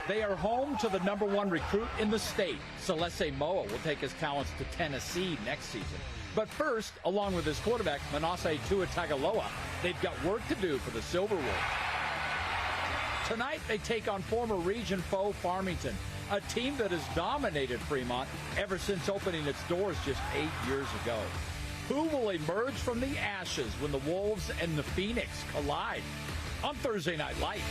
They are home to the #1 recruit in the state. Salesi Moa will take his talents to Tennessee next season. But first, along with his quarterback, Manasseh Tuatagaloa, they've got work to do for the Silverwolves. Tonight, they take on former region foe Farmington, a team that has dominated Fremont ever since opening its doors just 8 years ago. Who will emerge from the ashes when the Wolves and the Phoenix collide? On Thursday Night Lights.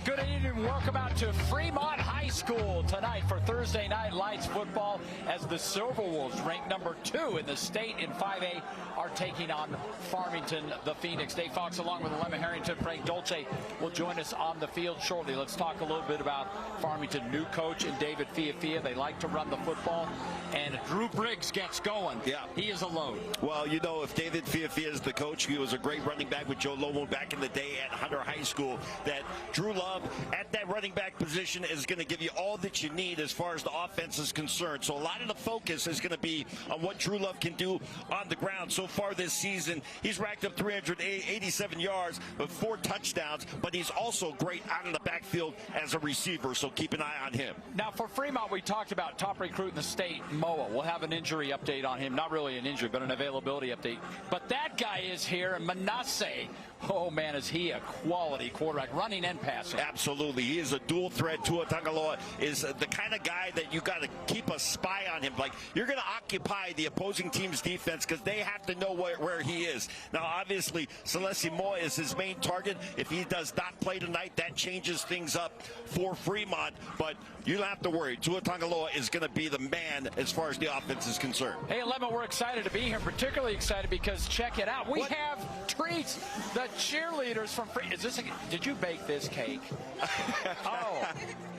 Good evening. Welcome out to Fremont High School tonight for Thursday Night Lights football as the Silverwolves, ranked #2 in the state in 5A, are taking on Farmington, the Phoenix. Dave Fox along with Lemma Harrington, Frank Dolce will join us on the field shortly. Let's talk a little bit about Farmington. New coach and David Fiafia. They like to run the football. And Drew Briggs gets going. Yeah. He is a load. Well, you know, if David Fiafia is the coach, he was a great running back with Joe Lomo back in the day at Hunter High School, that Drew Love at that running back position is going to give you all that you need as far as the offense is concerned. So a lot of the focus is going to be on what Drew Love can do on the ground. So far this season, he's racked up 387 yards with 4 touchdowns, but he's also great out in the backfield as a receiver, so keep an eye on him. Now, for Fremont, we talked about top recruit in the state, Moa. We'll have an injury update on him. Not really an injury, but an availability update. But that guy is here, and Manasseh. Oh, man, is he a quality quarterback, running and passing. Absolutely. He is a dual threat. Tuatagaloa is the kind of guy that you got to keep a spy on him. Like, you're going to occupy the opposing team's defense because they have to know where he is. Now, obviously, Salesi Moa is his main target. If he does not play tonight, that changes things up for Fremont. But you don't have to worry. Tuatagaloa is going to be the man as far as the offense is concerned. Hey, Lemma, we're excited to be here. Particularly excited because, check it out, we have treats. The cheerleaders from did you bake this cake? Oh,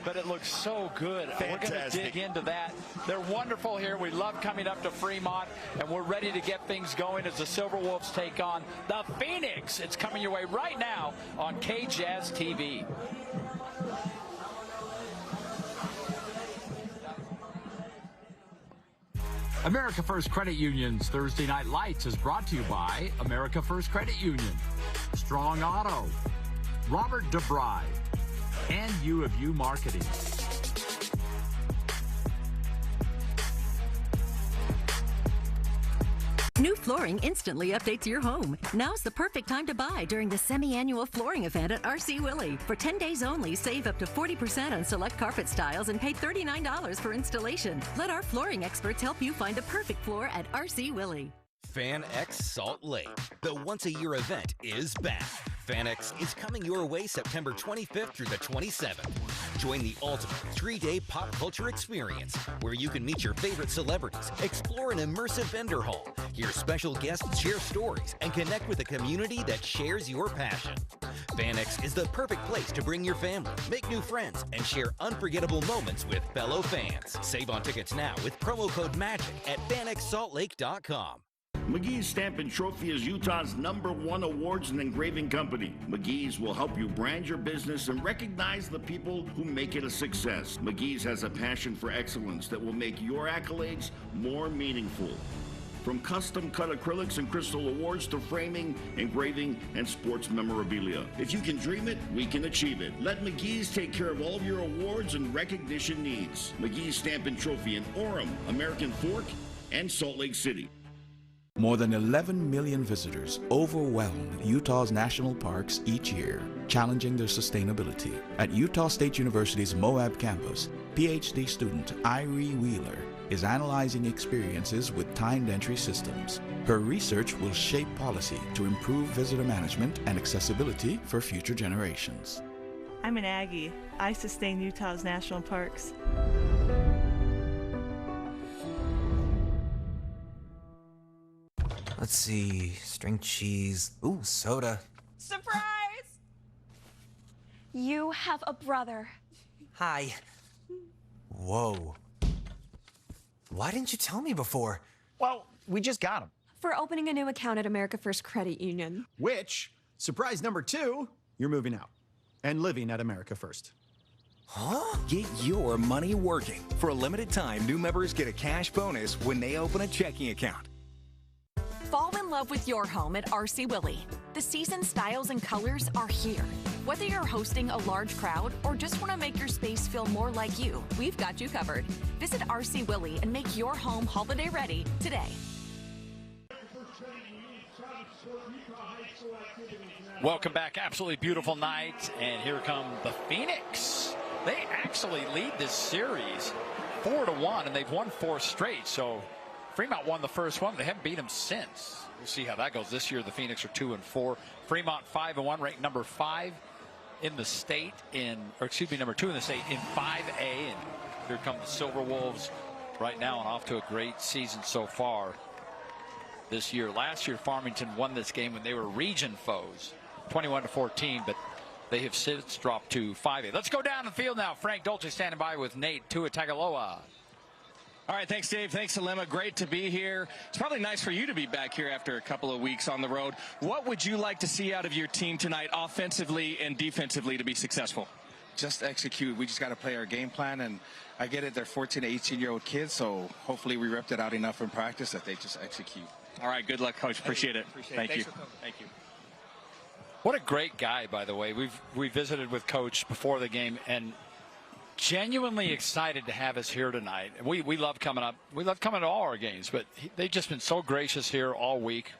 but it looks so good. Fantastic. We're going to dig into that. They're wonderful here. We love coming up to Fremont, and we're ready to get things going as the Silverwolves take on the Phoenix. It's coming your way right now on KJazz TV. America First Credit Union's Thursday Night Lights is brought to you by America First Credit Union, Strong Auto, Robert DeBry, and U of U Marketing. New flooring instantly updates your home. Now's the perfect time to buy during the semi-annual flooring event at RC Willey. For 10 days only, save up to 40% on select carpet styles and pay $39 for installation. Let our flooring experts help you find the perfect floor at RC Willey. FanX Salt Lake. The once-a-year event is back. FanX is coming your way September 25th through the 27th. Join the ultimate 3-day pop culture experience where you can meet your favorite celebrities, explore an immersive vendor hall, hear special guests share stories, and connect with a community that shares your passion. FanX is the perfect place to bring your family, make new friends, and share unforgettable moments with fellow fans. Save on tickets now with promo code MAGIC at FanXSaltLake.com. McGee's Stamp and Trophy is Utah's #1 awards and engraving company. McGee's will help you brand your business and recognize the people who make it a success. McGee's has a passion for excellence that will make your accolades more meaningful. From custom-cut acrylics and crystal awards to framing, engraving, and sports memorabilia. If you can dream it, we can achieve it. Let McGee's take care of all of your awards and recognition needs. McGee's Stamp and Trophy in Orem, American Fork, and Salt Lake City. More than 11 million visitors overwhelm Utah's national parks each year, challenging their sustainability. At Utah State University's Moab campus, PhD student Irie Wheeler is analyzing experiences with timed entry systems. Her research will shape policy to improve visitor management and accessibility for future generations. I'm an Aggie. I sustain Utah's national parks. Let's see, string cheese, ooh, soda. Surprise! You have a brother. Hi. Whoa. Why didn't you tell me before? Well, we just got him. For opening a new account at America First Credit Union. Which, surprise number 2, you're moving out and living at America First. Huh? Get your money working. For a limited time, new members get a cash bonus when they open a checking account. Fall in love with your home at RC Willey. The season styles and colors are here. Whether you're hosting a large crowd or just want to make your space feel more like you, we've got you covered. Visit RC Willey and make your home holiday ready today. Welcome back. Absolutely beautiful night. And here come the Phoenix. They actually lead this series 4-1, and they've won 4 straight. So Fremont won the first one. They haven't beat them since. We'll see how that goes. This year, the Phoenix are 2-4. Fremont 5-1, ranked number 5 in the state number 2 in the state in 5A. And here come the Silverwolves right now, and off to a great season so far this year. Last year, Farmington won this game when they were region foes, 21-14, but they have since dropped to 5A. Let's go down the field now. Frank Dolce standing by with Nate Tuatagaloa. All right, thanks, Dave. Thanks, Salema. Great to be here. It's probably nice for you to be back here after a couple of weeks on the road. What would you like to see out of your team tonight, offensively and defensively, to be successful? Just execute. We just got to play our game plan, and I get it. They're 14 to 18-year-old kids, so hopefully we repped it out enough in practice that they just execute. All right, good luck, Coach. Appreciate it. Thank you. Thank you. What a great guy, by the way. We visited with Coach before the game, and genuinely excited to have us here tonight. We love coming up. We love coming to all our games, but they've just been so gracious here all week.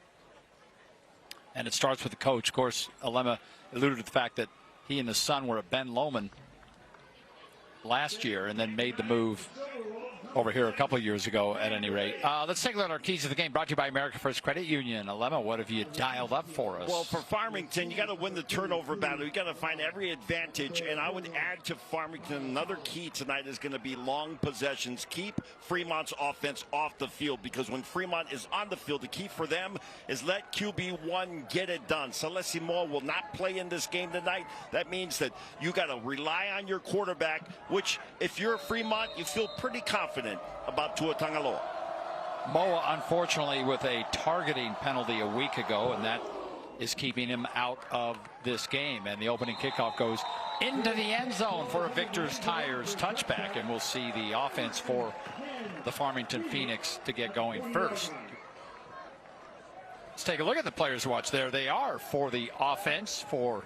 And it starts with the coach. Of course, Alema alluded to the fact that he and his son were at Ben Lomond last year and then made the move over here a couple of years ago at any rate. Let's take a look at our keys to the game, brought to you by America First Credit Union. Alema, what have you dialed up for us? Well, for Farmington, you got to win the turnover battle. You got to find every advantage, and I would add to Farmington, another key tonight is going to be long possessions. Keep Fremont's offense off the field, because when Fremont is on the field, the key for them is let QB1 get it done. Salesi Moa will not play in this game tonight. That means that you got to rely on your quarterback, which if you're Fremont, you feel pretty confident about Tuatagaloa. Moa, unfortunately, with a targeting penalty a week ago, and that is keeping him out of this game. And the opening kickoff goes into the end zone for a Victor's Tires touchback, and we'll see the offense for the Farmington Phoenix to get going first. Let's take a look at the players to watch. There they are for the offense for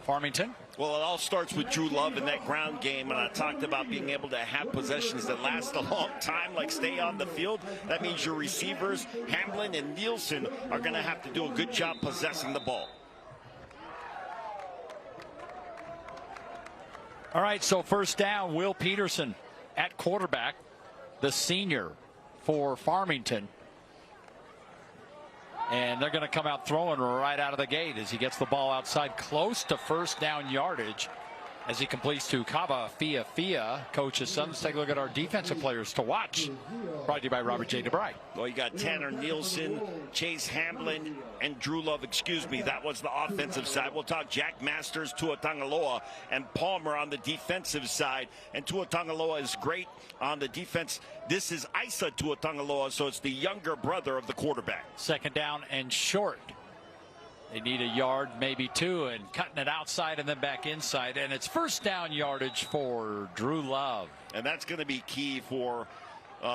Farmington. Well, it all starts with Drew Love in that ground game, and I talked about being able to have possessions that last a long time, like stay on the field. That means your receivers, Hamlin and Nielsen, are going to have to do a good job possessing the ball. All right, so first down, Will Peterson at quarterback, the senior for Farmington. And they're going to come out throwing right out of the gate as he gets the ball outside close to first down yardage as he completes to Kava Fia. Coach's son. Let's take a look at our defensive players to watch. Brought to you by Robert J. DeBry. Well, you got Tanner Nielsen, Chase Hamlin, and Drew Love. Excuse me, that was the offensive side. We'll talk Jack Masters, Tuatagaloa, and Palmer on the defensive side. And Tuatagaloa is great on the defense. This is Isa Tuatagaloa, so it's the younger brother of the quarterback. Second down and short. They need a yard, maybe two, and cutting it outside and then back inside. And it's first down yardage for Drew Love. And that's going to be key for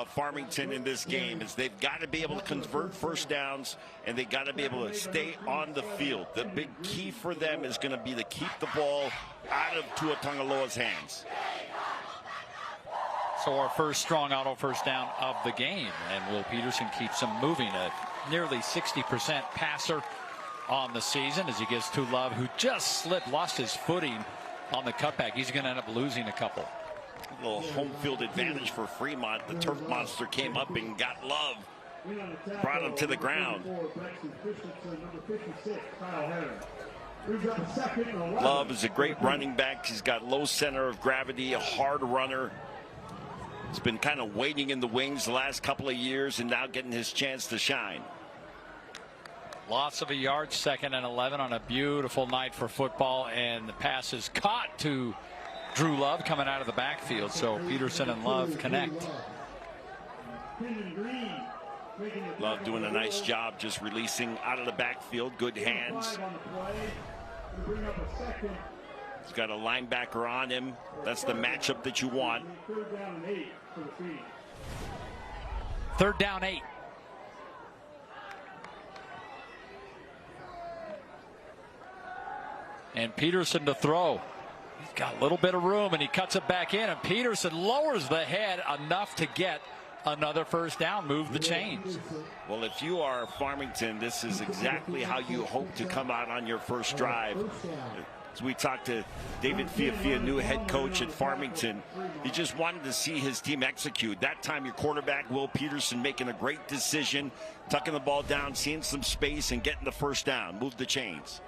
Farmington in this game, is they've got to be able to convert first downs, and they got to be able to stay on the field. The big key for them is going to be to keep the ball out of Tuatagaloa's hands. So our first strong auto first down of the game, and Will Peterson keeps them moving. A nearly 60% passer on the season as he gets to Love, who just lost his footing on the cutback. He's going to end up losing a couple. A little home field advantage for Fremont. The turf monster came up and got Love, brought him to the ground. Love is a great running back. He's got low center of gravity, a hard runner. He's been kind of waiting in the wings the last couple of years and now getting his chance to shine. Loss of a yard, 2nd and 11 on a beautiful night for football, and the pass is caught to Drew Love coming out of the backfield. So Peterson and Love connect. Love doing a nice job just releasing out of the backfield. Good hands. He's got a linebacker on him. That's the matchup that you want. 3rd down 8. And Peterson to throw. He's got a little bit of room, and he cuts it back in, and Peterson lowers the head enough to get another 1st down, move the chains. Well, if you are Farmington, this is exactly how you hope to come out on your first drive. As we talked to David Fiafia, new head coach at Farmington, he just wanted to see his team execute. That time, your quarterback, Will Peterson, making a great decision, tucking the ball down, seeing some space, and getting the 1st down, move the chains.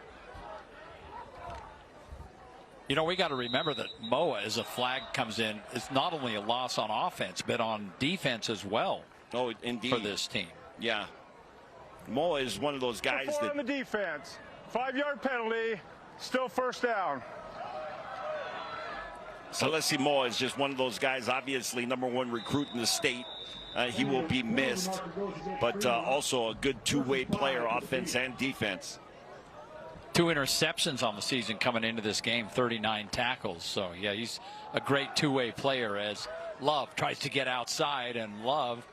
You know, we got to remember that Moa, as a flag comes in, is not only a loss on offense, but on defense as well. Oh, indeed. For this team. Yeah. Moa is one of those guys that... on the defense. 5-yard penalty. Still 1st down. Salesi Moa is just one of those guys, obviously #1 recruit in the state. He will be missed, but also a good two-way player, offense and defense. 2 interceptions on the season coming into this game, 39 tackles. So, yeah, he's a great two-way player as Love tries to get outside, and Love,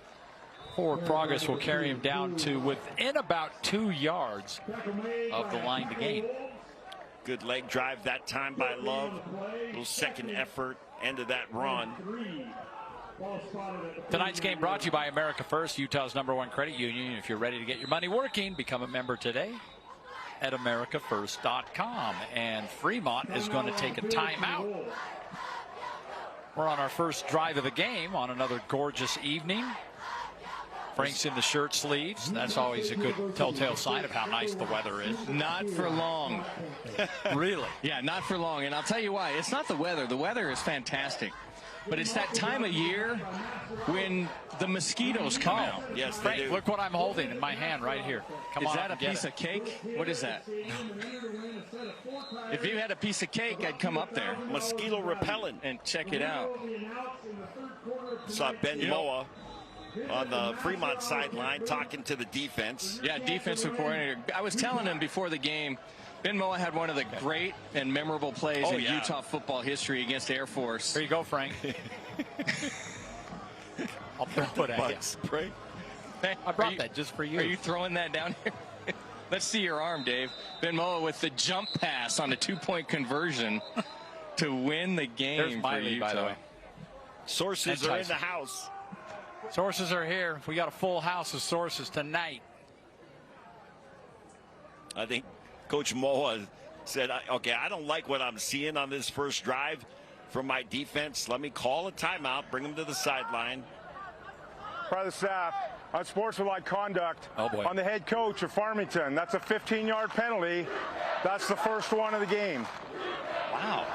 forward progress will carry him down to within about 2 yards of the line to gain. Good leg drive that time by Love. Little second effort, end of that run. Tonight's game brought to you by America First, Utah's #1 credit union. If you're ready to get your money working, become a member today at AmericaFirst.com. And Fremont is going to take a timeout. We're on our first drive of the game on another gorgeous evening. Frank's in the shirt sleeves. That's always a good telltale sign of how nice the weather is. Not for long. Really? Yeah, not for long. And I'll tell you why. It's not the weather. The weather is fantastic. But it's that time of year when the mosquitoes come out. Yes, Frank, look what I'm holding in my hand right here. Come on. Is that a piece of cake? What is that? If you had a piece of cake, I'd come up there. Mosquito repellent. And check it out. Saw Ben Moa on the Fremont sideline talking to the defense. Yeah, defensive coordinator. I was telling him before the game, Ben Moa had one of the great and memorable plays in Utah football history against Air Force. Here you go, Frank. I'll throw it at you. Right? Hey, I brought that just for you. Are you throwing that down here? Let's see your arm, Dave. Ben Moa with the jump pass on a 2-point conversion to win the game. There's my lead, by the way. Sources are in the house. Sources are here. We got a full house of sources tonight. I think Coach Moa said, okay, I don't like what I'm seeing on this first drive from my defense. Let me call a timeout, bring them to the sideline. By the staff, unsportsmanlike conduct on the head coach of Farmington. That's a 15-yard penalty. That's the first one of the game. Wow.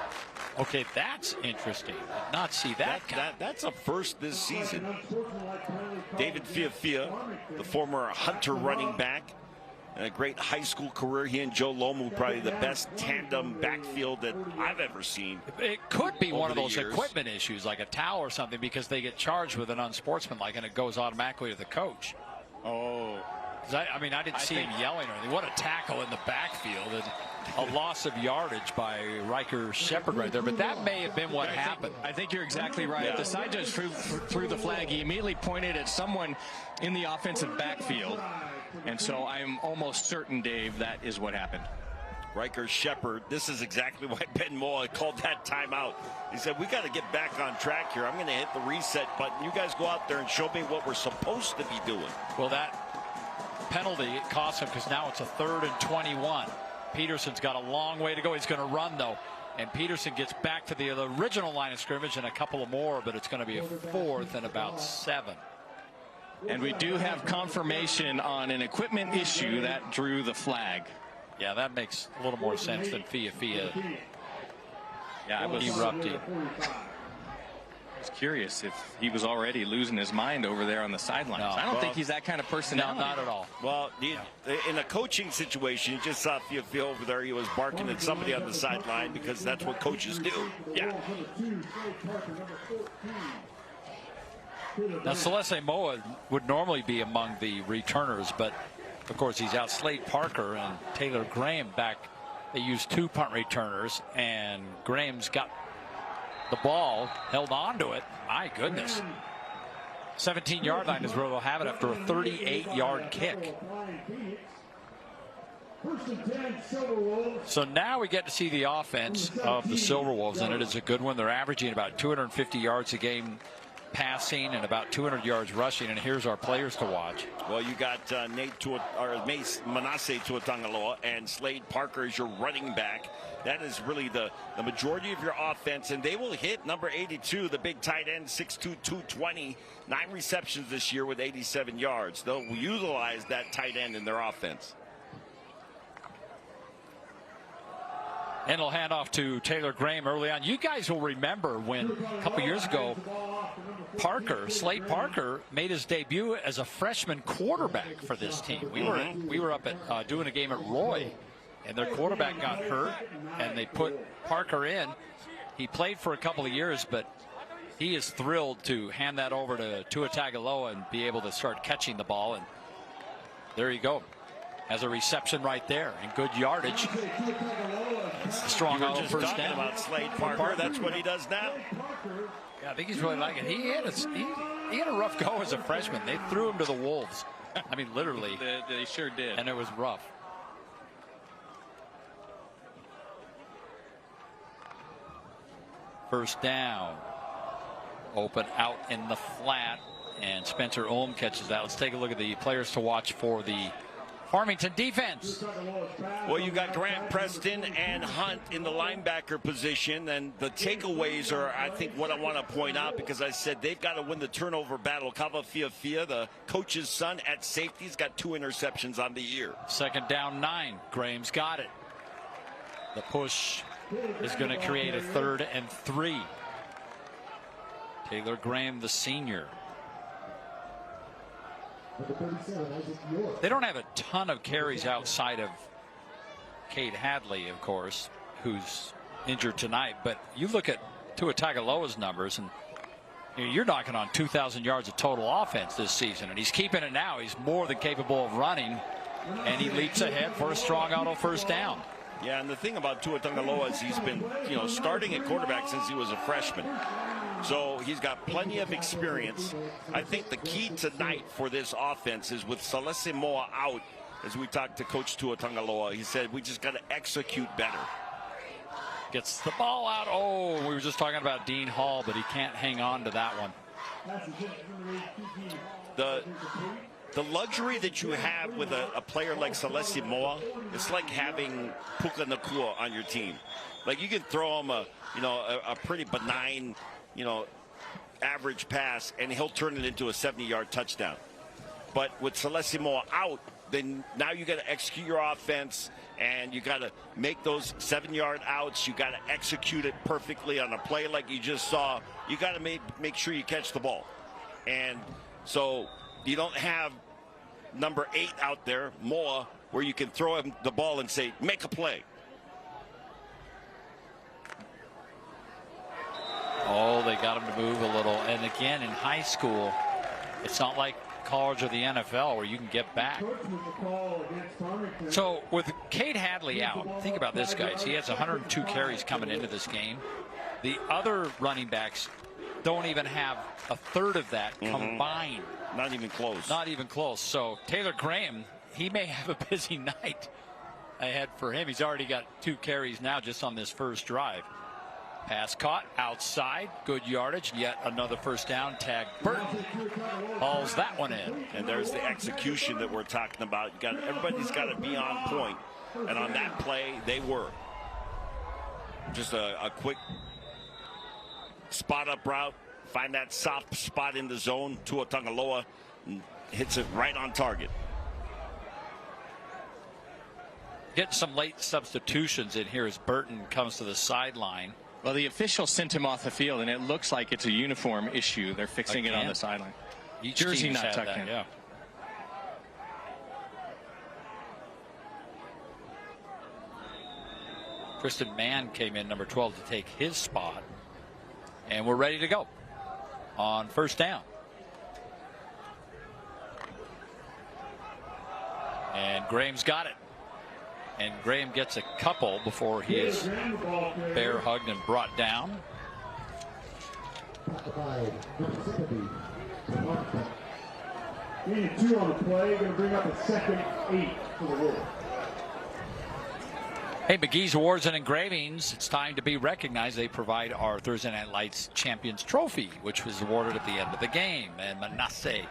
Okay, that's interesting. Did not see that. That's a first this season. David Fiafia, the former Hunter running back, and a great high school career. He and Joe Lomu, probably the best tandem backfield that I've ever seen. It could be one of those equipment issues, like a towel or something, because they get charged with an unsportsmanlike, and it goes automatically to the coach. Oh. I mean, I didn't see him yelling or anything. What a tackle in the backfield, and a loss of yardage by Riker Shepard right there. But that may have been what happened. I think you're exactly right. Yeah. The side judge threw the flag. He immediately pointed at someone in the offensive backfield. And so I'm almost certain, Dave, that is what happened. Riker Shepard, this is exactly why Ben Moa called that timeout. He said, we got to get back on track here. I'm going to hit the reset button. You guys go out there and show me what we're supposed to be doing. Well, that penalty, it cost him because now it's a 3rd and 21. Peterson's got a long way to go. He's going to run, though. And Peterson gets back to the original line of scrimmage and a couple of more, but it's going to be a 4th and about 7. And we do have confirmation on an equipment issue that drew the flag. Yeah, that makes a little more sense than Fiafia. Yeah, I was erupting. I was curious if he was already losing his mind over there on the sidelines. No, I don't think he's that kind of personality. No, not at all. Well, in a coaching situation, you just saw Fiafia over there. He was barking at somebody on the sideline because that's what coaches do. Yeah. Now, Salesi Moa would normally be among the returners, but of course he's out Slade Parker and Taylor Graham back They used 2 punt returners, and Graham's got the ball, held on to it. My goodness. 17-yard line is where they'll have it after a 38-yard kick. So now we get to see the offense of the Silverwolves, and it is a good one. They're averaging about 250 yards a game passing and about 200 yards rushing, and here's our players to watch. Well, you got Manasseh Tuatangaloa and Slade Parker as your running back. That is really the majority of your offense, and they will hit number 82, the big tight end, 6'2", 220, 9 receptions this year with 87 yards. They'll utilize that tight end in their offense. And it'll hand off to Taylor Graham early on. You guys will remember when a couple years ago, Slade Parker, made his debut as a freshman quarterback for this team. We were up at doing a game at Roy, and their quarterback got hurt, and they put Parker in. He played for a couple of years, but he is thrilled to hand that over to Tua Tagovailoa and be able to start catching the ball. And there you go. Has a reception right there and good yardage. Strong auto first down. About Slade Parker. That's what he does now. Yeah, I think he's really liking it. He had a rough go as a freshman. They threw him to the Wolves. I mean, literally. They sure did. And it was rough. First down. Open out in the flat. And Spencer Ohm catches that. Let's take a look at the players to watch for the Farmington defense. Well, you got Grant Preston and Hunt in the linebacker position, and the takeaways are, I think, what I want to point out, because I said they've got to win the turnover battle. Kava Fiafia, the coach's son at safety, has got 2 interceptions on the year. Second down 9. Graham's got it. The push is going to create a 3rd and 3. Taylor Graham, the senior. They don't have a ton of carries outside of Cade Hadley, of course, who's injured tonight. But you look at Tua Tagovailoa's numbers, and you're knocking on 2,000 yards of total offense this season. And he's keeping it now. He's more than capable of running, and he leaps ahead for a strong auto first down. Yeah, and the thing about Tua Tagovailoa is he's been, starting at quarterback since he was a freshman. So he's got plenty of experience. I think the key tonight for this offense is with Salesi Moa out, as we talked to Coach Tua Tagovailoa, he said we just got to execute better. Gets the ball out. Oh, we were just talking about Dean Hall, but he can't hang on to that one. The luxury that you have with a player like Salesi Moa, it's like having Puka Nakua on your team. Like, you can throw him a pretty benign, average pass, and he'll turn it into a 70-yard touchdown. But with Salesi Moa out, then now you got to execute your offense, and you got to make those 7-yard outs. You got to execute it perfectly on a play like you just saw. You got to make sure you catch the ball. And so you don't have number 8 out there, Moa, where you can throw him the ball and say, make a play. Oh, they got him to move a little. And again, in high school, it's not like college or the NFL where you can get back. So with Cade Hadley out, think about this, guys. He has 102 carries coming into this game. The other running backs don't even have a third of that combined. Not even close. Not even close. So Taylor Graham, he may have a busy night ahead for him. He's already got 2 carries now just on this first drive. Pass caught outside, good yardage, yet another first down. Tag Burton hauls that one in. And there's the execution that we're talking about. Everybody's got to be on point, and on that play they were. Just a quick spot up route, find that soft spot in the zone. Tua Tagovailoa hits it right on target. Get some late substitutions in here as Burton comes to the sideline. Well, the official sent him off the field, and it looks like it's a uniform issue. They're fixing it on the sideline. Each jersey team's not had tucked in. Yeah. Kristen Mann came in, number 12, to take his spot. And we're ready to go on first down. And Graham's got it. And Graham gets a couple before he is bear hugged and brought down. Gain 2 on the play, going to bring up a second 8 for the Wolves. Hey, McGee's Awards and Engravings, it's time to be recognized. They provide our Thursday Night Lights Champions Trophy, which was awarded at the end of the game. And Manasseh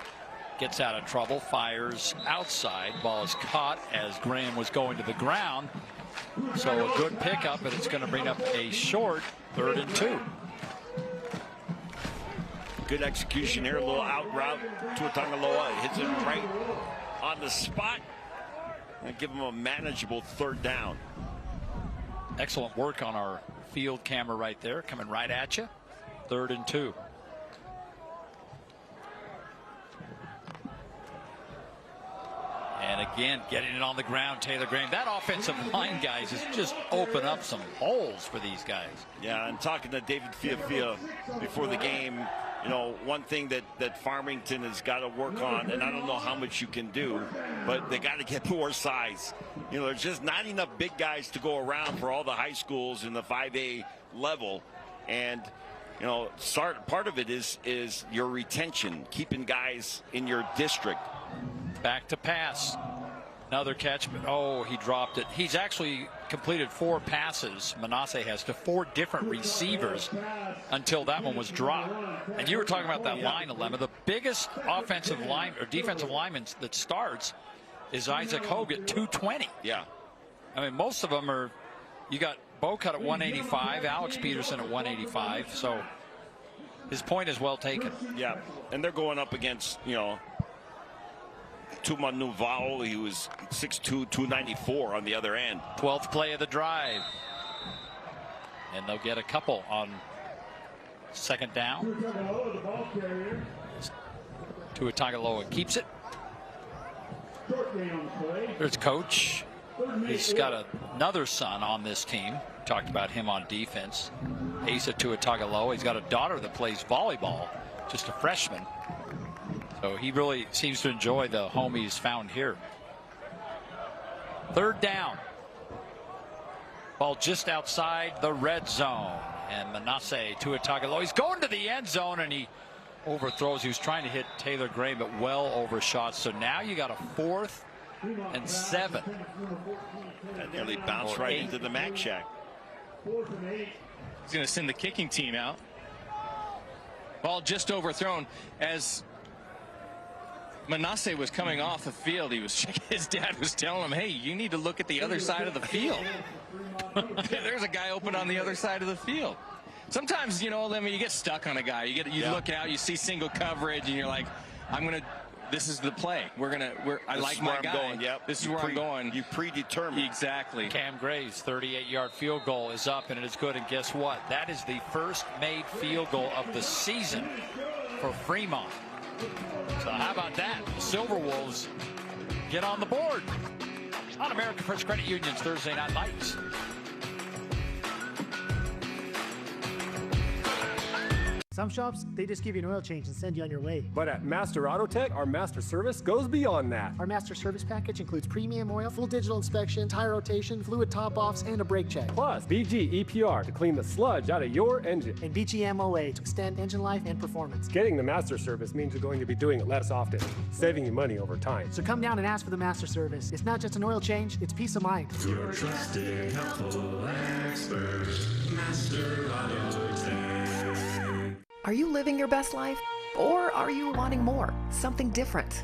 gets out of trouble, fires outside. Ball is caught as Graham was going to the ground. So a good pickup, but it's going to bring up a short 3rd and 2. Good execution here, a little out route to Tangaloa. Hits it right on the spot and give him a manageable 3rd down. Excellent work on our field camera right there, coming right at you. 3rd and 2. And again, getting it on the ground, Taylor Graham. That offensive line, guys, has just opened up some holes for these guys. Yeah, and talking to David Fiafia before the game, you know, one thing that Farmington has got to work on, and I don't know how much you can do, but they got to get more size. You know, there's just not enough big guys to go around for all the high schools in the 5A level. And, you know, part of it is your retention, keeping guys in your district. Back to pass. Another catch, but oh, he dropped it. He's actually completed 4 passes. Manasseh has to 4 different receivers until that one was dropped. And you were talking about that line dilemma. The biggest offensive line or defensive lineman that starts is Isaac Hogue at 220. Yeah. I mean, most of them are, you got Bocut at 185, Alex Peterson at 185. So his point is well taken. Yeah. And they're going up against, you know, Tuma Nuval, he was 6'2", 294 on the other end. 12th play of the drive. And they'll get a couple on 2nd down. Tuatagaloa keeps it. There's coach. He's got another son on this team. Talked about him on defense. Asa Tuatagaloa. He's got a daughter that plays volleyball, just a freshman. So he really seems to enjoy the home he's found here. 3rd down. Ball just outside the red zone. And Manasseh Tuatagaloa, he's going to the end zone and he overthrows. He was trying to hit Taylor Graham, but well overshot. So now you got a 4th and 7. That nearly bounced right into the Mac Shack. He's going to send the kicking team out. Ball just overthrown as Manasseh was coming off the field. His dad was telling him, hey, you need to look at the other side of the field. There's a guy open on the other side of the field. Sometimes, you know, you get stuck on a guy. You look out, you see single coverage, and you're like, this is the play. I like my guy. Going. Yep. This is where I'm going. You predetermine. Exactly. Cam Gray's 38-yard field goal is up, and it is good. And guess what? That is the first made field goal of the season for Fremont. So how about that? The Silverwolves get on the board on American First Credit Union's Thursday Night Lights. Some shops, they just give you an oil change and send you on your way. But at Master Auto Tech, our master service goes beyond that. Our master service package includes premium oil, full digital inspection, tire rotation, fluid top-offs, and a brake check. Plus, BG EPR to clean the sludge out of your engine. And BG MOA to extend engine life and performance. Getting the master service means you're going to be doing it less often, saving you money over time. So come down and ask for the master service. It's not just an oil change, it's peace of mind. Your trusted, helpful expert, Master Auto Tech. Are you living your best life? Or are you wanting more? Something different?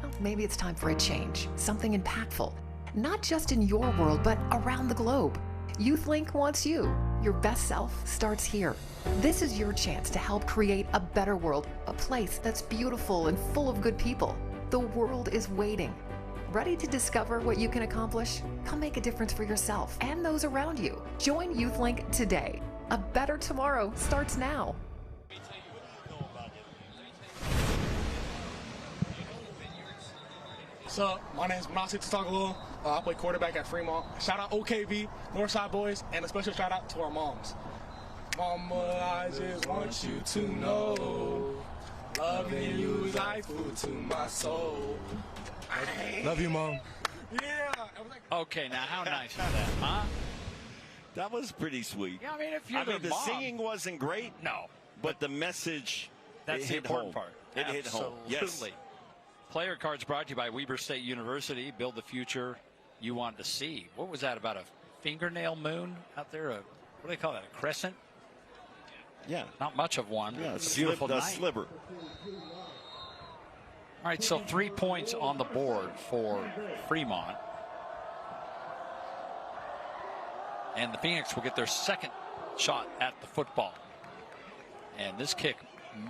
Well, maybe it's time for a change. Something impactful. Not just in your world, but around the globe. YouthLink wants you. Your best self starts here. This is your chance to help create a better world, a place that's beautiful and full of good people. The world is waiting. Ready to discover what you can accomplish? Come make a difference for yourself and those around you. Join YouthLink today. A better tomorrow starts now. What's up? My name is Manasseh Tuatagaloa. I play quarterback at Fremont. Shout out OKV, Northside Boys, and a special shout out to our moms. Mama, I just want you to know, loving you is like food to my soul. Love you, Mom. Yeah. Okay, now how nice is that, huh? That was pretty sweet. Yeah, I mean, if you're the mom, singing wasn't great. No. But the message, that's the important part. It hit home. Yes. Player cards brought to you by Weber State University. Build the future you want to see. What was that about, a fingernail moon out there? What do they call that, a crescent? Yeah. Not much of one. Yeah, it's a beautiful night. Sliver. All right, so 3 points on the board for Fremont. And the Phoenix will get their second shot at the football. And this kick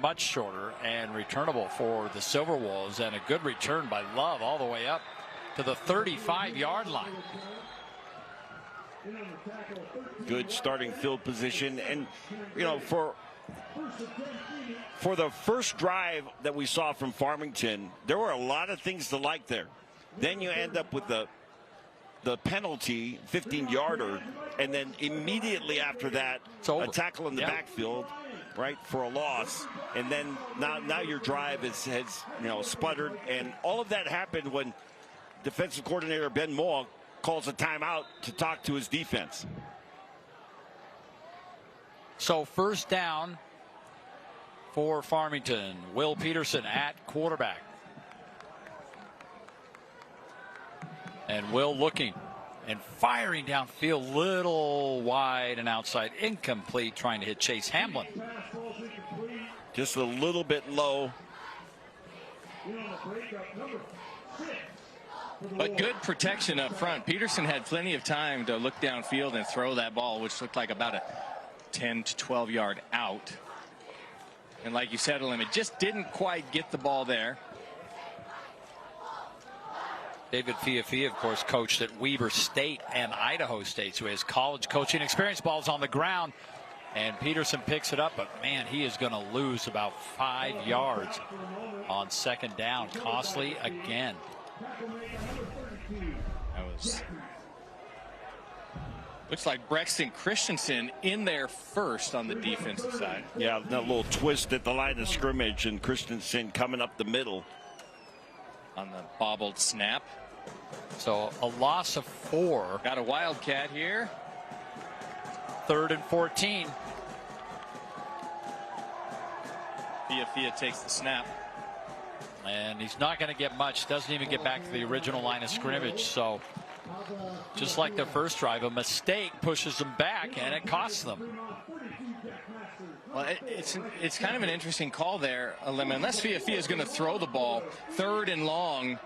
much shorter and returnable for the Silverwolves, and a good return by Love all the way up to the 35-yard line. Good starting field position. And, you know, for the first drive that we saw from Farmington, there were a lot of things to like there. Then you end up with the penalty, 15-yarder, and then immediately after that, a tackle in the backfield, right, for a loss. And then now your drive has sputtered. And all of that happened when defensive coordinator Ben Moa calls a timeout to talk to his defense. So first down for Farmington. Will Peterson at quarterback. And Will looking and firing downfield, little wide and outside, incomplete, trying to hit Chase Hamlin. Just a little bit low. But good protection up front. Peterson had plenty of time to look downfield and throw that ball, which looked like about a 10 to 12 yard out. And like you said, it just didn't quite get the ball there. David Fiafia, of course, coached at Weber State and Idaho State, so his college coaching experience. Ball's on the ground, and Peterson picks it up, but man, he is going to lose about 5 yards on second down. Costly again. That was, looks like Braxton Christensen in there first on the defensive side. Yeah, that little twist at the line of scrimmage, and Christensen coming up the middle on the bobbled snap. So a loss of 4. Got a wildcat here. 3rd and 14. Fiafia takes the snap. And he's not going to get much. Doesn't even get back to the original line of scrimmage. So just like the first drive, a mistake pushes them back, and it costs them. Well, it's kind of an interesting call there, unless Fiafia is going to throw the ball 3rd and long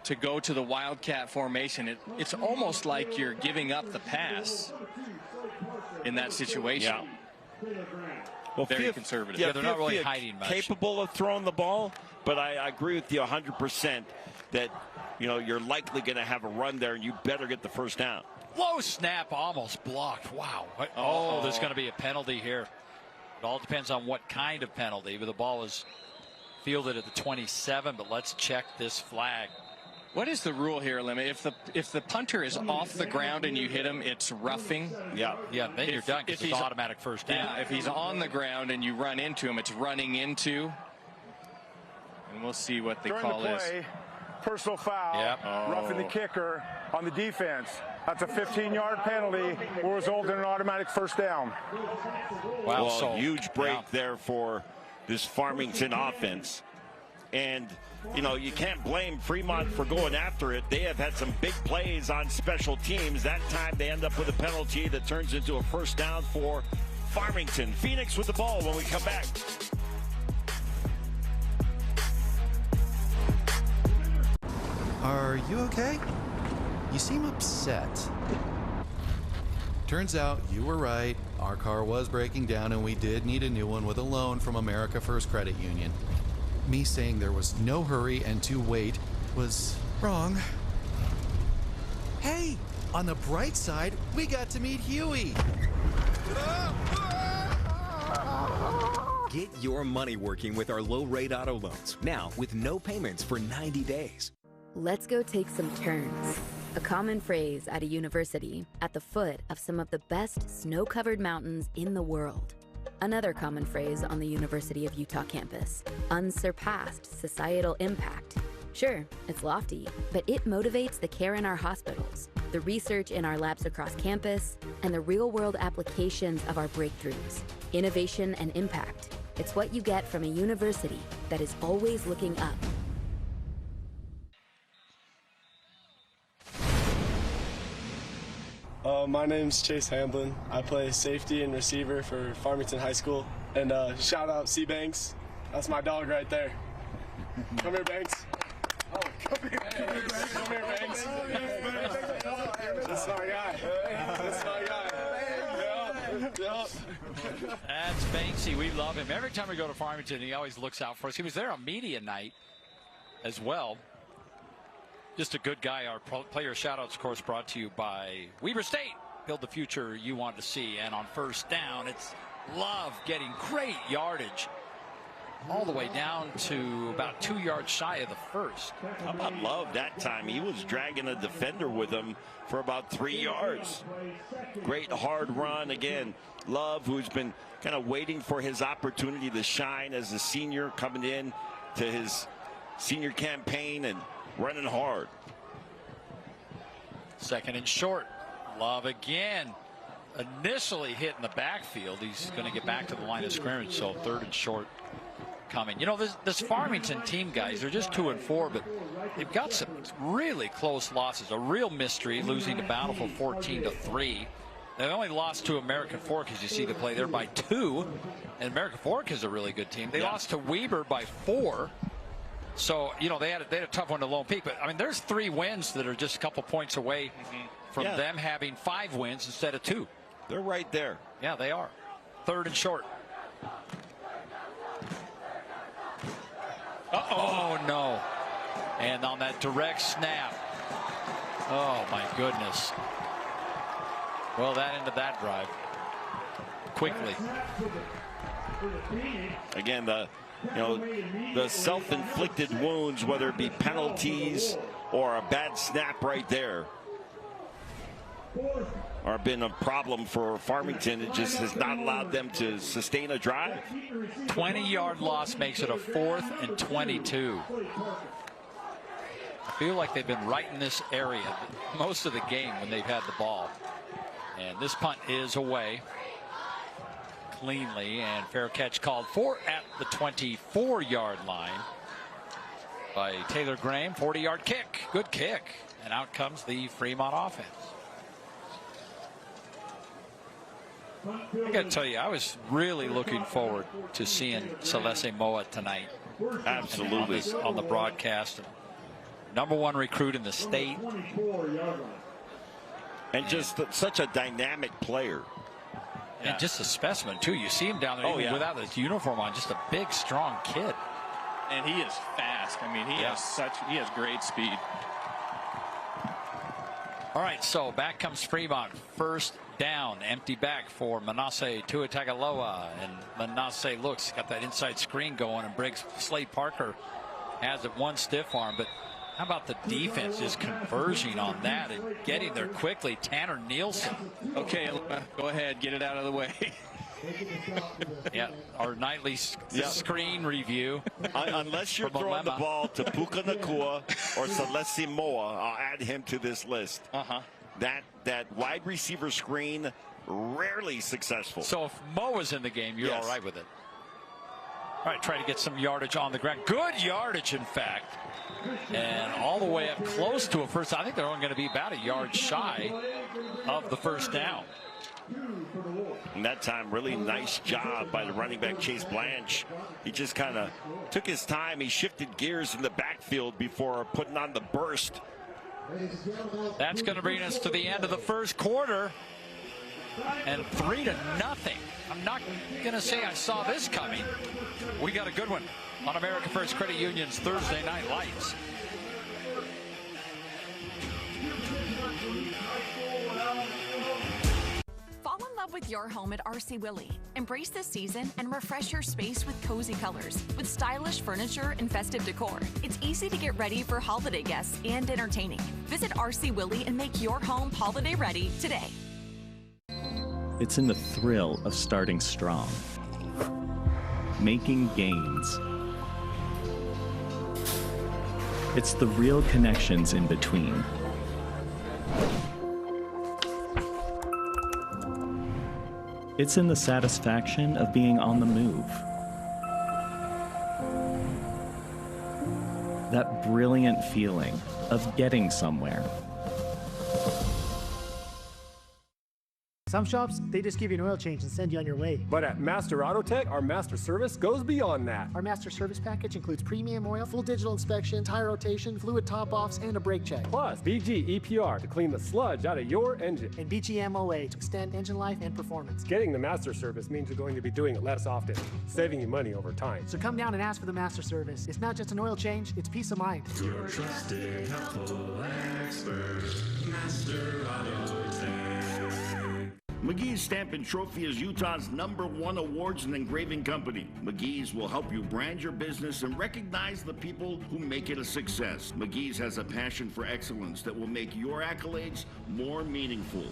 to go to the wildcat formation. It's almost like you're giving up the pass in that situation. Yeah. Well, very conservative. Yeah, they're not really hiding much. Capable of throwing the ball, but I agree with you 100% that you're likely going to have a run there, and you better get the first down. Low snap, almost blocked. Wow. Oh, there's going to be a penalty here. It all depends on what kind of penalty. But the ball is fielded at the 27. But let's check this flag. What is the rule here, Lemmy? If the punter is off the ground and you hit him, it's roughing. Yeah. Then you're done because it's automatic first down. Yeah. If he's on the ground and you run into him, it's running into. And we'll see what the call is. Personal foul. Yep. Roughing the kicker on the defense. That's a 15-yard penalty. Will result in an automatic first down. Wow, well, huge break there for this Farmington offense. And, you can't blame Fremont for going after it. They have had some big plays on special teams. That time they end up with a penalty that turns into a first down for Farmington. Phoenix with the ball when we come back. Are you okay? You seem upset. Turns out you were right. Our car was breaking down and we did need a new one with a loan from America First Credit Union. Me saying there was no hurry and to wait was wrong. Hey, on the bright side, we got to meet Huey. Get your money working with our low-rate auto loans, now with no payments for 90 days. Let's go take some turns. A common phrase at a university at the foot of some of the best snow-covered mountains in the world. Another common phrase on the University of Utah campus, unsurpassed societal impact, Sure, it's lofty, but it motivates the care in our hospitals, the research in our labs across campus, and the real-world applications of our breakthroughs. Innovation and impact. It's what you get from a university that is always looking up. My name's Chase Hamblin. I play safety and receiver for Farmington High School. And shout out C. Banks. That's my dog right there. Come here, Banks. Oh, come here, Banks. Come here, Banks. That's my guy. That's my guy. Yep. That's Banksy. We love him. Every time we go to Farmington, he always looks out for us. He was there on media night as well. Just a good guy. Our player shout-outs, of course, brought to you by Weber State. Build the future you want to see. And on first down, it's Love getting great yardage all the way down to about 2 yards shy of the first. How about Love that time? He was dragging a defender with him for about 3 yards. Great hard run again. Love, who's been kind of waiting for his opportunity to shine as a senior, coming in to his senior campaign and running hard. Second and short. Love again. Initially hit in the backfield. He's going to get back to the line of scrimmage, so third and short coming. You know, this Farmington team, guys, they're just 2-4, but they've got some really close losses. A real mystery, losing to Bountiful 14-3. They only lost to American Fork, as you see the play there, by 2. And American Fork is a really good team. They lost to Weber by 4. So, you know, they had a tough one to Lone Peak. But, I mean, there's 3 wins that are just a couple points away from them having 5 wins instead of 2. They're right there. Yeah, they are. Third and short. Oh, no. And on that direct snap. Oh, my goodness. Well, that ended that drive quickly. Again, the self-inflicted wounds, whether it be penalties or a bad snap right there, are been a problem for Farmington. It just has not allowed them to sustain a drive. 20-yard loss makes it a 4th and 22. I feel like they've been right in this area most of the game when they've had the ball. And this punt is away cleanly, and fair catch called for at the 24-yard line by Taylor Graham. 40-yard kick. Good kick. And out comes the Fremont offense. I got to tell you, I was really looking forward to seeing Salesi Moa tonight. Absolutely. On the broadcast. #1 recruit in the state. And just such a dynamic player. And just a specimen, too. You see him down there without his uniform on. Just a big, strong kid. And he is fast. I mean, he has great speed. All right, so back comes Fremont. First down, empty back for Manasseh Tuatagaloa. And Manasseh looks, got that inside screen going, and Briggs Slade Parker has it one stiff arm. But how about the defense just converging on that and getting there quickly? Tanner Nielsen. Okay, go ahead, get it out of the way. Yeah, our nightly screen review. Unless you're throwing the ball to Puka Nakua or Salesi Moa, I'll add him to this list. That wide receiver screen, rarely successful. So if Moa's in the game, you're all right with it. All right, try to get some yardage on the ground. Good yardage, in fact. And all the way up close to a first. I think they're only going to be about a yard shy of the first down. And that time, really nice job by the running back, Chase Blanche. He just kind of took his time. He shifted gears in the backfield before putting on the burst. That's going to bring us to the end of the first quarter. And 3-0. I'm not going to say I saw this coming. We got a good one on America First Credit Union's Thursday Night Lights. Fall in love with your home at RC Willey. Embrace this season and refresh your space with cozy colors. With stylish furniture and festive decor, it's easy to get ready for holiday guests and entertaining. Visit RC Willey and make your home holiday ready today. It's in the thrill of starting strong, making gains, It's the real connections in between. It's in the satisfaction of being on the move. That brilliant feeling of getting somewhere. Some shops, they just give you an oil change and send you on your way. But at Master Auto Tech, our master service goes beyond that. Our master service package includes premium oil, full digital inspection, tire rotation, fluid top-offs, and a brake check. Plus, BG EPR to clean the sludge out of your engine. And BG MOA to extend engine life and performance. Getting the master service means you're going to be doing it less often, saving you money over time. So come down and ask for the master service. It's not just an oil change, it's peace of mind. Your trusted, helpful expert, Master Auto Tech. McGee's Stamp and Trophy is Utah's #1 awards and engraving company. McGee's will help you brand your business and recognize the people who make it a success. McGee's has a passion for excellence that will make your accolades more meaningful.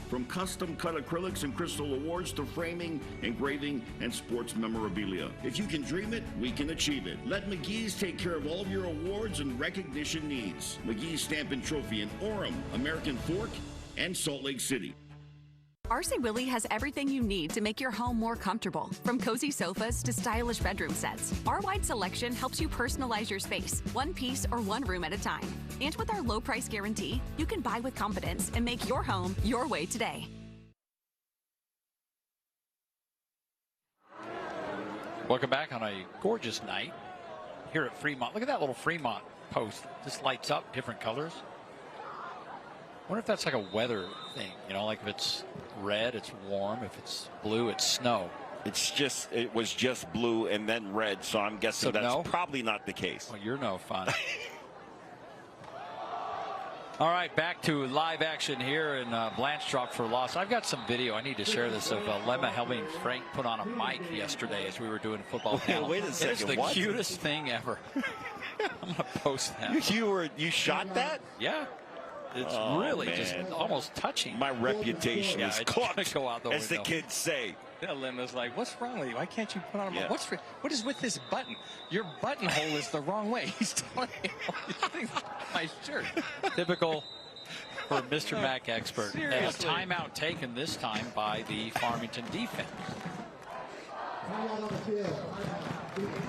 From custom-cut acrylics and crystal awards to framing, engraving, and sports memorabilia. If you can dream it, we can achieve it. Let McGee's take care of all of your awards and recognition needs. McGee's Stamp and Trophy in Orem, American Fork, and Salt Lake City. RC Willey has everything you need to make your home more comfortable. From cozy sofas to stylish bedroom sets, our wide selection helps you personalize your space, one piece or one room at a time. And with our low price guarantee, you can buy with confidence and make your home your way today. Welcome back on a gorgeous night here at Fremont. Look at that little Fremont post. Just lights up different colors. I wonder if that's like a weather thing, you know, like if it's red, it's warm. If it's blue, it's snow. It was just blue and then red, so I'm guessing that's probably not the case. Well, you're no fun. All right, back to live action here in Blanchard for loss. I've got some video. I need to share this of Lemma helping Frank put on a mic yesterday as we were doing football panel. Wait a second. It's the cutest thing ever. I'm going to post that. You shot that? Yeah. It's really just almost touching. My reputation is cooked, go out the as window. the kids say. Yeah, Linda's like, what's wrong with you? Why can't you put on a what is with this button? Your buttonhole is the wrong way. He's telling me my shirt. Typical for Mr. Mac expert. And a Seriously. timeout taken this time by the Farmington defense.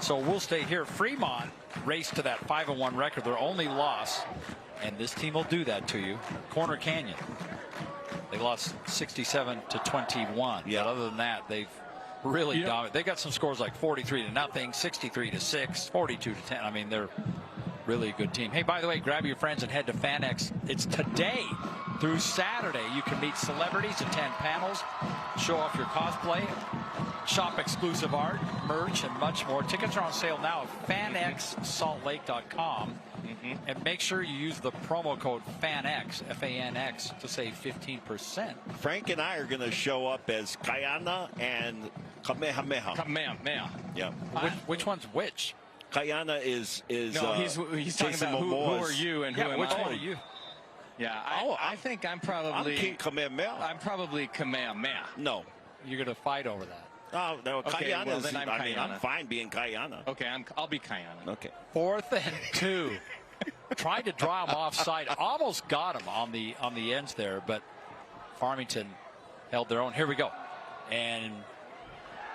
So we'll stay here. Fremont raced to that 5-1 record. Their only loss, and this team will do that to you, Corner Canyon. They lost 67-21. Yeah. But other than that, they've really dominated. They got some scores like 43-0, 63-6, 42-10. I mean, they're really a good team. Hey, by the way, grab your friends and head to FanX. It's today through Saturday. You can meet celebrities, attend panels, show off your cosplay, shop exclusive art, merch, and much more. Tickets are on sale now at fanxsaltlake.com. And make sure you use the promo code FANX, F-A-N-X, to save 15%. Frank and I are going to show up as Kayana and Kamehameha. Kamehameha. Yeah. Which one's which? Kayana is no, he's talking Jason about who Momoa's. are you and who am which I? one are you? Yeah, I think I'm probably I'm King Kamehameha. I'm probably Kamehameha. No. You're going to fight over that. Oh, no, Okay, Kayana well, is, then I'm I mean, I'm Kayana. fine being Kayana. Okay, I'll be Kayana. Okay. 4th and 2. Tried to draw him offside. Almost got him on the ends there, but Farmington held their own. Here we go. And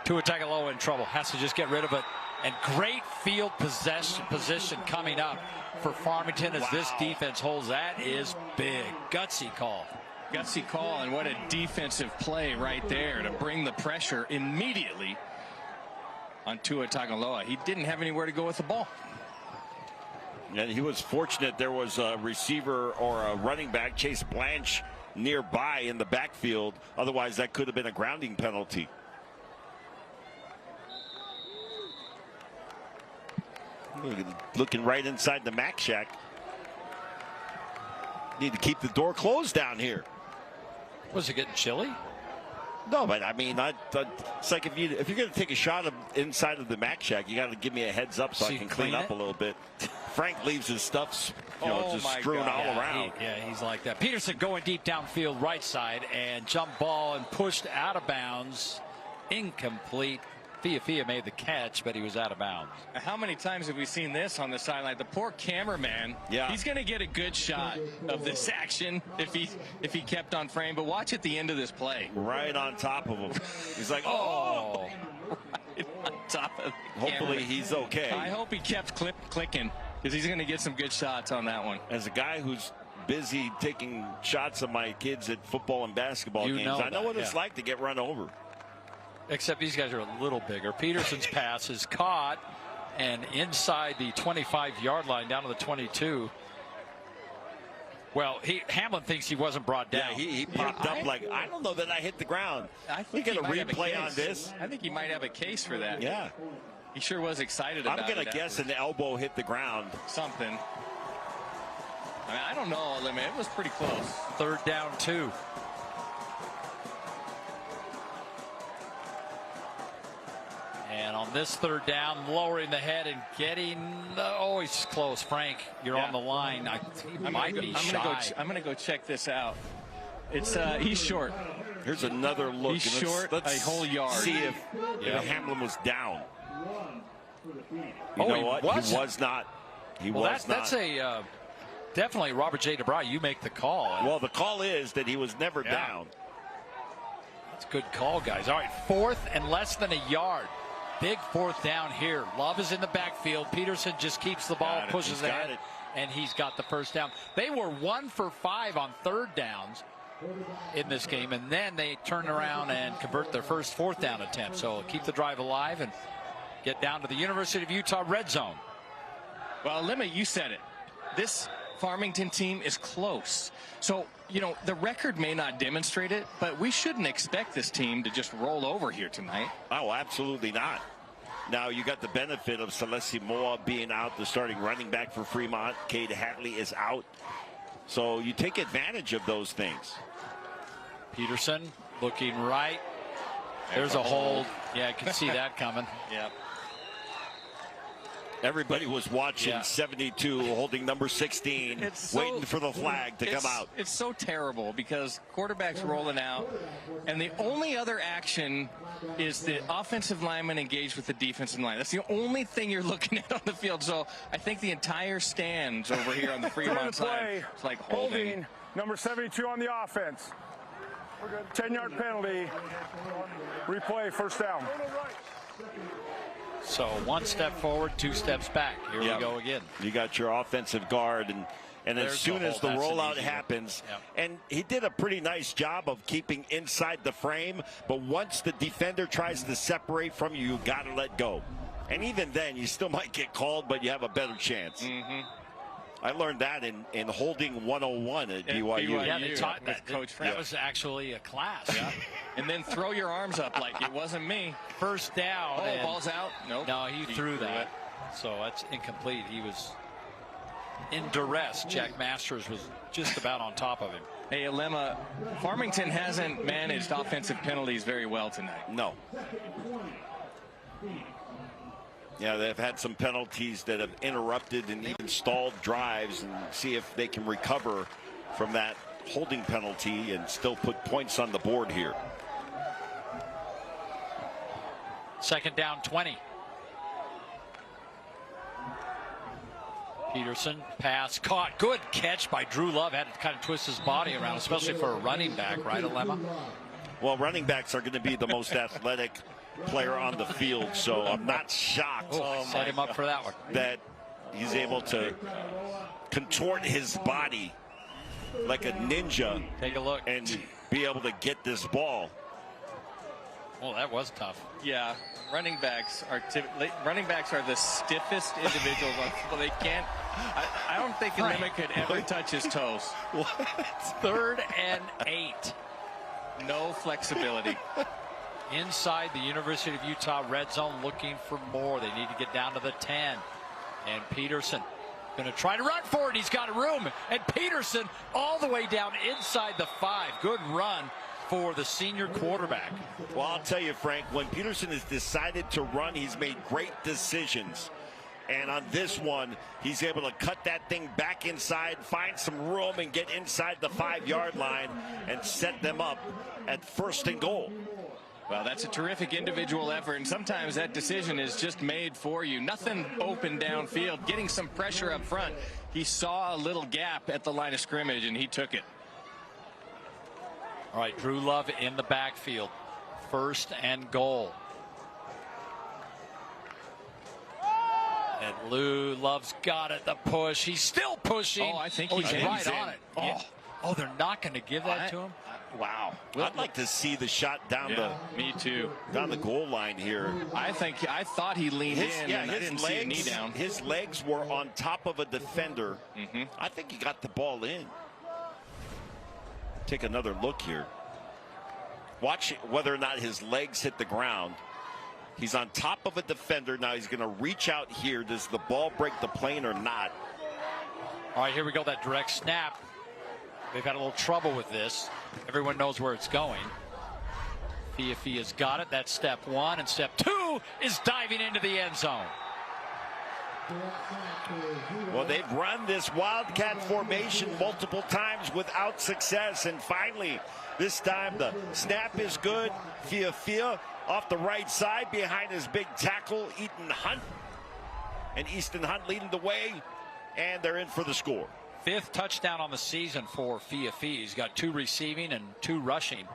Tua Tagovailoa in trouble. Has to just get rid of it. And great field position coming up for Farmington as this defense holds. That is big. Gutsy call. Gutsy call, and what a defensive play right there to bring the pressure immediately on Tua Tagovailoa. He didn't have anywhere to go with the ball. And he was fortunate there was a receiver or a running back, Chase Blanche, nearby in the backfield. Otherwise, that could have been a grounding penalty. Looking right inside the Mac Shack. Need to keep the door closed down here. Was it getting chilly? No, but I mean, it's like if you're going to take a shot inside of the Mac Shack, you got to give me a heads up so I can clean up a little bit. Frank leaves his stuff, just strewn all around. He's like that. Peterson going deep downfield, right side, and jump ball and pushed out of bounds. Incomplete. Fia made the catch, but he was out of bounds. How many times have we seen this on the sideline? The poor cameraman. Yeah. He's going to get a good shot of this action if he kept on frame. But watch at the end of this play. Right on top of him. He's like, oh. Right on top of the Hopefully camera. he's okay. I hope he kept clicking because he's going to get some good shots on that one. As a guy who's busy taking shots of my kids at football and basketball games, I know what it's like to get run over. Except these guys are a little bigger. Peterson's pass is caught and inside the 25-yard line down to the 22. Well, Hamlin thinks he wasn't brought down. Yeah, he popped up like, I don't know that I hit the ground. I think you get a might have replay on case. this. I think he might have a case for that. Yeah. He sure was excited about it. I'm going to guess an elbow hit the ground. Something. I mean, I don't know, Lemon. It was pretty close. 3rd down 2. And on this 3rd down, lowering the head and getting, he's close. Frank, you're on the line. He might be shy. I'm going to go check this out. It's he's short. Here's another look. He's short let's a whole yard. See if Hamlin was down. You know what? He was not. He was not. That's a definitely Robert J. DeBry. You make the call. Well, the call is that he was never down. That's a good call, guys. All right, 4th and less than a yard. Big 4th down here. Love is in the backfield. Peterson just keeps the ball, pushes ahead, and he's got the first down. They were 1 for 5 on 3rd downs in this game, and then they turn around and convert their first 4th down attempt. So keep the drive alive and get down to the University of Utah red zone. Well, Lemma, you said it. This Farmington team is close. So, you know, the record may not demonstrate it, but we shouldn't expect this team to just roll over here tonight. Oh, absolutely not. Now, you got the benefit of Salesi Moa being out, the starting running back for Fremont. Cade Hatley is out. So you take advantage of those things. Peterson looking right. There's a hold. Yeah, I can see that coming. Yeah. Everybody was watching 72, holding number 16, waiting for the flag to come out. It's so terrible because quarterback's rolling out, and the only other action is the offensive lineman engaged with the defensive line. That's the only thing you're looking at on the field. So I think the entire stands over here on the Fremont side is like holding. Number 72 on the offense. 10-yard penalty. Replay, first down. So 1 step forward, 2 steps back. Here we go again. You got your offensive guard, and as soon as the rollout happens, and he did a pretty nice job of keeping inside the frame, but once the defender tries to separate from you, you got to let go. And even then, you still might get called, but you have a better chance. I learned that in holding 101 at BYU. Yeah, they taught that. Coach Frank. That was actually a class. Yeah. And then throw your arms up like it wasn't me. First down. Oh, ball's out? Nope. No, he threw that. So that's incomplete. He was in duress. Jack Masters was just about on top of him. Hey, Alema, Farmington hasn't managed offensive penalties very well tonight. No. Yeah, they've had some penalties that have interrupted and even stalled drives, and see if they can recover from that holding penalty and still put points on the board here. 2nd down 20. Peterson, pass, caught. Good catch by Drew Love. Had to kind of twist his body around, especially for a running back, right, Alema? Well, running backs are going to be the most athletic player on the field, so I'm not shocked. Set him up for that one. That he's able to contort his body like a ninja. Take a look. And be able to get this ball. Oh, that was tough. Yeah, running backs are the stiffest individuals on football. They can't. I don't think a limit could ever touch his toes. What? 3rd and 8. No flexibility. Inside the University of Utah red zone, looking for more. They need to get down to the 10. And Peterson going to try to run for it. He's got room. And Peterson all the way down inside the 5. Good run for the senior quarterback. Well, I'll tell you, Frank, when Peterson has decided to run, he's made great decisions. And on this one, he's able to cut that thing back inside, find some room, and get inside the 5-yard line and set them up at 1st and goal. Well, that's a terrific individual effort, and sometimes that decision is just made for you. Nothing open downfield, getting some pressure up front. He saw a little gap at the line of scrimmage, and he took it. All right, Drew Love in the backfield. 1st and goal. And Lou Love's got it, the push. He's still pushing. Oh, I think he's right in. on it. Oh, they're not going to give that to him? Wow. I'd like to see the shot down me too. Down the goal line here. I thought he leaned in, and I didn't see a knee down. His legs were on top of a defender. I think he got the ball in. Take another look here. Watch whether or not his legs hit the ground. He's on top of a defender. Now he's going to reach out here. Does the ball break the plane or not? All right, here we go. That direct snap. They've had a little trouble with this. Everyone knows where it's going. Fiafia's got it. That's step 1. And step 2 is diving into the end zone. Well, they've run this wildcat formation multiple times without success. And finally, this time the snap is good. Fiafia off the right side behind his big tackle, Easton Hunt. And Easton Hunt leading the way. And they're in for the score. 5th touchdown on the season for Fiafia. He's got 2 receiving and 2 rushing.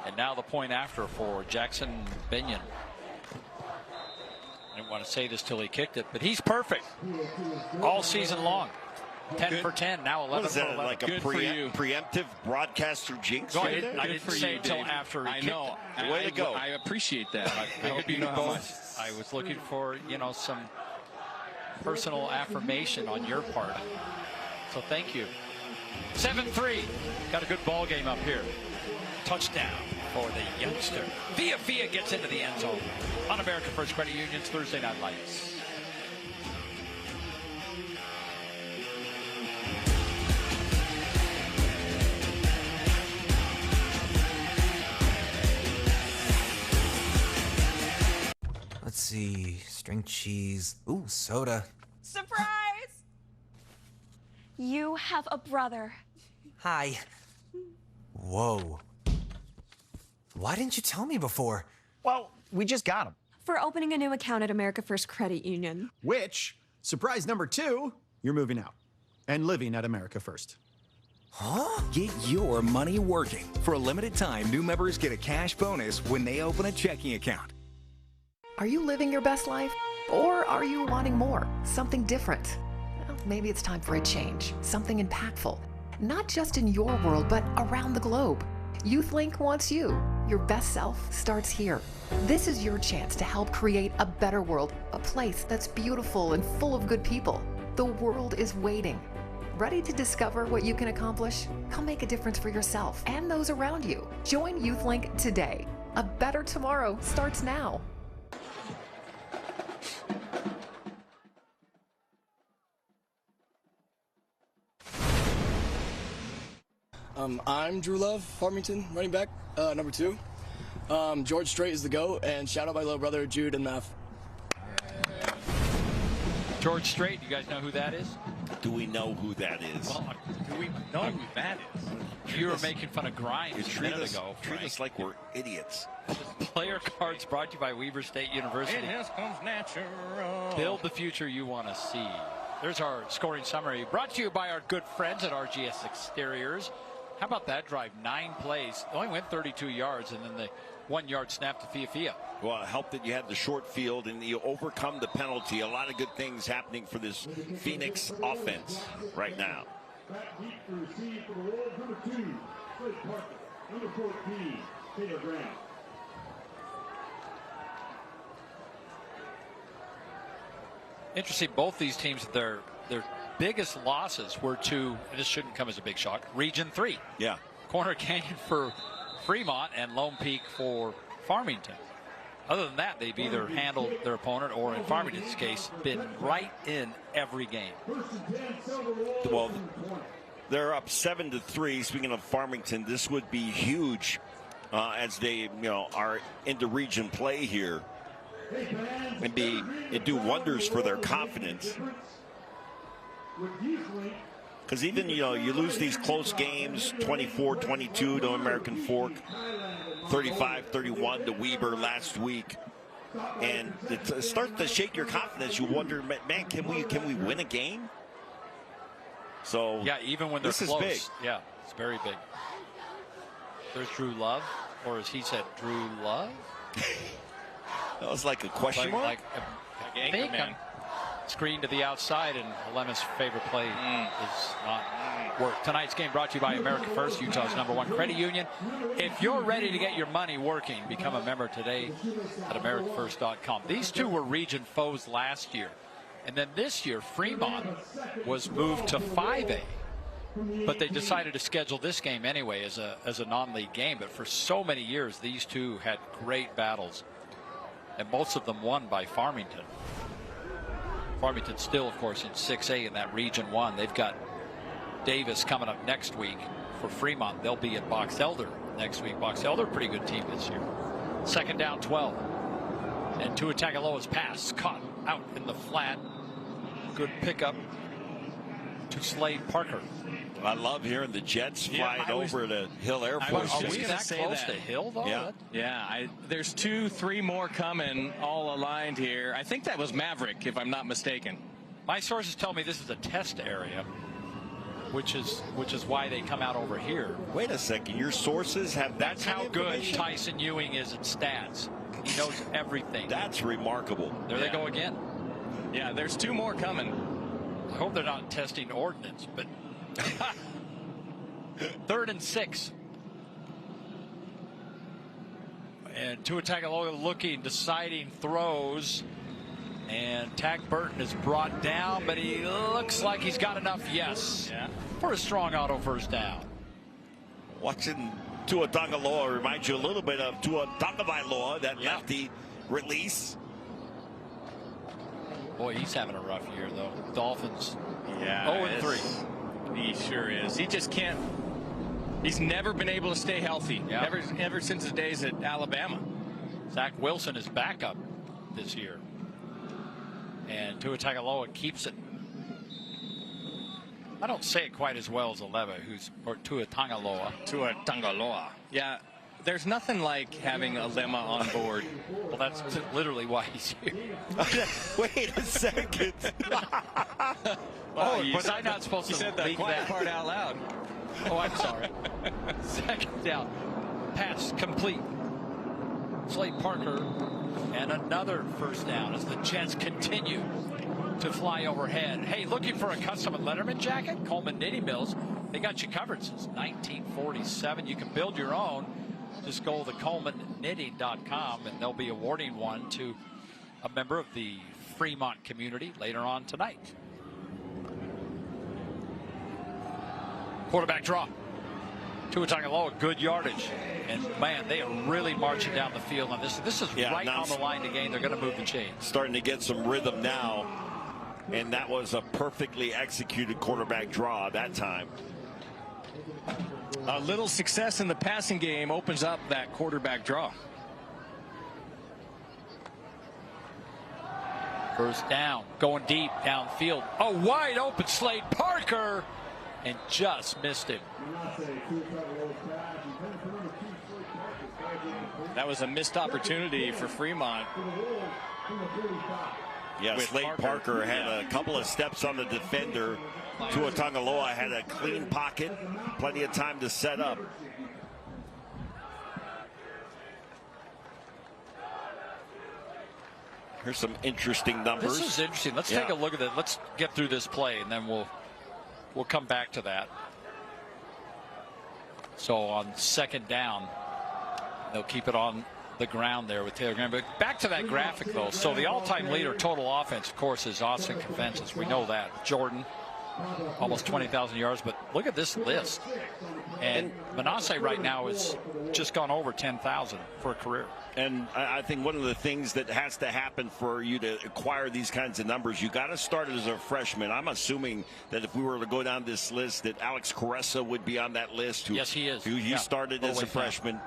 And now the point after for Jackson Binion. I didn't want to say this till he kicked it, but he's perfect all season long. 10 for 10, now 11 was for that, 11. like a Preemptive broadcaster jinx? No, right I didn't say it until after he I know. Way to go. I appreciate that. I hope you know how much. I was looking for, some personal affirmation on your part. So thank you. 7-3. Got a good ball game up here. Touchdown for the youngster. Fiafia gets into the end zone on American First Credit Union's Thursday Night Lights. Let's see. String cheese. Ooh, soda. Surprise! You have a brother. Hi. Whoa. Why didn't you tell me before? Well, we just got him. For opening a new account at America First Credit Union. Which, surprise number 2, you're moving out and living at America First. Huh? Get your money working. For a limited time, new members get a cash bonus when they open a checking account. Are you living your best life? Or are you wanting more? Something different? Well, maybe it's time for a change. Something impactful. Not just in your world, but around the globe. YouthLink wants you. Your best self starts here. This is your chance to help create a better world, a place that's beautiful and full of good people. The world is waiting. Ready to discover what you can accomplish? Come make a difference for yourself and those around you. Join YouthLink today. A better tomorrow starts now. I'm Drew Love, Farmington, running back, number 2. George Strait is the GOAT, and shout out my little brother, Jude and Math. George Strait, you guys know who that is? Do we know who that is? Well, do we know who that is? You were making fun of Grimes a minute ago. Treat us like we're idiots. Player cards brought to you by Weber State University. And here comes natural. Build the future you want to see. There's our scoring summary, brought to you by our good friends at RGS Exteriors. How about that drive? 9 plays. They only went 32 yards, and then the 1-yard snap to Fiafia. Well, it helped that you had the short field and you overcome the penalty. A lot of good things happening for this Phoenix offense right now. Interesting, both these teams, their biggest losses were to, and this shouldn't come as a big shock, Region 3. Yeah. Corner Canyon for Fremont and Lone Peak for Farmington. Other than that, they've either handled their opponent or, in Farmington's case, been right in every game. Well, they're up 7-3. Speaking of Farmington, this would be huge as they, are into region play here, and do wonders for their confidence. Because even, you lose these close games, 24-22 to American Fork, 35-31 to Weber last week. And it starts to shake your confidence. You wonder, man, can we win a game? So yeah, even when they're this close. is big. Yeah, it's very big. There's Drew Love, or as he said, Drew Love. That was like a question mark. Like a fake screen to the outside, and Alema's favorite play is not work. Tonight's game brought to you by America First, Utah's #1 credit union. If you're ready to get your money working, become a member today at AmericaFirst.com. These two were region foes last year. And then this year, Fremont was moved to 5A. But they decided to schedule this game anyway as a non-league game. But for so many years, these two had great battles. And most of them won by Farmington. Farmington still, of course, in 6A in that Region 1. They've got Davis coming up next week for Fremont. They'll be at Box Elder next week. Box Elder, pretty good team this year. Second down, 12. And Tua Tagovailoa's pass caught out in the flat. Good pickup to Slade Parker. I love hearing the jets flying over to Hill Air Force. Are we that close to Hill, though? Yeah. Yeah, there's 2, 3 more coming, all aligned here. I think that was Maverick, if I'm not mistaken. My sources tell me this is a test area, which is why they come out over here. Wait a second, your sources have that? That's how good Tyson Ewing is at stats. He knows everything. That's remarkable. There they go again. Yeah, there's 2 more coming. I hope they're not testing ordnance, but 3rd and 6. And Tua Tagovailoa looking, deciding throws. And Tack Burton is brought down, but he looks like he's got enough, yes, for a strong auto first down. Watching Tua Tagovailoa reminds you a little bit of Tua Tagovailoa, that lefty release. Boy, he's having a rough year, though. Dolphins, 0-3. He sure is. He just can't. He's never been able to stay healthy. Ever since the days at Alabama. Zach Wilson is backup this year. And Tua Tagovailoa keeps it. I don't say it quite as well as Aleva, or Tua Tagovailoa. Tua Tagovailoa. Yeah, there's nothing like having Alema on board. Well, that's literally why he's here. Wait a second. Was I not supposed to said the quiet part out loud? Oh, I'm sorry. Second down. Pass complete. Slade Parker, and another first down as the Jets continue to fly overhead. Hey, looking for a custom Letterman jacket? Coleman Knitting Mills. They got you covered since 1947. You can build your own. Just go to ColemanKnitting.com, and they'll be awarding one to a member of the Fremont community later on tonight. Quarterback draw. Tua Tagovailoa, good yardage. And, man, they are really marching down the field on this. This is right on the line to gain. They're going to move the chains. Starting to get some rhythm now. And that was a perfectly executed quarterback draw that time. A little success in the passing game opens up that quarterback draw. First down, going deep downfield. A wide open Slade Parker, and just missed him. That was a missed opportunity for Fremont. Yeah, Slade Parker had a couple of steps on the defender. Tua Tagovailoa had a clean pocket, plenty of time to set up. Here's some interesting numbers. This is interesting. Let's take a look at it. Let's get through this play, and then we'll come back to that. So on second down, they'll keep it on the ground there with Taylor Graham. But back to that graphic, though. So the all-time leader total offense, of course, is Austin Conventions. We know that. Jordan, almost 20,000 yards. But look at this list. And Manasseh right now is just gone over 10,000 for a career. And I think one of the things that has to happen for you to acquire these kinds of numbers, you got to start as a freshman. I'm assuming that if we were to go down this list, that Alex Caressa would be on that list. Yes, he is. He started as a freshman.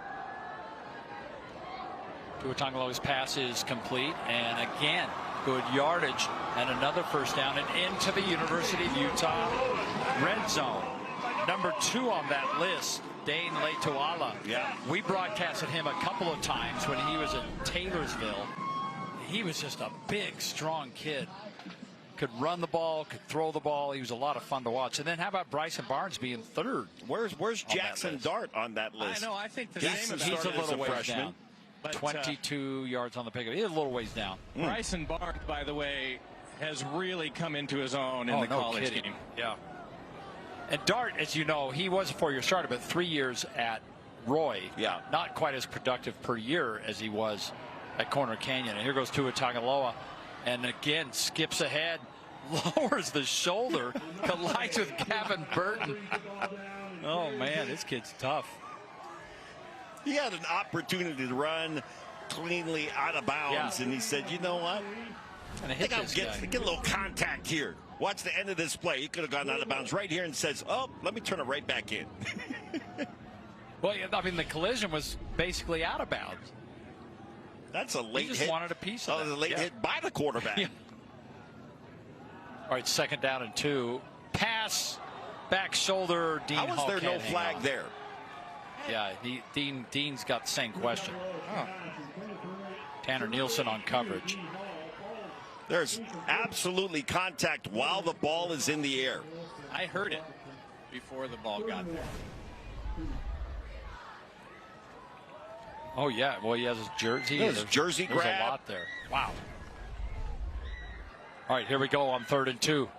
Tua Tagovailoa's pass is complete, and again, Good yardage and another first down and into the University of Utah red zone. Number 2 on that list, Dane Leitoala. Yeah. We broadcasted him a couple of times when he was at Taylorsville. He was just a big, strong kid. Could run the ball, could throw the ball. He was a lot of fun to watch. And then how about Bryson Barnes being 3rd? Where's Jackson Dart on that list? I know. I think the Jackson same. He's a little ways freshman. down. But, 22 yards on the pickup. He's a little ways down. Bryson Barnes, by the way, has really come into his own in the college game. Yeah. And Dart, as you know, he was a 4-year starter, but 3 years at Roy. Yeah. Not quite as productive per year as he was at Corner Canyon. And here goes Tua Tagovailoa. And again, skips ahead, lowers the shoulder, collides with Gavin Burton. Oh, man, this kid's tough. He had an opportunity to run cleanly out of bounds, and he said, you know what? I think I'll get a little contact here. Watch the end of this play. He could have gone out of bounds right here and says, oh, let me turn it right back in. Well, I mean, the collision was basically out of bounds. That's a late hit. He just wanted a piece of it. That was a late hit by the quarterback. Yeah. All right, 2nd down and 2. Pass, back shoulder, Dean Hall. How was there no flag there? Yeah, Dean's got the same question. Tanner Nielsen on coverage. There's absolutely contact while the ball is in the air. I heard it before the ball got there. Oh, yeah. Well, he has his jersey. There's jersey grab. There's a lot there. Wow. All right, here we go on 3rd and 2.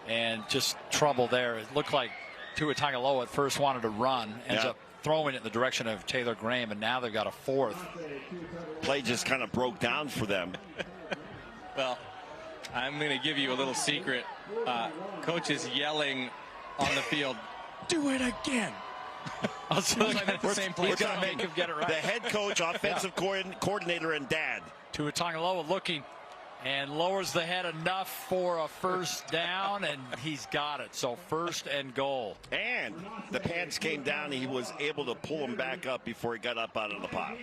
And just trouble there. It looked like Tua Tagovailoa at first wanted to run. Ends up throwing it in the direction of Taylor Graham, and now they've got a 4th. Play just kind of broke down for them. Well, I'm going to give you a little secret. Coach is yelling on the field, do it again. We're going to make him get it right. The head coach, offensive coordinator, and dad. Tua Tagovailoa looking and lowers the head enough for a first down, and he's got it. So 1st and goal. And the pants came down, and he was able to pull him back up before he got up out of the pot.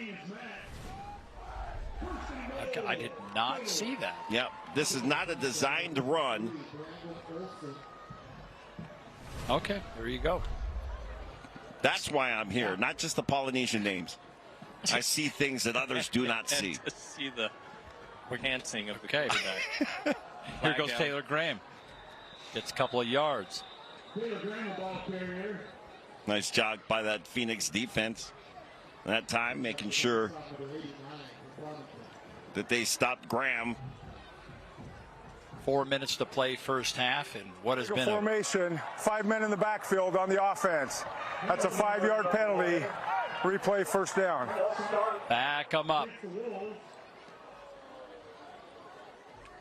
I did not see that. Yep, this is not a designed run. Okay, there you go. That's why I'm here, not just the Polynesian names. I see things that others do not see. To see the enhancing of the tonight. Here goes Taylor Graham. Gets a couple of yards. Nice job by that Phoenix defense. That time, making sure that they stopped Graham. 4 minutes to play first half, and what has been formation, 5 men in the backfield on the offense. That's a 5-yard penalty. Replay first down. Back them up.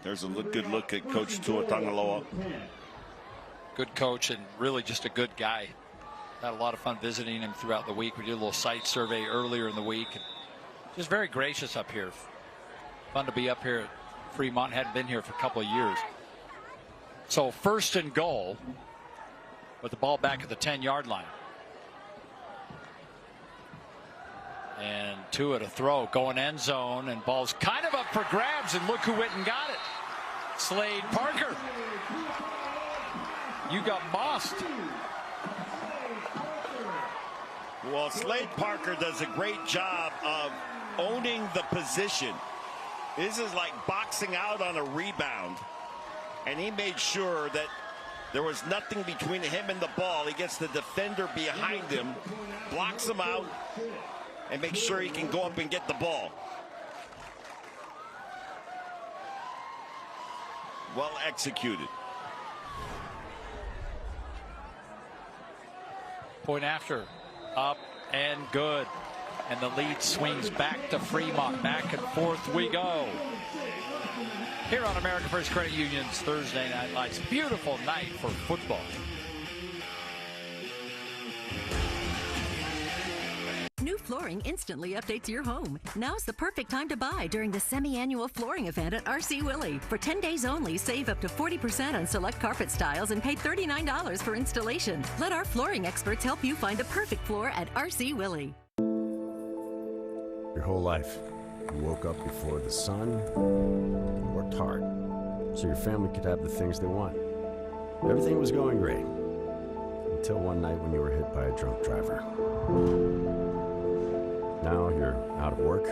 There's a good look at Coach Tua Tagovailoa. Good coach and really just a good guy. Had a lot of fun visiting him throughout the week. We did a little site survey earlier in the week. And just very gracious up here. Fun to be up here at Fremont. Hadn't been here for a couple of years. So 1st and goal with the ball back at the 10-yard line. And Tua to throw, going end zone, and ball's kind of up for grabs, and look who went and got it. Slade Parker. You got bossed. Well, Slade Parker does a great job of owning the position. This is like boxing out on a rebound. And he made sure that there was nothing between him and the ball. He gets the defender behind him, blocks him out, and makes sure he can go up and get the ball. Well executed. Point after. Up and good. And the lead swings back to Fremont. Back and forth we go. Here on America First Credit Union's Thursday Night Lights. Beautiful night for football. New flooring instantly updates your home. Now's the perfect time to buy during the semi-annual flooring event at RC Willey. For 10 days only, save up to 40% on select carpet styles and pay $39 for installation. Let our flooring experts help you find the perfect floor at RC Willey. Your whole life, You woke up before the sun, and worked hard, so your family could have the things they want. Everything was going great, until one night when you were hit by a drunk driver. Now you're out of work,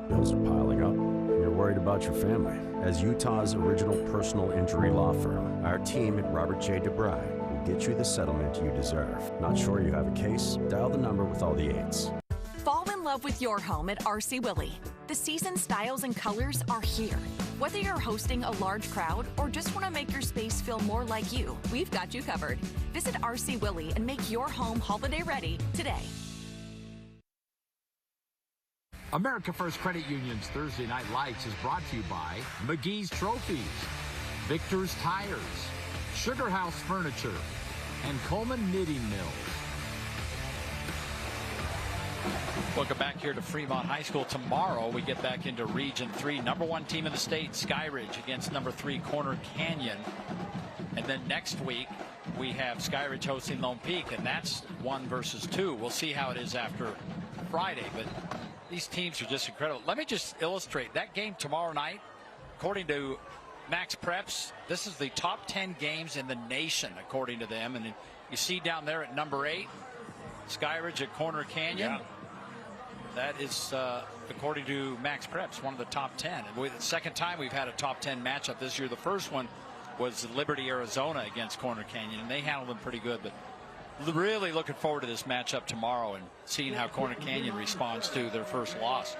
bills are piling up, and you're worried about your family. As Utah's original personal injury law firm, our team at Robert J. DeBry will get you the settlement you deserve. Not sure you have a case? Dial the number with all the 8s. Fall in love with your home at RC Willey. The season styles and colors are here. Whether you're hosting a large crowd or just want to make your space feel more like you, we've got you covered. Visit RC Willey and make your home holiday ready today. America First Credit Union's Thursday Night Lights is brought to you by McGee's Trophies, Victor's Tires, Sugar House Furniture, and Coleman Knitting Mills. Welcome back here to Fremont High School. Tomorrow we get back into Region 3. Number 1 team in the state, Skyridge, against number 3, Corner Canyon. And then next week we have Skyridge hosting Lone Peak, and that's 1 versus 2. We'll see how it is after Friday, but these teams are just incredible. Let me just illustrate that game tomorrow night. According to Max Preps, this is the top 10 games in the nation, according to them. And you see down there at number 8, Skyridge at Corner Canyon. Yeah. That is, according to Max Preps, one of the top 10. And the second time we've had a top 10 matchup this year. The first one was Liberty, Arizona against Corner Canyon, and they handled them pretty good. But really looking forward to this matchup tomorrow and seeing how Corner Canyon responds to their first loss.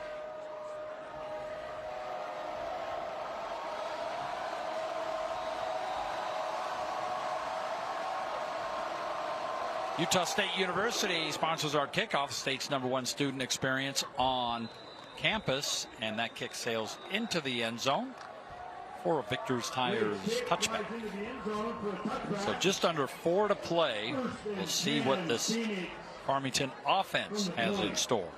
Utah State University sponsors our kickoff, state's #1 student experience on campus, and that kick sails into the end zone for a Victor's Tires touchback. So just under 4 to play. We'll see what this Farmington offense has in store.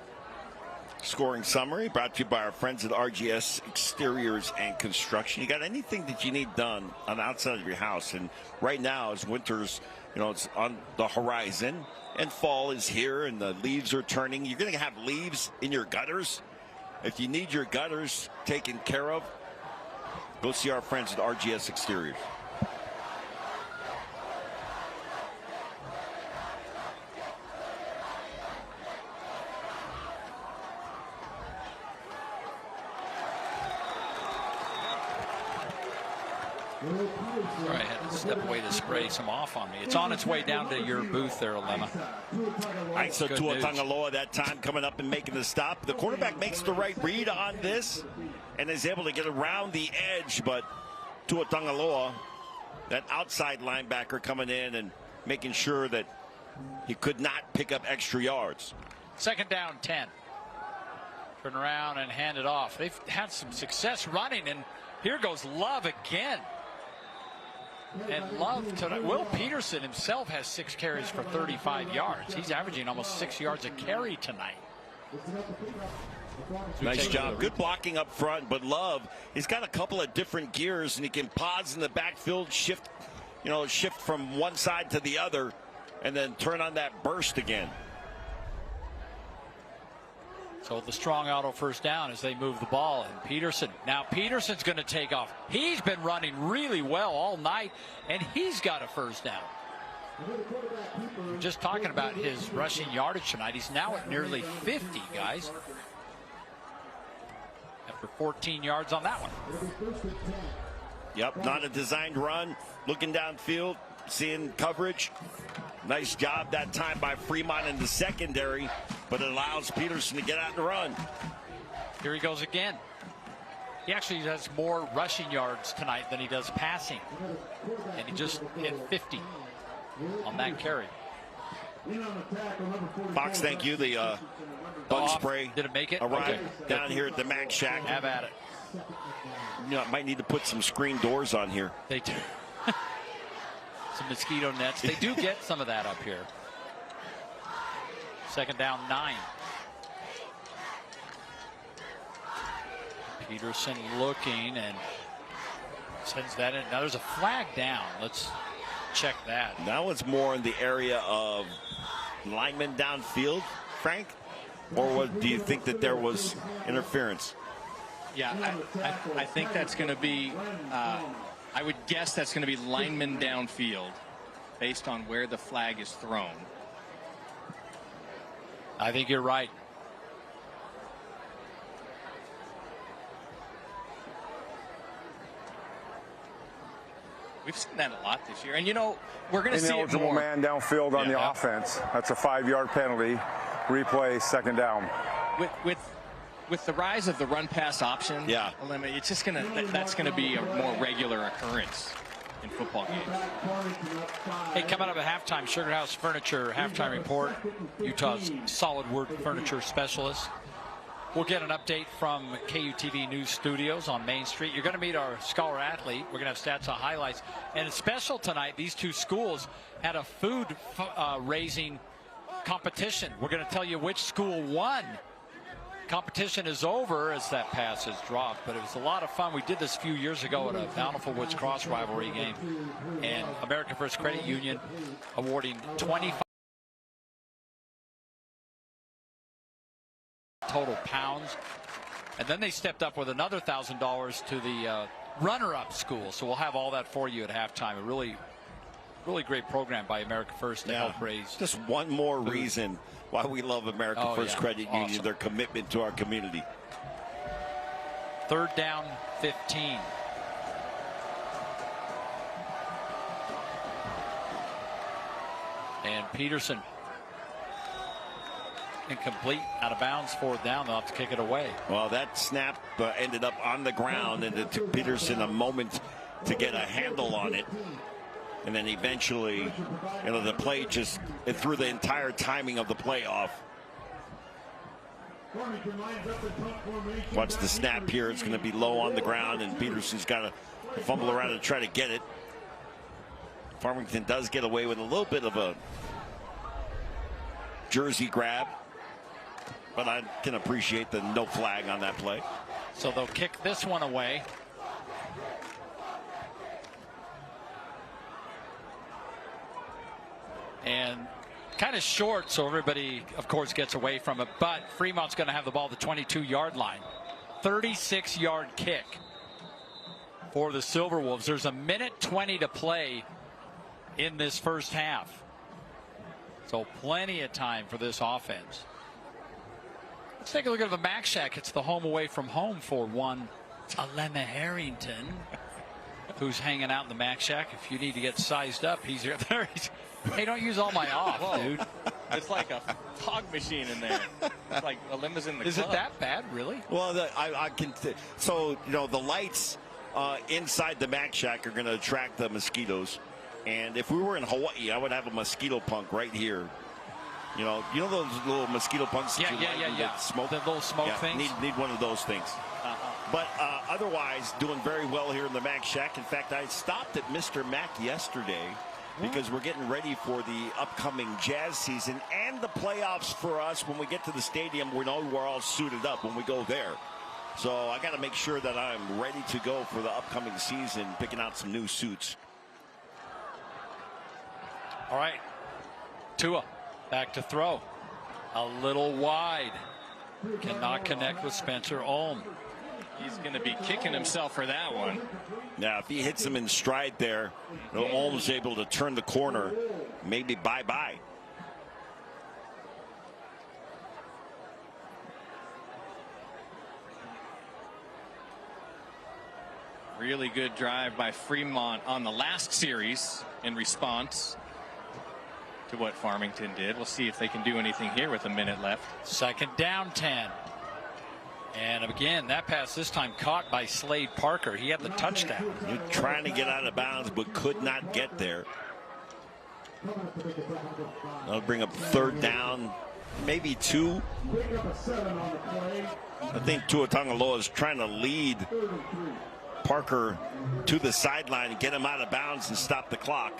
Scoring summary brought to you by our friends at RGS Exteriors and Construction. You got anything that you need done on the outside of your house, and right now as winter's, it's on the horizon and fall is here and the leaves are turning, you're going to have leaves in your gutters. If you need your gutters taken care of, go see our friends at RGS Exteriors. Sorry, I had to step away to spray some off on me. It's on its way down to your booth there, Alema. So Tua Tangaloa that time coming up and making the stop. The quarterback makes the right read on this and is able to get around the edge, but Tua Tangaloa, that outside linebacker, coming in and making sure that he could not pick up extra yards. Second down, 10. Turn around and hand it off. They've had some success running, and here goes Love again. And Love tonight. Will Peterson himself has 6 carries for 35 yards. He's averaging almost 6 yards a carry tonight. Nice job. Good blocking up front, but Love, he's got a couple of different gears, and he can pause in the backfield, shift from one side to the other, and then turn on that burst again. So the strong auto first down as they move the ball, and Peterson. Now Peterson's going to take off. He's been running really well all night, and he's got a first down. We're just talking about his rushing yardage tonight. He's now at nearly 50, guys. After 14 yards on that one. Yep, not a designed run. Looking downfield, seeing coverage. Nice job that time by Fremont in the secondary, but it allows Peterson to get out and run. Here he goes again. He actually has more rushing yards tonight than he does passing. And he just hit 50 on that carry. Fox, thank you. The bug spray. Did it make it? Arrived down here at the Mac Shack. Have at it. Might need to put some screen doors on here. They do. Some mosquito nets. They do get some of that up here. Second down, 9. Peterson looking and sends that in. Now there's a flag down. Let's check that. That was more in the area of linemen downfield, Frank? Or do you think that there was interference? Yeah, I think that's going to be, I would guess that's going to be lineman downfield based on where the flag is thrown. I think you're right. We've seen that a lot this year. And, you know, we're going to see it Ineligible more. man downfield on the offense. That's a 5-yard penalty. Replay, second down. With the rise of the run-pass option, it's just going to, that's going to be a more regular occurrence in football games. Hey, coming up at halftime, Sugar House Furniture halftime report. Utah's solid wood furniture specialist. We'll get an update from KUTV News Studios on Main Street. You're going to meet our scholar athlete. We're going to have stats and highlights. And it's special tonight, these two schools had a food raising competition. We're going to tell you which school won. Competition is over as that pass is dropped, but it was a lot of fun. We did this a few years ago at a Bountiful Woods Cross rivalry game, and American First Credit Union awarding 25 total pounds, and then they stepped up with another $1,000 to the runner-up school. So we'll have all that for you at halftime. A really great program by America First to help raise. Just one more reason why we love America First Credit Union, their commitment to our community. 3rd down, 15. And Peterson incomplete, out of bounds, 4th down. They'll have to kick it away. Well, that snap ended up on the ground, and it took Peterson a moment to get a handle on it. And then eventually, you know, the play just, it threw the entire timing of the play off. Watch the snap here. It's going to be low on the ground, and Peterson's got to fumble around and try to get it. Farmington does get away with a little bit of a jersey grab, but I can appreciate the no flag on that play. So they'll kick this one away. And kind of short, so everybody, of course, gets away from it. But Fremont's going to have the ball at the 22-yard line. 36-yard kick for the Silverwolves. There's a 1:20 to play in this first half. So plenty of time for this offense. Let's take a look at the Mac Shack. It's the home away from home for one Alema Harrington, who's hanging out in the Mac Shack. If you need to get sized up, he's here. There. Hey, don't use all my off, dude. It's like a fog machine in there. It's like a limousine in the Is club. it that bad, really? Well, I can. So, you know, the lights inside the Mac Shack are going to attract the mosquitoes. And if we were in Hawaii, I would have a mosquito punk right here. You know those little mosquito punks? Yeah. Smoke? The little smoke things? Need one of those things. But otherwise, doing very well here in the Mac Shack. In fact, I stopped at Mr. Mac yesterday because we're getting ready for the upcoming Jazz season and the playoffs for us. When we get to the stadium, we know we're all suited up when we go there. So I got to make sure that I'm ready to go for the upcoming season, picking out some new suits. All right. Tua back to throw. A little wide. Cannot connect with Spencer Olm. He's going to be kicking himself for that one. Now, if he hits him in stride there, Olm's able to turn the corner. Maybe bye-bye. Really good drive by Fremont on the last series in response to what Farmington did. We'll see if they can do anything here with a minute left. 2nd down 10. And again, that pass this time caught by Slade Parker. He had the touchdown. You're trying to get out of bounds, but could not get there. That'll bring up 3rd down, maybe 2. I think Tua Tagovailoa is trying to lead Parker to the sideline and get him out of bounds and stop the clock.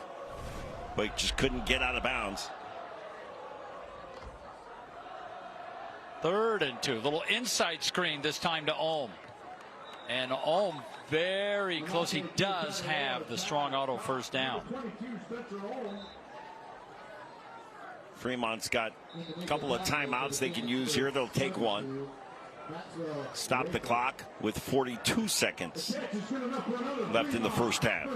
But he just couldn't get out of bounds. 3rd and 2. Little inside screen this time to Olm. And Olm very close. He does have the strong auto 1st down. Fremont's got a couple of timeouts they can use here. They'll take one. stop the clock with 42 seconds left in the first half.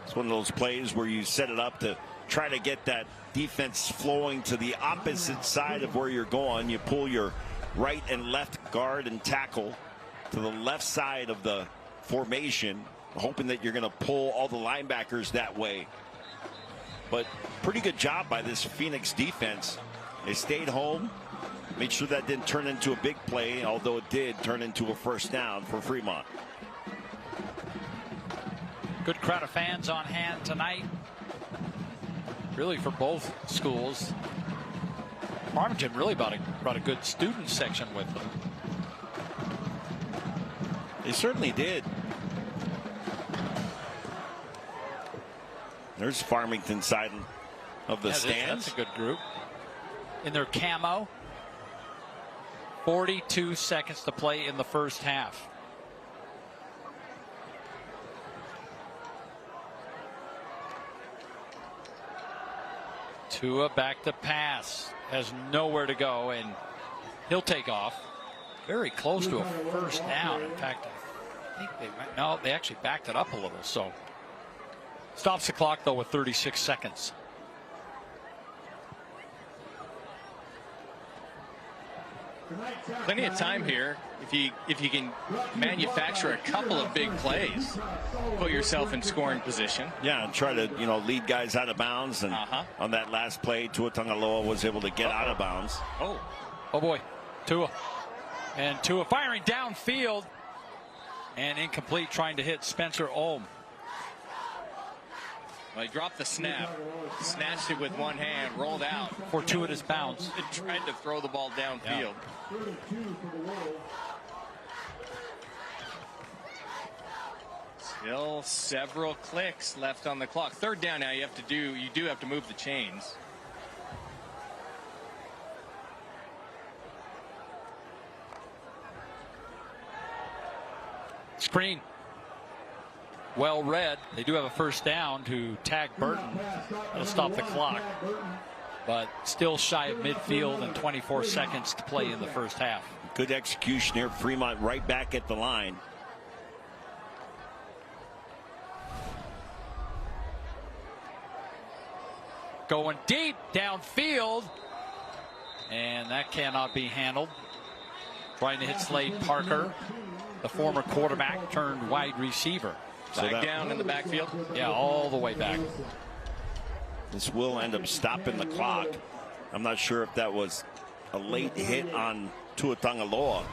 It's one of those plays where you set it up to try to get that defense flowing to the opposite side of where you're going. You pull your right and left guard and tackle to the left side of the formation, hoping that you're going to pull all the linebackers that way. But pretty good job by this Phoenix defense. They stayed home, made sure that didn't turn into a big play, although it did turn into a first down for Fremont. Good crowd of fans on hand tonight, really, for both schools. Farmington really brought a good student section with them. They certainly did. There's Farmington side of the stands. That's a good group. In their camo. 42 seconds to play in the first half. Tua back to pass. Has nowhere to go, and he'll take off. Very close to a first down. In fact, I think they actually backed it up a little. So stops the clock though with 36 seconds. Plenty of time here if you can manufacture a couple of big plays, put yourself in scoring position. Yeah, and try to lead guys out of bounds. And on that last play, Tua Tagovailoa was able to get out of bounds. Oh boy, Tua firing downfield and incomplete, trying to hit Spencer Ohm. Well, he dropped the snap, snatched it with one hand, rolled out. Fortuitous bounce. And tried to throw the ball downfield. Still several clicks left on the clock. Third down now. You do have to move the chains. Screen. Well read. They do have a first down to tag Burton. That'll stop the clock. But still shy of midfield and 24 seconds to play in the first half. Good execution here. Fremont right back at the line. Going deep downfield. And that cannot be handled. Trying to hit Slade Parker, the former quarterback turned wide receiver. Back down in the backfield. Yeah, all the way back. This will end up stopping the clock. I'm not sure if that was a late hit on Tua Tagovailoa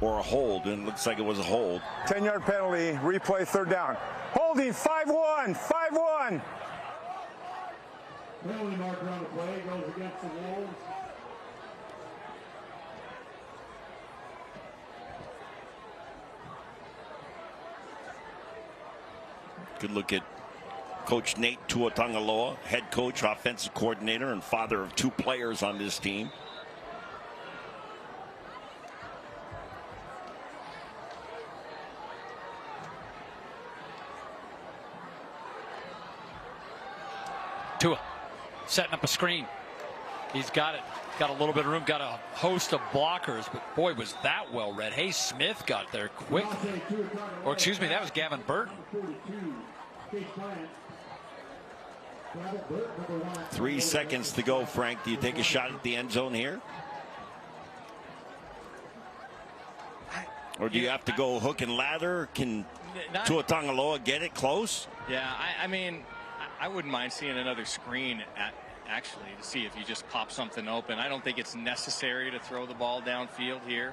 or a hold, and it looks like it was a hold. 10-yard penalty, replay, third down. Holding, 5-1, 5-1. Penalty marker on the play goes against the Wolves. Good look at Coach Nate Tua Tagovailoa, head coach, offensive coordinator, and father of two players on this team. Tua setting up a screen. He's got it. Got a little bit of room. Got a host of blockers. But boy, was that well read. Hayes Smith got there quick. Or excuse me, that was Gavin Burton. 3 seconds to go, Frank. Do you take a shot at the end zone here? Or do you have to go hook and ladder? Can Tua Tagovailoa get it close? Yeah, I mean, I wouldn't mind seeing another screen actually to see if you just pop something open. I don't think it's necessary to throw the ball downfield here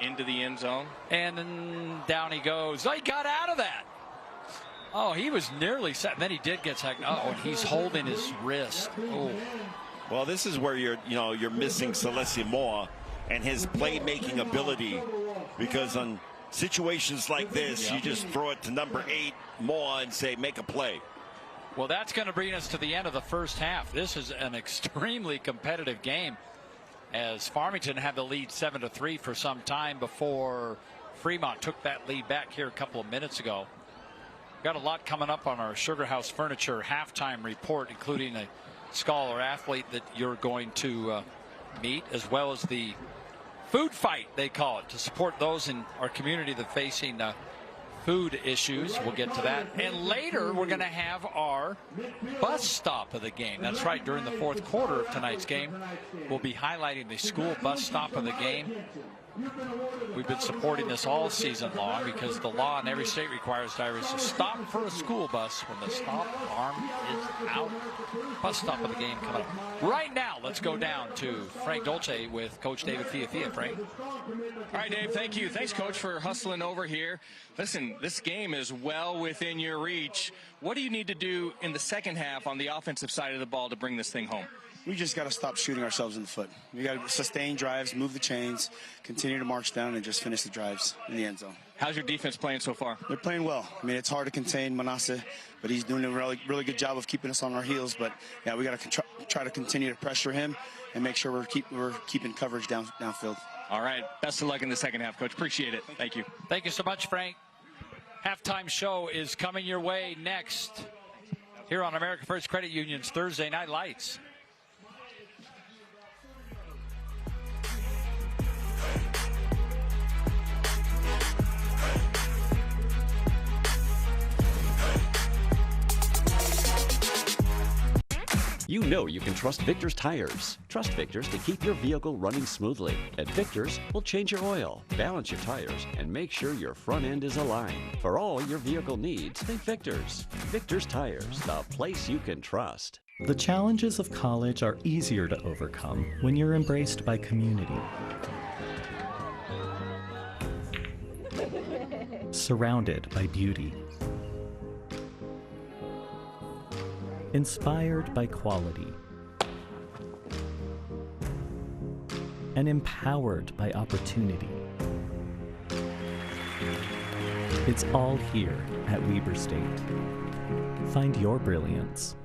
into the end zone. And then down he goes. Oh, he got out of that. Oh, he was nearly set. Then he did get sacked. Oh, and he's holding his wrist. Oh. Well, this is where you're missing Salesi Moa and his playmaking ability, because on situations like this, you just throw it to number 8 Moa and say, make a play. Well, that's going to bring us to the end of the first half. This is an extremely competitive game, as Farmington had the lead 7-3 for some time before Fremont took that lead back here a couple of minutes ago. Got a lot coming up on our Sugar House Furniture halftime report, including a scholar athlete that you're going to meet, as well as the food fight, they call it, to support those in our community that are facing food issues. We'll get to that. And later, we're going to have our bus stop of the game. That's right, during the fourth quarter of tonight's game, we'll be highlighting the school bus stop of the game. We've been supporting this all season long because the law in every state requires drivers to stop for a school bus when the stop arm is out. Bus stop of the game coming up. Right now, let's go down to Frank Dolce with Coach David Fiafia. Frank. All right, Dave, thank you. Thanks, Coach, for hustling over here. Listen, this game is well within your reach. What do you need to do in the second half on the offensive side of the ball to bring this thing home? We just got to stop shooting ourselves in the foot. We got to sustain drives, move the chains, continue to march down, and just finish the drives in the end zone. How's your defense playing so far? They're playing well. I mean, it's hard to contain Manasseh, but he's doing a really good job of keeping us on our heels. But, yeah, we got to try to continue to pressure him and make sure we're keeping coverage downfield. All right. Best of luck in the second half, Coach. Appreciate it. Thank you. Thank you so much, Frank. Halftime show is coming your way next here on America First Credit Union's Thursday Night Lights. You know you can trust Victor's tires. Trust Victor's to keep your vehicle running smoothly. At Victor's, we'll change your oil, balance your tires, and make sure your front end is aligned. For all your vehicle needs, think Victor's. Victor's Tires, the place you can trust. The challenges of college are easier to overcome when you're embraced by community. Surrounded by beauty. Inspired by quality. And empowered by opportunity. It's all here at Weber State. Find your brilliance.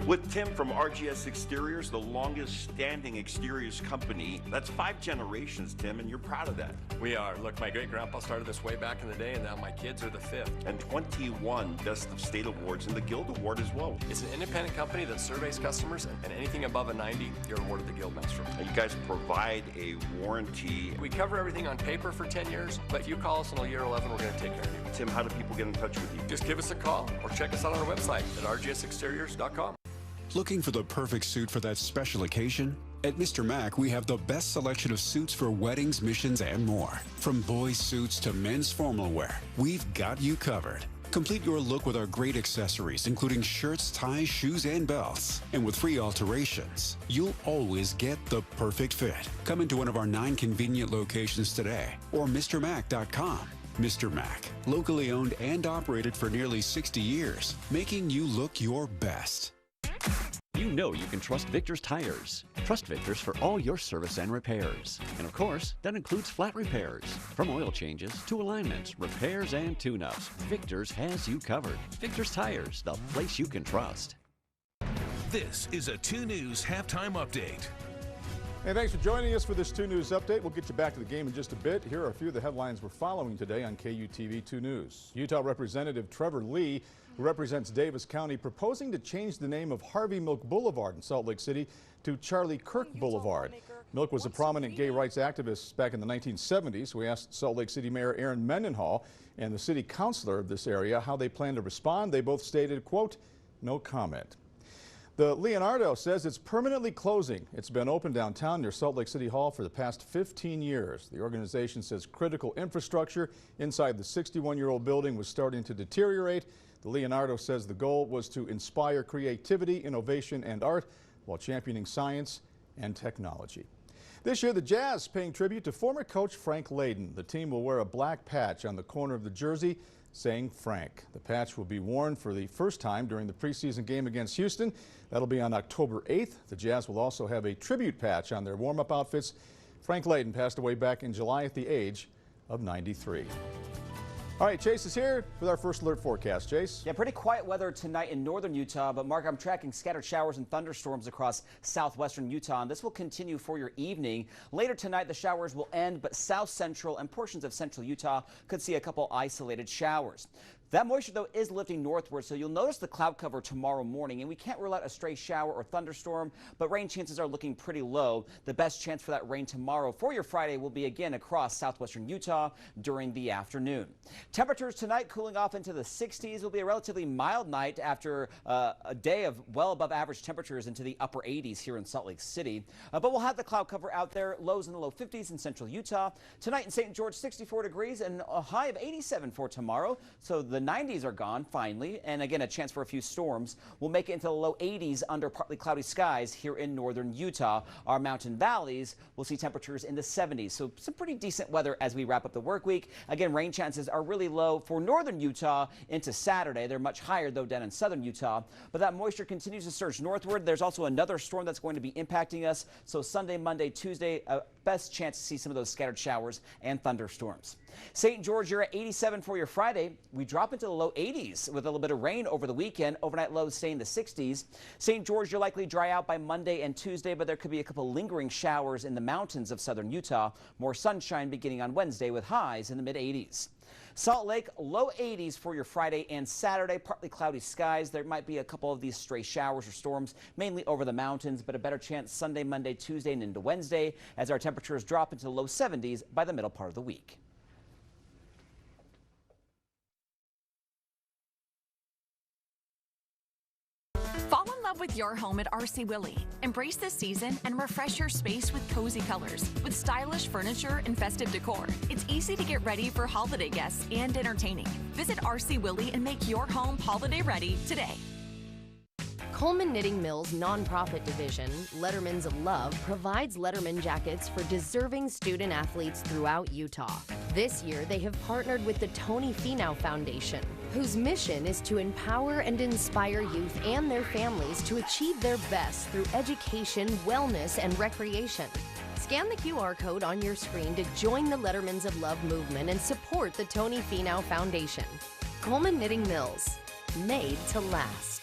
With Tim from RGS Exteriors, the longest standing exteriors company. That's 5 generations, Tim, and you're proud of that. We are. Look, my great-grandpa started this way back in the day, and now my kids are the 5th. And 21 Best of State awards and the Guild Award as well. It's an independent company that surveys customers, and anything above a 90, you're awarded the Guildmaster. And you guys provide a warranty. We cover everything on paper for 10 years, but if you call us in year 11, we're going to take care of you. Tim, how do people get in touch with you? Just give us a call or check us out on our website at rgsexteriors.com. Looking for the perfect suit for that special occasion? At Mr. Mac, we have the best selection of suits for weddings, missions, and more. From boys' suits to men's formal wear, we've got you covered. Complete your look with our great accessories, including shirts, ties, shoes, and belts. And with free alterations, you'll always get the perfect fit. Come into one of our 9 convenient locations today or MrMac.com. Mr. Mac, locally owned and operated for nearly 60 years, making you look your best. You know you can trust Victor's Tires. Trust Victor's for all your service and repairs. And of course, that includes flat repairs. From oil changes to alignments, repairs, and tune-ups, Victor's has you covered. Victor's Tires, the place you can trust. This is a 2 News halftime update. Hey, thanks for joining us for this 2 News update. We'll get you back to the game in just a bit. Here are a few of the headlines we're following today on KUTV 2 News. Utah Representative Trevor Lee, who represents Davis County, proposing to change the name of Harvey Milk Boulevard in Salt Lake City to Charlie Kirk Boulevard. Milk was a prominent gay rights activist back in the 1970s. We asked Salt Lake City Mayor Aaron Mendenhall and the city councilor of this area how they plan to respond. They both stated, quote, no comment. The Leonardo says it's permanently closing. It's been open downtown near Salt Lake City Hall for the past 15 years. The organization says critical infrastructure inside the 61-year-old building was starting to deteriorate. The Leonardo says the goal was to inspire creativity, innovation, and art while championing science and technology. This year, the Jazz paying tribute to former coach Frank Layden. The team will wear a black patch on the corner of the jersey saying Frank. The patch will be worn for the first time during the preseason game against Houston. That'll be on October 8th. The Jazz will also have a tribute patch on their warm-up outfits. Frank Layden passed away back in July at the age of 93. All right, Chase is here with our first alert forecast. Chase? Yeah, pretty quiet weather tonight in northern Utah, but Mark, I'm tracking scattered showers and thunderstorms across southwestern Utah, and this will continue for your evening. Later tonight, the showers will end, but south central and portions of central Utah could see a couple isolated showers. That moisture, though, is lifting northward, so you'll notice the cloud cover tomorrow morning, and we can't rule out a stray shower or thunderstorm, but rain chances are looking pretty low. The best chance for that rain tomorrow for your Friday will be again across southwestern Utah during the afternoon. Temperatures tonight cooling off into the 60s. It will be a relatively mild night after a day of well above average temperatures into the upper 80s here in Salt Lake City. But we'll have the cloud cover out there, lows in the low 50s in central Utah. Tonight in St. George, 64 degrees and a high of 87 for tomorrow. So the 90s are gone finally, and again a chance for a few storms. We'll make it into the low 80s under partly cloudy skies here in northern Utah. Our mountain valleys will see temperatures in the 70s, so some pretty decent weather as we wrap up the work week. Again, rain chances are really low for northern Utah into Saturday. They're much higher though down in southern Utah, but that moisture continues to surge northward. There's also another storm that's going to be impacting us, so Sunday, Monday, Tuesday, best chance to see some of those scattered showers and thunderstorms. St. George, you're at 87 for your Friday. We drop into the low 80s with a little bit of rain over the weekend. Overnight lows stay in the 60s. St. George, you'll likely dry out by Monday and Tuesday, but there could be a couple lingering showers in the mountains of southern Utah. More sunshine beginning on Wednesday with highs in the mid 80s. Salt Lake, low 80s for your Friday and Saturday. Partly cloudy skies. There might be a couple of these stray showers or storms, mainly over the mountains, but a better chance Sunday, Monday, Tuesday, and into Wednesday as our temperatures drop into the low 70s by the middle part of the week. Fall in love with your home at RC Willey. Embrace this season and refresh your space with cozy colors, with stylish furniture and festive decor. It's easy to get ready for holiday guests and entertaining. Visit RC Willey and make your home holiday ready today. Coleman Knitting Mill's nonprofit division, Letterman's of Love, provides Letterman jackets for deserving student athletes throughout Utah. This year, they have partnered with the Tony Finau Foundation, whose mission is to empower and inspire youth and their families to achieve their best through education, wellness, and recreation. Scan the QR code on your screen to join the Letterman's of Love movement and support the Tony Finau Foundation. Coleman Knitting Mills, made to last.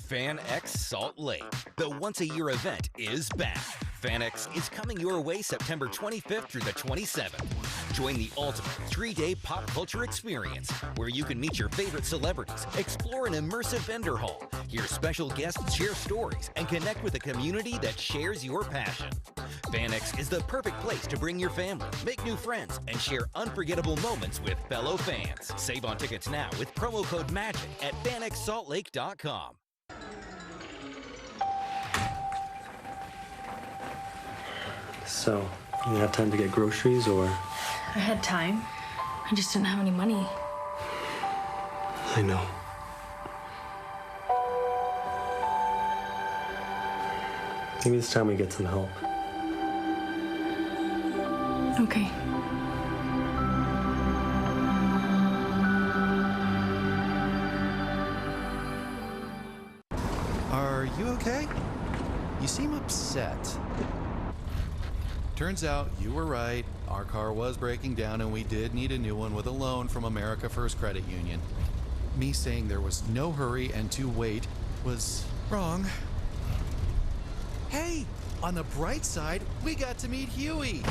FanX Salt Lake. The once-a-year event is back. FanX is coming your way September 25th through the 27th. Join the ultimate 3-day pop culture experience where you can meet your favorite celebrities, explore an immersive vendor hall, hear special guests share stories, and connect with a community that shares your passion. FanX is the perfect place to bring your family, make new friends, and share unforgettable moments with fellow fans. Save on tickets now with promo code MAGIC at fanxsaltlake.com. So, you didn't have time to get groceries, or? I had time. I just didn't have any money. I know. Maybe it's time we get some help. Okay. Are you okay? You seem upset. Turns out you were right. Our car was breaking down and we did need a new one with a loan from America First Credit Union. Me saying there was no hurry and to wait was wrong. Hey, on the bright side, we got to meet Huey.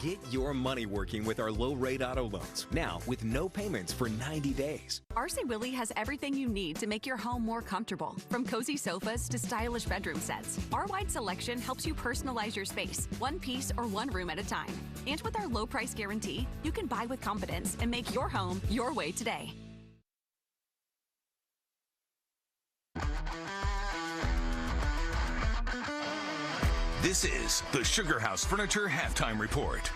Get your money working with our low-rate auto loans, now with no payments for 90 days. RC Willey has everything you need to make your home more comfortable, from cozy sofas to stylish bedroom sets. Our wide selection helps you personalize your space, one piece or one room at a time. And with our low price guarantee, you can buy with confidence and make your home your way today. This is the Sugar House Furniture Halftime Report.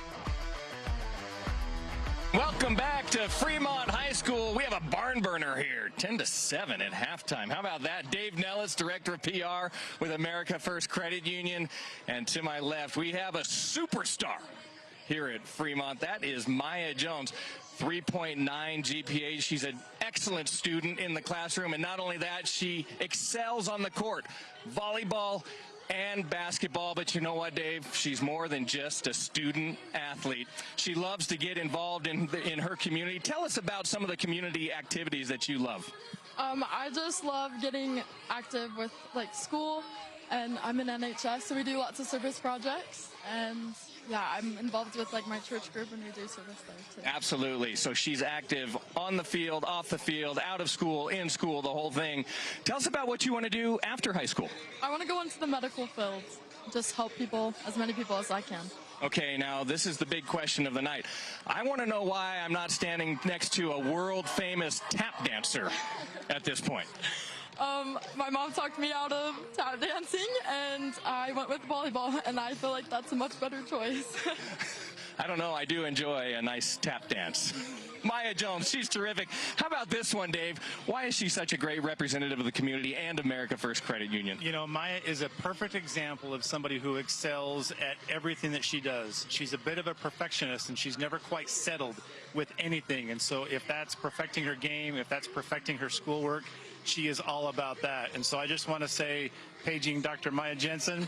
Welcome back to Fremont High School. We have a barn burner here, 10-7 at halftime. How about that? Dave Nellis, Director of PR with America First Credit Union. And to my left, we have a superstar here at Fremont. That is Maya Jones. 3.9 GPA. She's an excellent student in the classroom. And not only that, she excels on the court. Volleyball and basketball, but you know what, Dave? She's more than just a student athlete. She loves to get involved in her community. Tell us about some of the community activities that you love. I just love getting active with like school, and I'm in NHS, so we do lots of service projects, and yeah, I'm involved with like my church group, and we do service there too. Absolutely. So she's active on the field, off the field, out of school, in school, the whole thing. Tell us about what you want to do after high school. I want to go into the medical field, just help people, as many people as I can. Okay, now this is the big question of the night. I want to know why I'm not standing next to a world-famous tap dancer at this point. My mom talked me out of tap dancing, and I went with volleyball, and I feel like that's a much better choice. I don't know. I do enjoy a nice tap dance. Maya Jones, she's terrific. How about this one, Dave? Why is she such a great representative of the community and America First Credit Union? You know, Maya is a perfect example of somebody who excels at everything that she does. She's a bit of a perfectionist, and she's never quite settled with anything. And so if that's perfecting her game, if that's perfecting her schoolwork, she is all about that. And so I just want to say, paging Dr. Maya Jensen,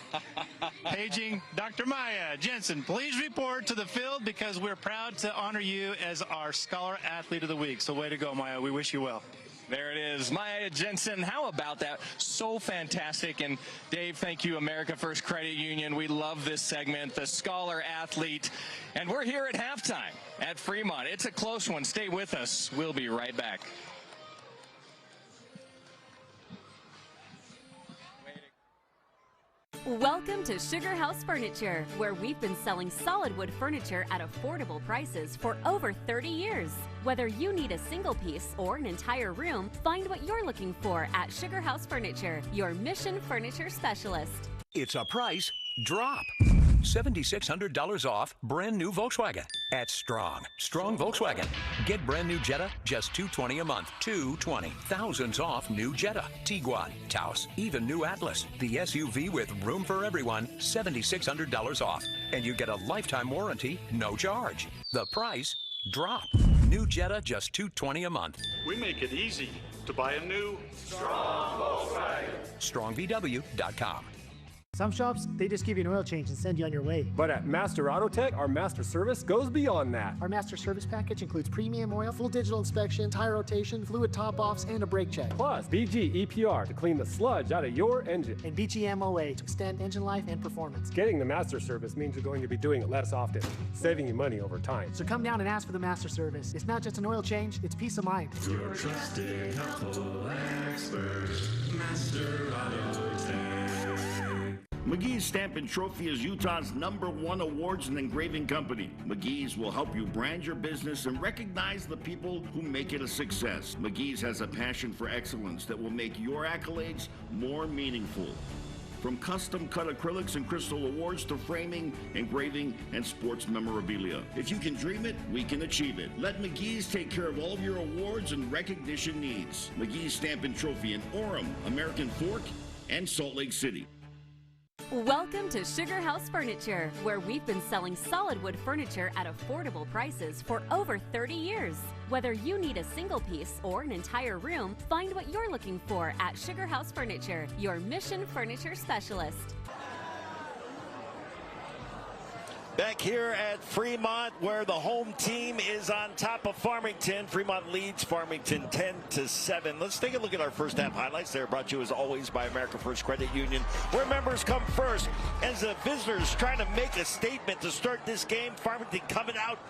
paging Dr. Maya Jensen, please report to the field because we're proud to honor you as our Scholar Athlete of the Week. So way to go, Maya. We wish you well. There it is. Maya Jensen, how about that? So fantastic. And Dave, thank you, America First Credit Union. We love this segment, the Scholar Athlete. And we're here at halftime at Fremont. It's a close one. Stay with us. We'll be right back. Welcome to Sugar House Furniture, where we've been selling solid wood furniture at affordable prices for over 30 years. Whether you need a single piece or an entire room, find what you're looking for at Sugar House Furniture, your Mission Furniture specialist. It's a price drop. $7,600 off brand new Volkswagen at Strong Volkswagen. Get brand new Jetta just $220 a month. $220. Thousands off new Jetta, Tiguan, Taos, even new Atlas. The SUV with room for everyone. $7,600 off, and you get a lifetime warranty, no charge. The price drop. New Jetta just $220 a month. We make it easy to buy a new Strong Volkswagen. StrongVW.com. Some shops, they just give you an oil change and send you on your way. But at Master Auto Tech, our master service goes beyond that. Our master service package includes premium oil, full digital inspection, tire rotation, fluid top-offs, and a brake check. Plus, BG EPR to clean the sludge out of your engine. And BG MOA to extend engine life and performance. Getting the master service means you're going to be doing it less often, saving you money over time. So come down and ask for the master service. It's not just an oil change, it's peace of mind. Your trusted, helpful expert, Master Auto Tech. McGee's Stamp and Trophy is Utah's #1 awards and engraving company. McGee's will help you brand your business and recognize the people who make it a success. McGee's has a passion for excellence that will make your accolades more meaningful. From custom-cut acrylics and crystal awards to framing, engraving, and sports memorabilia. If you can dream it, we can achieve it. Let McGee's take care of all of your awards and recognition needs. McGee's Stamp and Trophy in Orem, American Fork, and Salt Lake City. Welcome to Sugar House Furniture, where we've been selling solid wood furniture at affordable prices for over 30 years. Whether you need a single piece or an entire room, find what you're looking for at Sugar House Furniture, your Mission Furniture specialist. Back here at Fremont, where the home team is on top of Farmington. Fremont leads Farmington 10-7. Let's take a look at our first half highlights. They're brought to you as always by America First Credit Union, where members come first. As the visitors trying to make a statement to start this game, Farmington coming out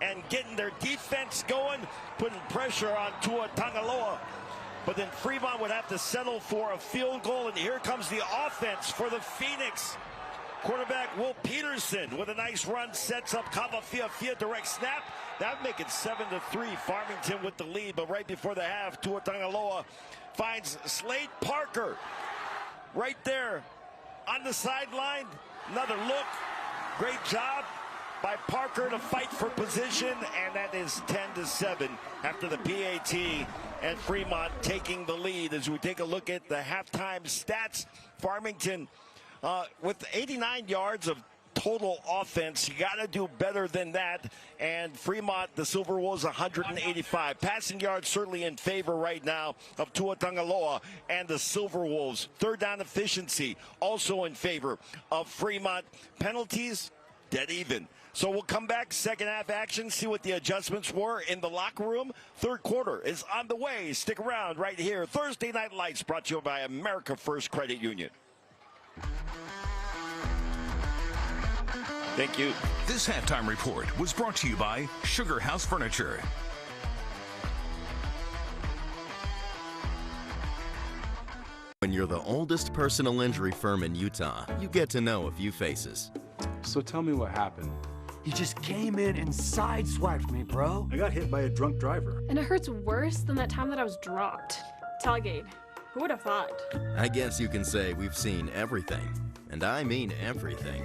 and getting their defense going, putting pressure on Tua Tagovailoa. But then Fremont would have to settle for a field goal, and here comes the offense for the Phoenix. Quarterback Will Peterson with a nice run, sets up Kavafia, direct snap. That would make it 7-3. Farmington with the lead, but right before the half, Tua Tagovailoa finds Slade Parker right there on the sideline. Another look. Great job by Parker to fight for position, and that is 10-7 after the PAT, and Fremont taking the lead. As we take a look at the halftime stats, Farmington with 89 yards of total offense. You got to do better than that. And Fremont, the Silverwolves, 185. Passing yards certainly in favor right now of Tua Tagovailoa and the Silverwolves. Third down efficiency also in favor of Fremont. Penalties, dead even. So we'll come back, second half action, see what the adjustments were in the locker room. Third quarter is on the way. Stick around right here. Thursday Night Lights brought to you by America First Credit Union. Thank you. This halftime report was brought to you by Sugar House Furniture. When you're the oldest personal injury firm in Utah, you get to know a few faces. So tell me what happened. You just came in and sideswiped me, bro. I got hit by a drunk driver. And it hurts worse than that time that I was dropped. Tailgate. Who would have thought? I guess you can say we've seen everything. And I mean everything.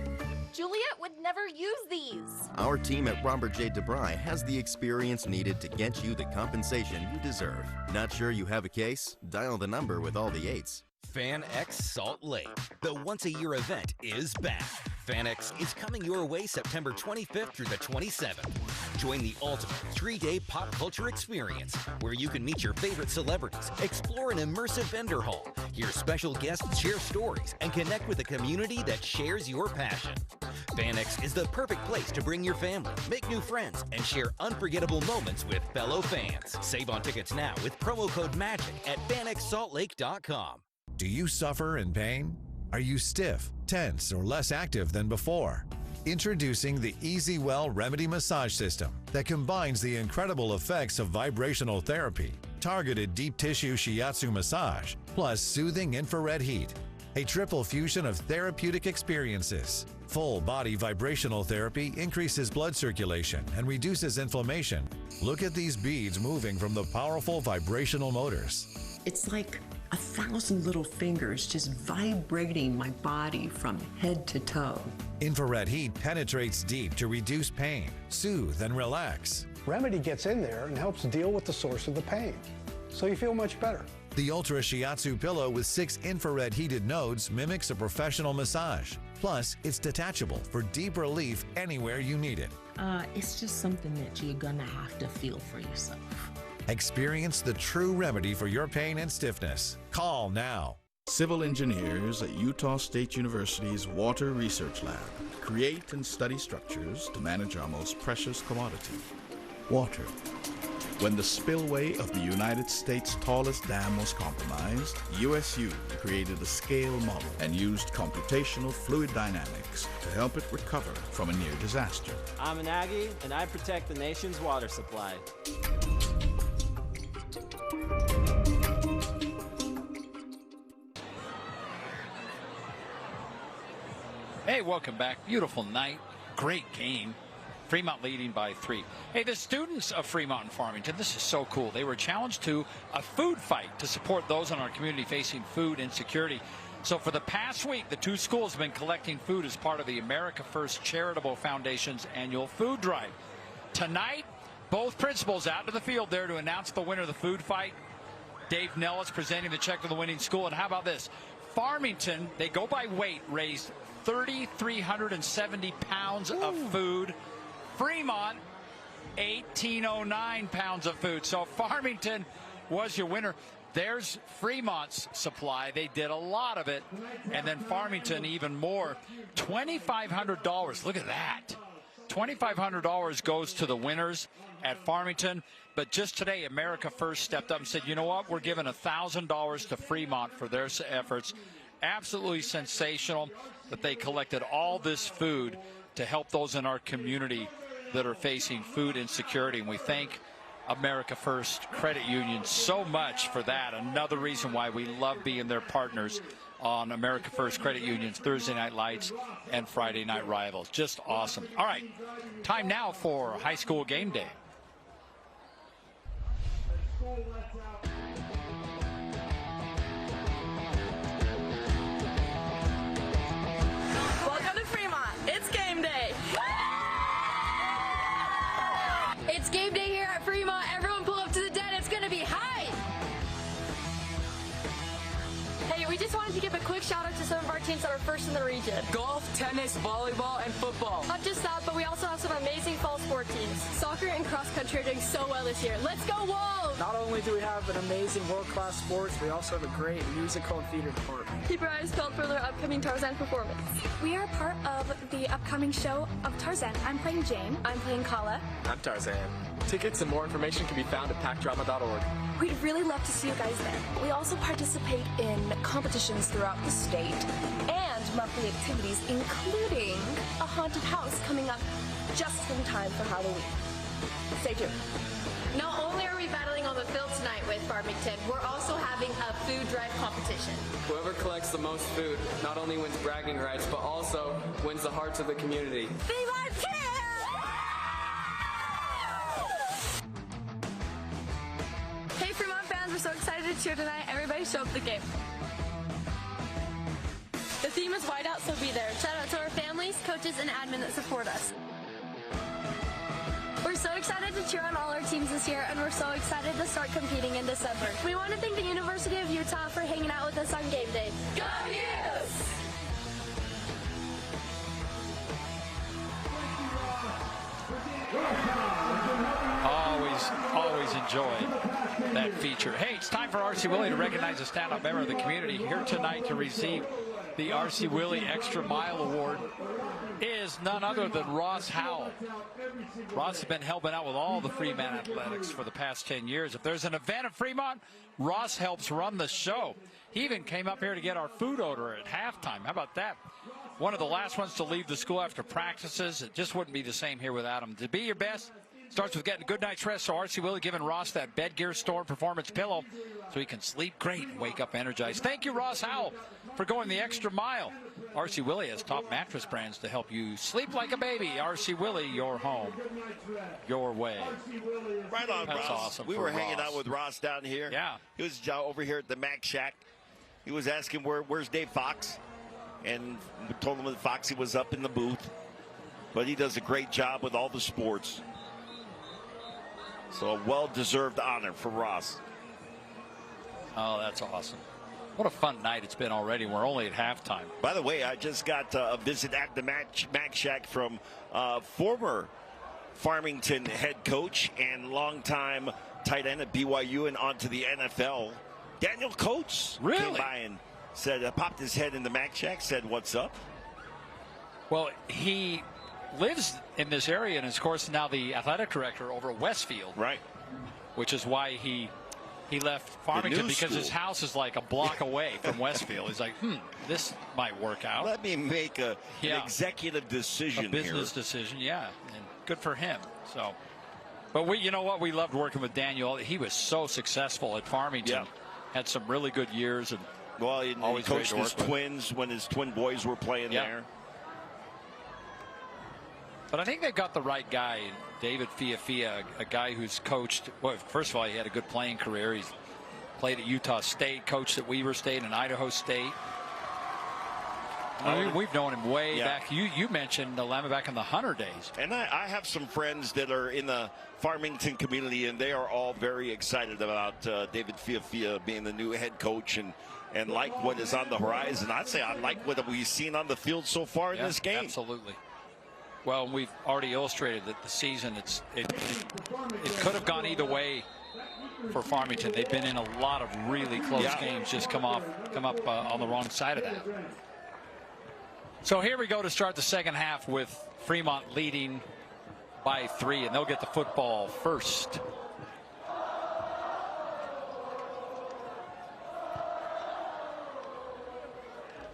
Juliet would never use these. Our team at Robert J. DeBry has the experience needed to get you the compensation you deserve. Not sure you have a case? Dial the number with all the 8s. FanX Salt Lake. The once-a-year event is back. FanX is coming your way September 25th through the 27th. Join the ultimate 3-day pop culture experience where you can meet your favorite celebrities, explore an immersive vendor hall, hear special guests share stories, and connect with a community that shares your passion. FanX is the perfect place to bring your family, make new friends, and share unforgettable moments with fellow fans. Save on tickets now with promo code MAGIC at fanxsaltlake.com. Do you suffer in pain? Are you stiff, tense, or less active than before? Introducing the EasyWell Remedy Massage System that combines the incredible effects of vibrational therapy, targeted deep tissue shiatsu massage, plus soothing infrared heat. A triple fusion of therapeutic experiences. Full body vibrational therapy increases blood circulation and reduces inflammation. Look at these beads moving from the powerful vibrational motors. It's like 1,000 little fingers just vibrating my body from head to toe. Infrared heat penetrates deep to reduce pain, soothe, and relax. Remedy gets in there and helps deal with the source of the pain, so you feel much better. The Ultra Shiatsu pillow with 6 infrared heated nodes mimics a professional massage. Plus, it's detachable for deep relief anywhere you need it. It's just something that you're gonna have to feel for yourself. Experience the true remedy for your pain and stiffness. Call now. Civil engineers at Utah State University's Water Research Lab create and study structures to manage our most precious commodity, water. When the spillway of the United States' tallest dam was compromised, USU created a scale model and used computational fluid dynamics to help it recover from a near disaster. I'm an Aggie, and I protect the nation's water supply. Hey, welcome back. Beautiful night. Great game. Fremont leading by 3. Hey, the students of Fremont and Farmington, this is so cool. They were challenged to a food fight to support those in our community facing food insecurity. So for the past week, the 2 schools have been collecting food as part of the America First Charitable Foundation's annual food drive. Tonight, both principals out to the field there to announce the winner of the food fight. Dave Nellis presenting the check to the winning school. And how about this? Farmington, they go by weight, raised 3,370 pounds of food. Fremont, 1,809 pounds of food. So Farmington was your winner. There's Fremont's supply. They did a lot of it. And then Farmington even more. $2,500. Look at that. $2,500 goes to the winners at Farmington. But just today, America First stepped up and said, you know what? We're giving $1,000 to Fremont for their efforts. Absolutely sensational that they collected all this food to help those in our community that are facing food insecurity. And we thank America First Credit Union so much for that. Another reason why we love being their partners on America First Credit Union's Thursday Night Lights and Friday Night Rivals. Just awesome. All right, time now for high school game day. Welcome to Fremont. It's game day. It's game day here at Fremont. Everyone pull up to the den. It's going to be hype. Hey, we just wanted to give a quick shout out to some of our teams that are first in the region. Golf, tennis, volleyball, and football. Not just that, but we also have some amazing fall sport teams. Soccer and cross country are doing so well this year. Let's go Wolves! Not only do we have an amazing world-class sports, we also have a great musical and theater department. Keep your eyes peeled for their upcoming Tarzan performance. We are part of the upcoming show of Tarzan. I'm playing Jane. I'm playing Kala. I'm Tarzan. Tickets and more information can be found at packdrama.org. We'd really love to see you guys there. We also participate in competitions throughout the state, and monthly activities, including a haunted house coming up just in time for Halloween. Stay tuned. Not only are we battling on the field tonight with Farmington, we're also having a food drive competition. Whoever collects the most food not only wins bragging rights, but also wins the hearts of the community. Fremont Kids! Hey Fremont fans, we're so excited to cheer tonight. Everybody show up at the game. The theme is Whiteout, so be there. Shout out to our families, coaches, and admin that support us. We're so excited to cheer on all our teams this year, and we're so excited to start competing in December. We want to thank the University of Utah for hanging out with us on game day. Go Utes! Always enjoy that feature. Hey, it's time for R.C. Willey to recognize a stand-up member of the community. Here tonight to receive the R.C. Willey Extra Mile Award is none other than Ross Howell. Ross has been helping out with all the Fremont athletics for the past 10 years. If there's an event at Fremont, Ross helps run the show. He even came up here to get our food order at halftime. How about that? One of the last ones to leave the school after practices. It just wouldn't be the same here without him. To be your best starts with getting a good night's rest. So R.C. Willey giving Ross that Bed Gear Storm Performance pillow so he can sleep great and wake up energized. Thank you, Ross Howell, for going the extra mile. R.C. Willey has top mattress brands to help you sleep like a baby. R.C. Willey, your home, your way. Right on, That's Ross. awesome. We were hanging out with Ross down here. Yeah. He was over here at the Mac Shack. He was asking where's Dave Fox, and we told him that Foxy was up in the booth. But he does a great job with all the sports. So a well-deserved honor for Ross. Oh, that's awesome. What a fun night it's been already. We're only at halftime. By the way, I just got a visit at the Mac Shack from former Farmington head coach and longtime tight end at BYU and onto the NFL, Daniel Coates. Really? Came by and said, popped his head in the Mac Shack, said, "What's up?" Well, he lives in this area and is, of course, now the athletic director over at Westfield. Right. Which is why he left Farmington, because his house is like a block away from Westfield. He's like, this might work out. Let me make an executive decision, a business decision, yeah, and good for him. So, but you know what? We loved working with Daniel. He was so successful at Farmington. Had some really good years, and he coached his twins when his twin boys were playing there. But I think they've got the right guy, David Fiafia, a guy who's coached. Well, first of all, he had a good playing career. He's played at Utah State, coached at Weber State and Idaho State. We've known him way back. You mentioned Lama back in the Hunter days. And I have some friends that are in the Farmington community, and they are all very excited about David Fiafia being the new head coach and like what is on the horizon. I'd say I like what we've seen on the field so far in this game. Absolutely. Well, we've already illustrated that the season, it could have gone either way for Farmington. They've been in a lot of really close games, just come up on the wrong side of that. So here we go to start the second half with Fremont leading by 3, and they'll get the football first.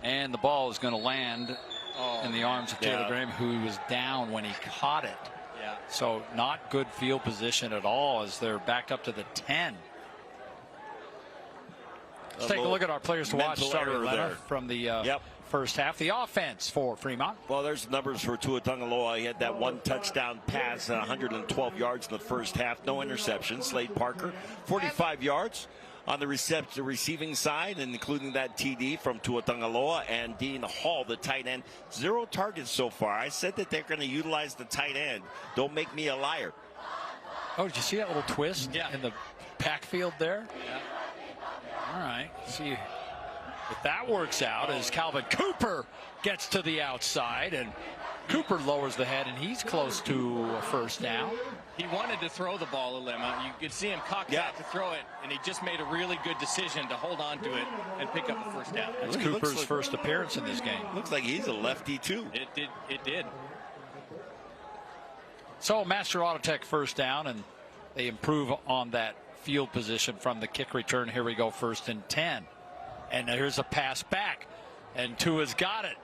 And the ball is going to land in the arms of Taylor Graham, who was down when he caught it. Yeah. So not good field position at all as they're backed up to the 10. Let's take a look at our players to watch starting Leonard from the first half. The offense for Fremont. Well, there's numbers for Tua Tagovailoa. He had that one touchdown pass, 112 yards in the first half, no interceptions. Slade Parker, 45 yards. On the receiving side, and including that TD from Tua Tagovailoa, and Dean Hall, the tight end, 0 targets so far. I said that they're going to utilize the tight end. Don't make me a liar. Oh, did you see that little twist in the backfield there? Yeah. All right. See if that works out as Calvin Cooper gets to the outside, and Cooper lowers the head, and he's close to a first down. He wanted to throw the ball, Alema. You could see him cock back to throw it, and he just made a really good decision to hold on to it and pick up the first down. That's Cooper's first appearance in this game. Looks like he's a lefty, too. It did. So Master Autotech first down, and they improve on that field position from the kick return. Here we go, 1st and 10. And here's a pass back, and Tua's got it.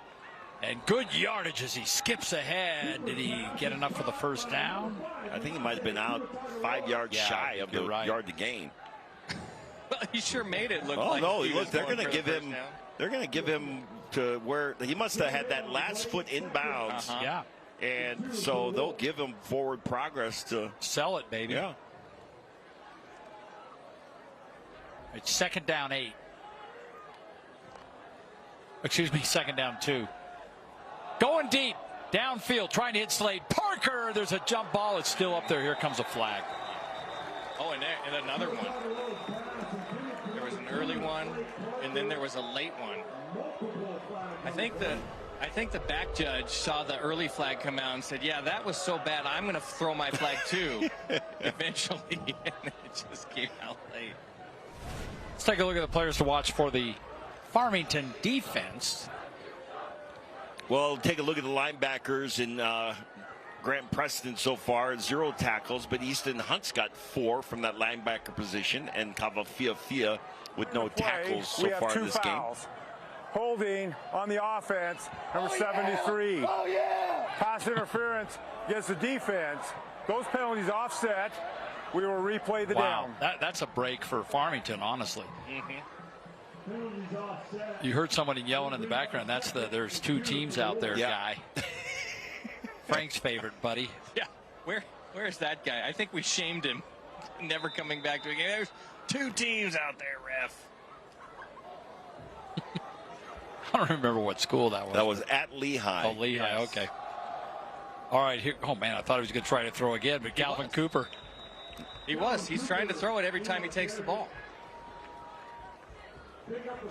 And good yardage as he skips ahead. Did he get enough for the first down? I think he might have been out 5 yards shy of the yard to gain. Well, he sure made it look like. Oh no! Look, they're going to give him. They're going to give him to where he must have had that last foot inbounds. Yeah. And so they'll give him forward progress to sell it, baby. Yeah. It's 2nd down 8. Excuse me, 2nd down 2. Going deep, downfield, trying to hit Slade. Parker, there's a jump ball. It's still up there. Here comes a flag. Oh, and another one. There was an early one, and then there was a late one. I think the back judge saw the early flag come out and said, yeah, that was so bad, I'm going to throw my flag too. Eventually, and it just came out late. Let's take a look at the players to watch for the Farmington defense. Well, take a look at the linebackers in Grant Preston so far, 0 tackles, but Easton Hunt's got 4 from that linebacker position, and Kavafia with no tackles so far in this game. Holding on the offense, number 73. Oh, yeah. Pass interference against the defense. Those penalties offset. We will replay the down. That's a break for Farmington, honestly. You heard somebody yelling in the background. There's 2 teams out there, guy. Frank's favorite, buddy. Yeah. Where's that guy? I think we shamed him. Never coming back to a game. There's 2 teams out there, ref. I don't remember what school that was. That was at Lehigh. Oh, Lehigh. Yes. Okay. All right. Here. Oh man, I thought he was going to try to throw again, but Calvin Cooper. He's trying to throw it every time he takes the ball.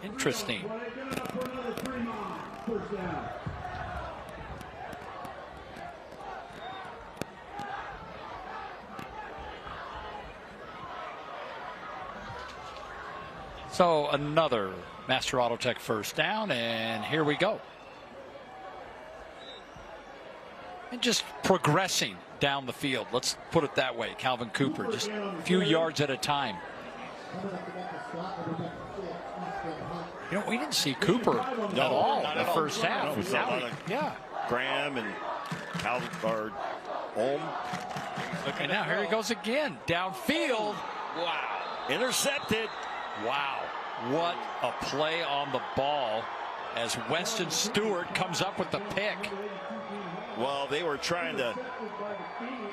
Interesting. So another Master Auto Tech first down, and here we go. And just progressing down the field. Let's put it that way. Calvin Cooper, just a few yards at a time. You know, we didn't see Cooper at all in the first half. Yeah. Graham and Calvin or Ohm. And now here he goes again. Downfield. Wow. Intercepted. Wow. What a play on the ball as Weston Stewart comes up with the pick. Well, they were trying to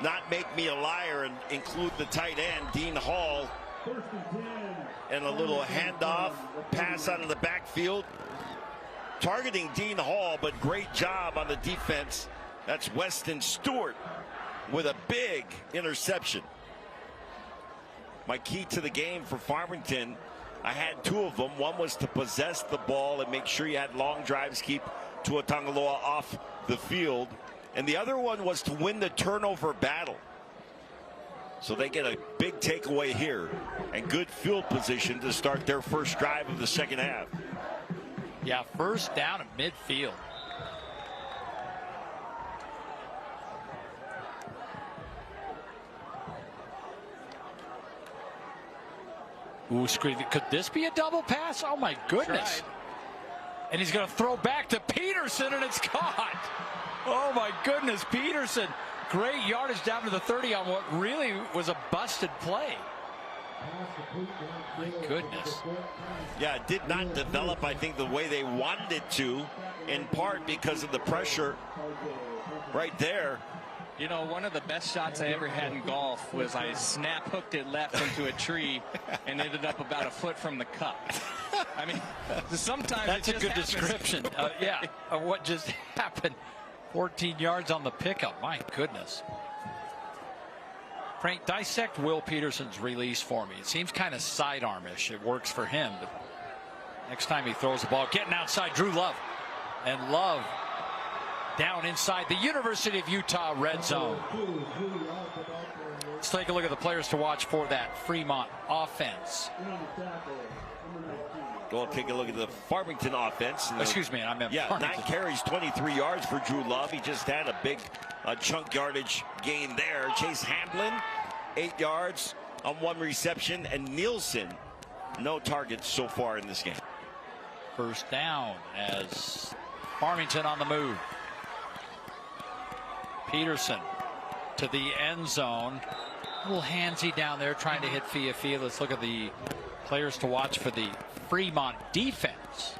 not make me a liar and include the tight end, Dean Hall. And a little handoff, pass out of the backfield. Targeting Dean Hall, but great job on the defense. That's Weston Stewart with a big interception. My key to the game for Farmington, I had 2 of them. One was to possess the ball and make sure you had long drives, keep Tua Tagovailoa off the field. And the other one was to win the turnover battle. So they get a big takeaway here and good field position to start their first drive of the second half. Yeah, first down at midfield. Ooh, screen. Could this be a double pass? Oh, my goodness. And he's going to throw back to Peterson, and it's caught. Oh, my goodness, Peterson. Great yardage down to the 30 on what really was a busted play. My goodness. Yeah, it did not develop, I think, the way they wanted it to, in part because of the pressure right there. You know, one of the best shots I ever had in golf was I snap hooked it left into a tree and ended up about a foot from the cup. I mean, sometimes that's it just a good happens. description. Of what just happened. 14 yards on the pickup. My goodness. Frank, dissect Will Peterson's release for me. It seems kind of sidearmish. It works for him. But next time he throws the ball, getting outside Drew Love. And Love down inside the University of Utah red zone. Let's take a look at the players to watch for that Fremont offense. Go take a look at the Farmington offense. Excuse me, I meant Farmington. 9 carries, 23 yards for Drew Love. He just had a big chunk yardage gain there. Chase Hamlin, 8 yards on 1 reception. And Nielsen, no targets so far in this game. First down as Farmington on the move. Peterson to the end zone. A little handsy down there trying to hit Fia. Let's look at the players to watch for the Fremont defense.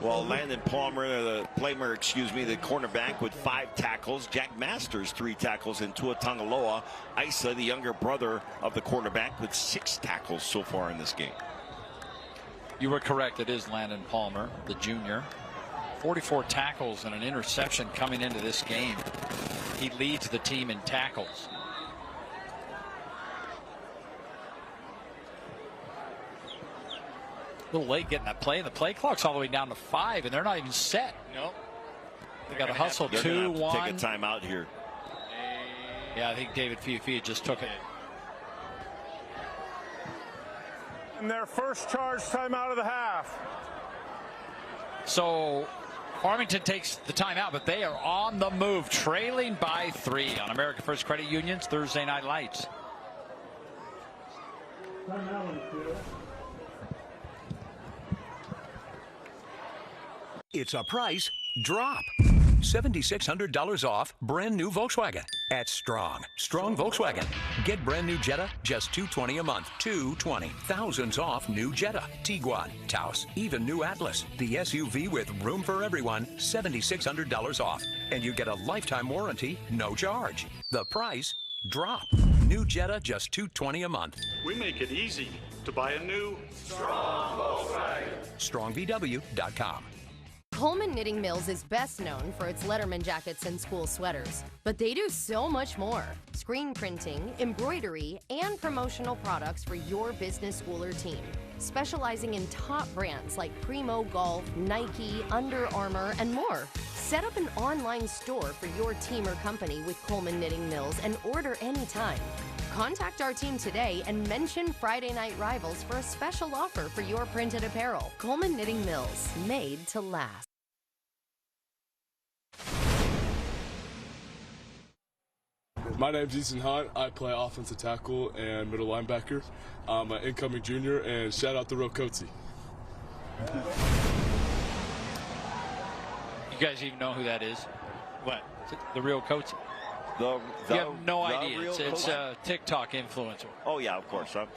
Well, Landon Palmer, the cornerback with 5 tackles. Jack Masters 3 tackles, and Tua Tangaloa Isa, the younger brother of the cornerback, with 6 tackles so far in this game. You were correct. It is Landon Palmer, the junior. 44 tackles and an interception coming into this game. He leads the team in tackles. A little late getting that play. The play clock's all the way down to 5, and they're not even set. Nope. They got to hustle 2-1. Take a timeout here. Yeah, I think David Fia just took it. And their first charge timeout of the half. So Farmington takes the timeout, but they are on the move, trailing by 3 on American First Credit Union's Thursday Night Lights. It's a price drop. $7,600 off brand new Volkswagen at Strong. Strong Volkswagen. Get brand new Jetta, just $220 a month. $220. Thousands off new Jetta, Tiguan, Taos, even new Atlas. The SUV with room for everyone, $7,600 off. And you get a lifetime warranty, no charge. The price drop. New Jetta, just $220 a month. We make it easy to buy a new Strong Volkswagen. StrongVW.com. Coleman Knitting Mills is best known for its Letterman jackets and school sweaters, but they do so much more. Screen printing, embroidery, and promotional products for your business, school, or team. Specializing in top brands like Primo Golf, Nike, Under Armour, and more. Set up an online store for your team or company with Coleman Knitting Mills and order anytime. Contact our team today and mention Friday Night Rivals for a special offer for your printed apparel. Coleman Knitting Mills, made to last. My name's Ethan Hunt. I play offensive tackle and middle linebacker. I'm an incoming junior, and shout out to Rokotsi. You guys even know who that is? What? The real Coatsy. You have no idea. It's a TikTok influencer. Oh, yeah, of course. I'm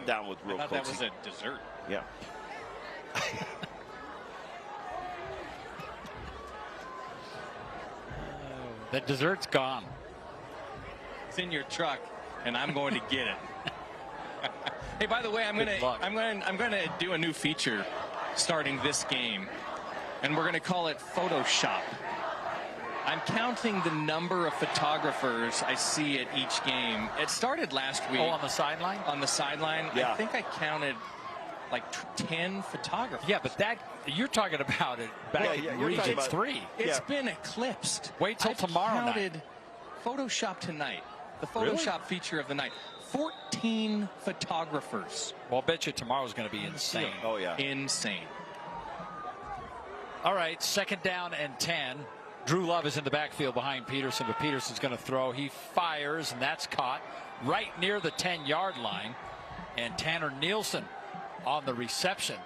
down with real I thought that was a dessert. Yeah. The dessert's gone. It's in your truck, and I'm going to get it. Hey, by the way, I'm gonna do a new feature starting this game, and we're gonna call it Photoshop. I'm counting the number of photographers I see at each game. It started last week. Oh, on the sideline? On the sideline. Yeah. I think I counted like 10 photographers. Yeah, but that you're talking about it back in Region 3. It's been eclipsed. Wait till tomorrow night. I counted Photoshop tonight. The Photoshop feature of the night. 14 photographers. Well, I'll bet you tomorrow's going to be insane. Oh, yeah. Insane. All right, 2nd down and 10. Drew Love is in the backfield behind Peterson, but Peterson's going to throw. He fires, and that's caught right near the 10-yard line. And Tanner Nielsen on the reception.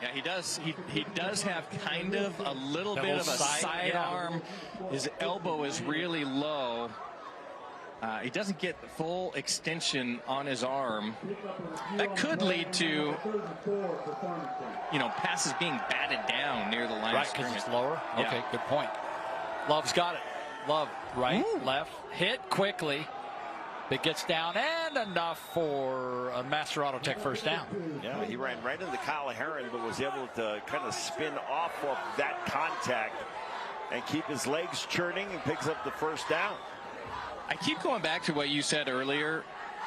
Yeah, he does. He does have kind of a little bit of a sidearm. His elbow is really low. He doesn't get the full extension on his arm. That could lead to, passes being batted down near the line of scrimmage. Right, because it's lower? Yeah. Okay, good point. Love's got it. Love, right, left, hit quickly. It gets down and enough for a Master Auto Tech first down. Yeah, he ran right into Kyle Herron, but was able to kind of spin off of that contact and keep his legs churning and picks up the first down. I keep going back to what you said earlier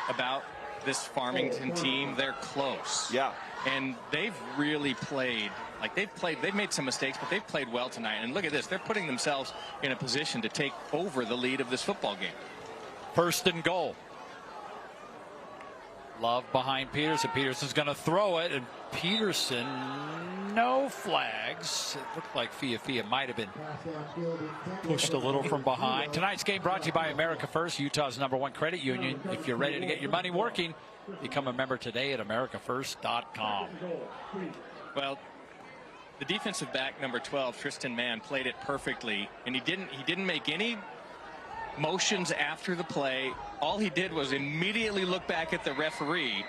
about this Farmington team. They're close. Yeah. And they've really played. They've made some mistakes, but they've played well tonight. And look at this. They're putting themselves in a position to take over the lead of this football game. 1st and goal. Love behind Peterson. Peterson's going to throw it, and Peterson, no flags. It looked like Fia might have been pushed a little from behind. Tonight's game brought to you by America First, Utah's #1 credit union. If you're ready to get your money working, become a member today at americafirst.com. Well, The defensive back, number 12, Tristan Mann, played it perfectly, and he didn't make any motions after the play. All he did was immediately look back at the referee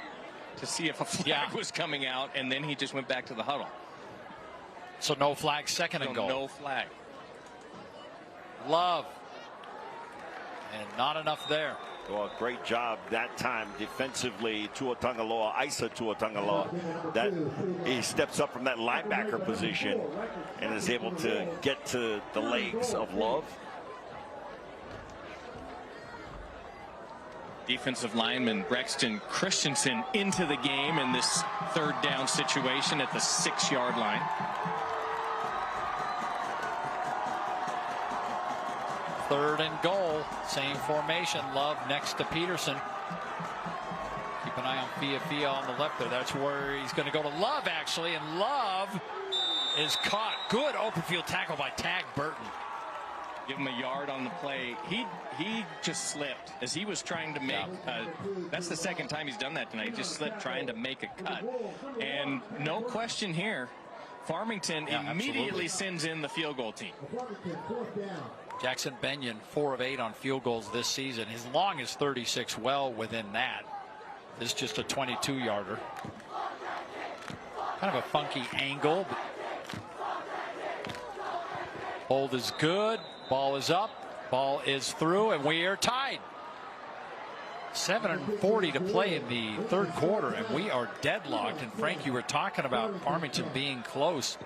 to see if a flag was coming out, and then he just went back to the huddle. So no flag, second and goal. No flag. Love. And not enough there. Well, great job that time defensively. Tua Tagovailoa, Isa Tua Tagovailoa, that he steps up from that linebacker position and is able to get to the legs of Love. Defensive lineman Brexton Christensen into the game in this third down situation at the 6-yard line. Third and goal, same formation. Love next to Peterson. Keep an eye on Fia on the left there. That's where he's going to go to Love, actually, and Love is caught. Good open field tackle by Tag Burton. Give him a yard on the play. He just slipped as he was trying to make. That's the second time he's done that tonight. He just slipped trying to make a cut, and no question here, Farmington immediately sends in the field goal team. Jackson Benyon, 4 of 8 on field goals this season. His long is 36, well within that. This is just a 22-yarder. Kind of a funky angle. Hold is good. Ball is up. Ball is through, and we are tied. 7:40 to play in the third quarter, and we are deadlocked. And Frank, you were talking about Farmington being close.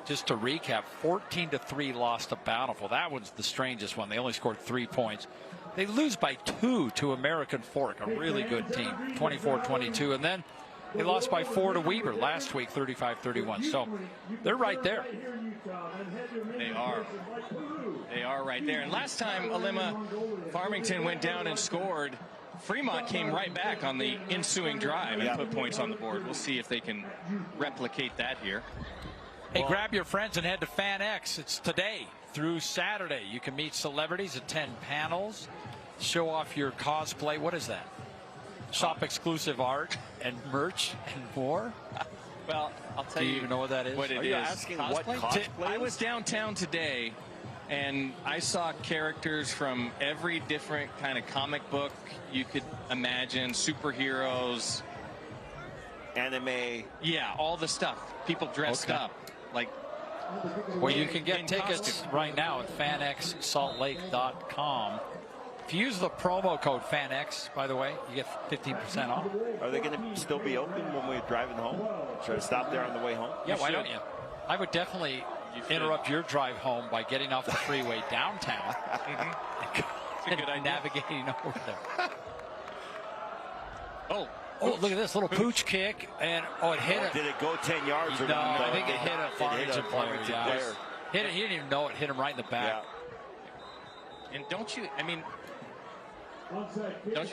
Just to recap, 14-3 lost to Bountiful. That was the strangest one. They only scored 3 points. They lose by 2 to American Fork, a really good team, 24-22. And then they lost by 4 to Weber last week, 35-31. So they're right there. They are. They are right there. And last time, Alima, Farmington went down and scored, Fremont came right back on the ensuing drive and put points on the board. We'll see if they can replicate that here. Hey, grab your friends and head to FanX. It's today through Saturday. You can meet celebrities, attend panels, show off your cosplay. What is that? Shop exclusive art and merch and more. Well, I'll tell you. Do you even know what that is? What it Are is? you asking what cosplay? I was downtown today, and I saw characters from every different kind of comic book you could imagine, superheroes, anime. Yeah, all the stuff. People dressed up. Like, well, you can get tickets right now at fanxsaltlake.com. If you use the promo code FanX, by the way, you get 15% off. Are they going to still be open when we're driving home? Should I stop there on the way home? Yeah, why don't you? I would definitely interrupt your drive home by getting off the freeway downtown and navigating over there. Oh, look at this little pooch kick, and it hit it. Did it go 10 yards or no? not? I think it hit a Farmington player. Hit it. He didn't even know it hit him right in the back. Yeah. And don't you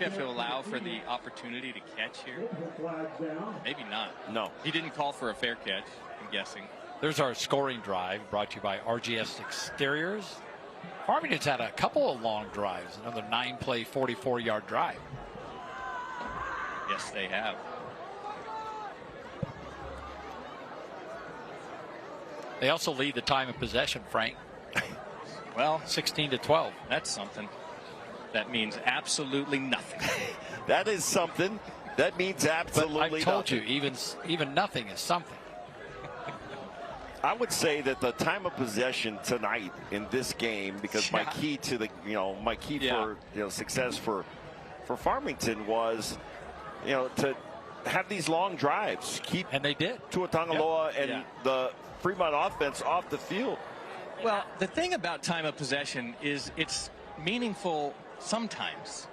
have to allow for the opportunity to catch here? Maybe not. No. He didn't call for a fair catch, I'm guessing. There's our scoring drive brought to you by RGS Exteriors. Farmington's had a couple of long drives, another 9-play, 44-yard drive. Yes, they have. They also lead the time of possession, Frank. Well, 16-12. That's something. That means absolutely nothing. That is something. That means absolutely nothing. I've told you, even nothing is something. I would say that the time of possession tonight in this game, because my key to the, for success for Farmington was, to have these long drives, and they did. Tua Tagovailoa and the Fremont offense off the field. Well, the thing about time of possession is it's meaningful sometimes.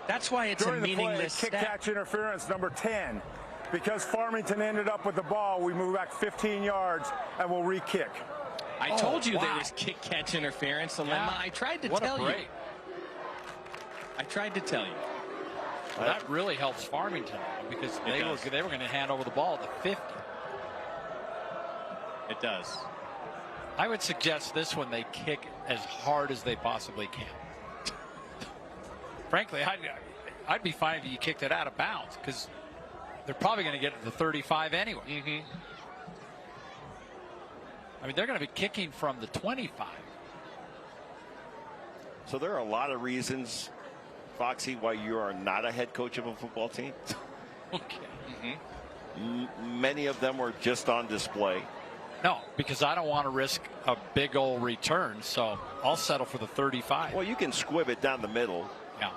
That's why it's During a meaningless the play, kick-catch interference number 10. Because Farmington ended up with the ball, we move back 15 yards and we'll re-kick. I told you there was kick-catch interference, Alema. Yeah. I tried to What tell a you. break. I tried to tell you. Well, that really helps Farmington because they were going to hand over the ball at the 50. It does. I would suggest this one they kick as hard as they possibly can. Frankly, I'd be fine if you kicked it out of bounds because they're probably going to get to the 35 anyway. I mean, they're going to be kicking from the 25. So there are a lot of reasons, Foxy, why you are not a head coach of a football team. Okay. Many of them were just on display. No, because I don't want to risk a big old return, so I'll settle for the 35. Well, you can squib it down the middle. Yeah,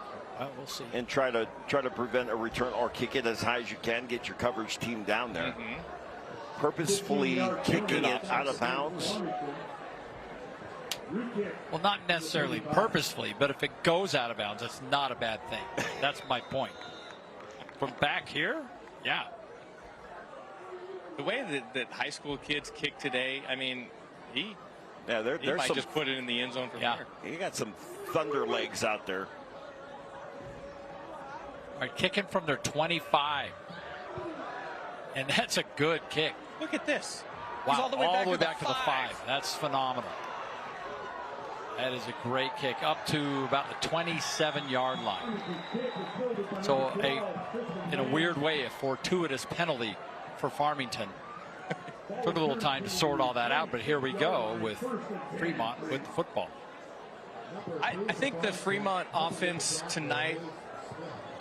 we'll see. And try to prevent a return or kick it as high as you can. Get your coverage team down there. Purposefully kicking it out of bounds. Well, not necessarily purposefully, but if it goes out of bounds, it's not a bad thing. That's my point. From back here, yeah. The way that high school kids kick today, I mean, he there's might some, just put it in the end zone from here. You got some thunder legs out there. All right, kicking from their 25. And that's a good kick. Look at this. Wow, He's all the way back to the 5. That's phenomenal. That is a great kick up to about the 27-yard line. So in a weird way, a fortuitous penalty for Farmington. Took a little time to sort all that out, but here we go with Fremont with the football. I think the Fremont offense tonight,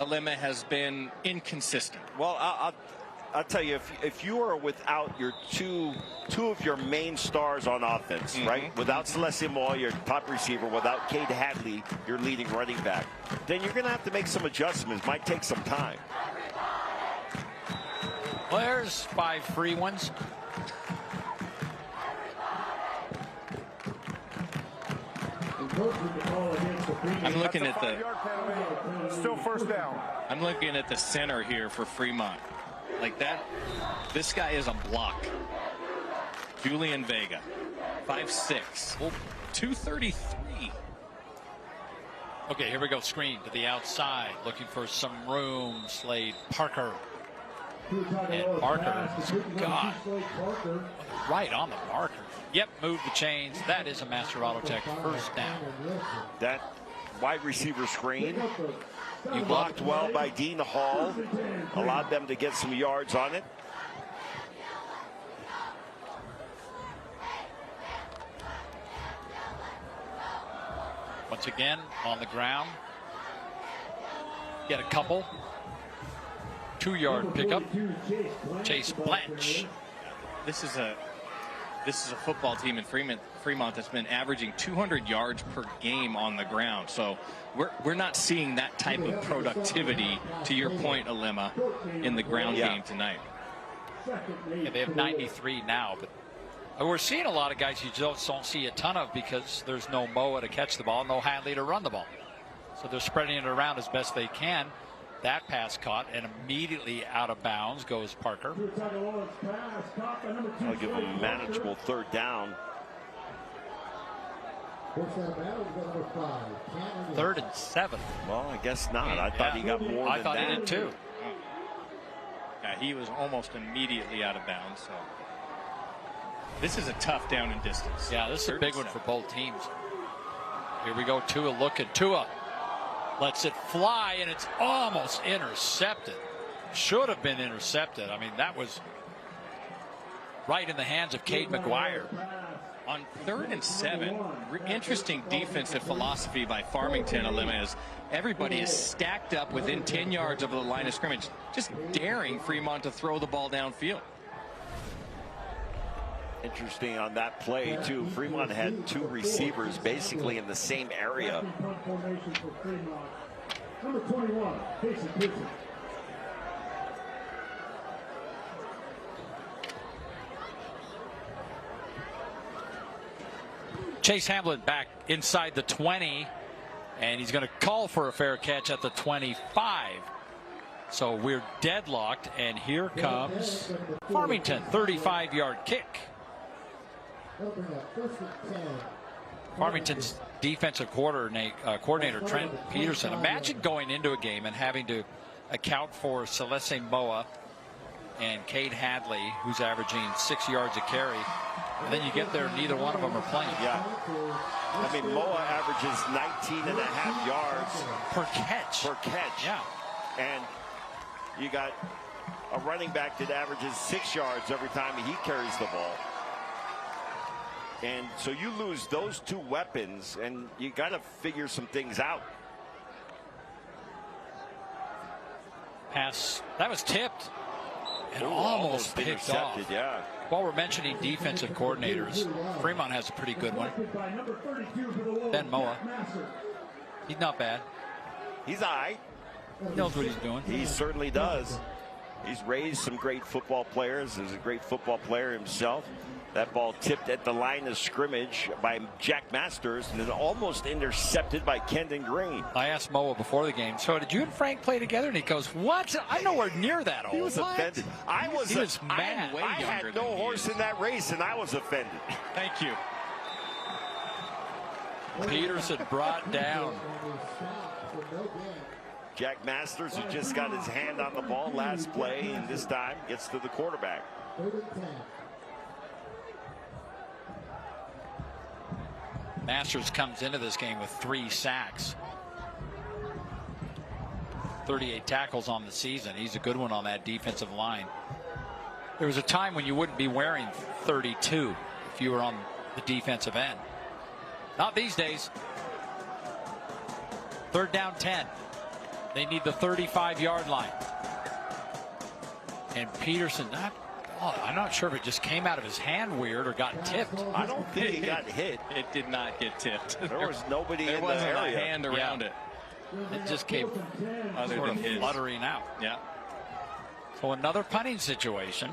Alema, has been inconsistent. Well, I'll tell you, if you are without your two of your main stars on offense, right? Without Salesi Moa, your top receiver, without Cade Hadley, your leading running back, then you're going to have to make some adjustments. Might take some time. Well, there's 5 free ones. I'm looking at still first down. I'm looking at the center here for Fremont. Like that, this guy is a block. Julian Vega, 5'6", 233. Okay, here we go. Screen to the outside, looking for some room. Slade Parker. And Parker, God, right on the marker. Yep, move the chains. That is a Master Auto Tech first down. That wide receiver screen, you blocked well by Dean Hall, allowed them to get some yards on it. Once again, on the ground. Get a couple. 2-yard pickup. Chase Blanche. This is a football team in Fremont that's been averaging 200 yards per game on the ground. So we're not seeing that type of productivity, to your point, Alema, in the ground game tonight. Yeah, they have 93 now, but we're seeing a lot of guys you just don't see a ton of because there's no Moa to catch the ball, no Hadley to run the ball. So they're spreading it around as best they can. That pass caught, and immediately out of bounds goes Parker. I'll give him a manageable third down. 3rd and 7. Well, I guess not. I thought he got more than that. I thought he did too. Yeah, he was almost immediately out of bounds. So this is a tough down and distance. Yeah, this is a big one for both teams. Here we go. Tua looking. Tua lets it fly, and it's almost intercepted. Should have been intercepted. I mean, that was right in the hands of Cade McGuire. On 3rd and 7, interesting defensive philosophy by Farmington, Alema, is everybody is stacked up within 10 yards of the line of scrimmage, just daring Fremont to throw the ball downfield. Interesting on that play, too. Fremont had 2 receivers basically in the same area. Number 21, Casey Pearson. Chase Hamlin back inside the 20, and he's going to call for a fair catch at the 25. So we're deadlocked, and here comes Farmington, 35-yard kick. Farmington's defensive coordinator Trent Peterson. Imagine going into a game and having to account for Salesi Moa and Cade Hadley, who's averaging 6 yards a carry. And then you get there, neither one of them are playing. Yeah. I mean, Moa averages 19.5 yards per catch. Yeah. And you got a running back that averages 6 yards every time he carries the ball. And so you lose those two weapons, and you got to figure some things out. Pass that was tipped and Ooh, almost picked off. Yeah. While we're mentioning defensive coordinators, Fremont has a pretty good one. Ben Moa. He's not bad. He's all right. He knows what he's doing. He certainly does. He's raised some great football players. He's a great football player himself. That ball tipped at the line of scrimmage by Jack Masters and then almost intercepted by Kendon Green. I asked Moa before the game, so did you and Frank play together? And he goes, what? I'm nowhere near that old. He was offended. He was mad. I had no horse in that race, and I was offended. Thank you. Peterson brought down. Jack Masters, who just got his hand on the ball last play, and this time gets to the quarterback. Masters comes into this game with 3 sacks. 38 tackles on the season. He's a good one on that defensive line. There was a time when you wouldn't be wearing 32 if you were on the defensive end. Not these days. 3rd down 10. They need the 35-yard line. And Peterson, I'm not sure if it just came out of his hand weird or got tipped. I don't think he got hit. It did not get tipped. There was nobody in the area. There wasn't a hand around it. It just came other than his fluttering out. Yeah. So another punting situation.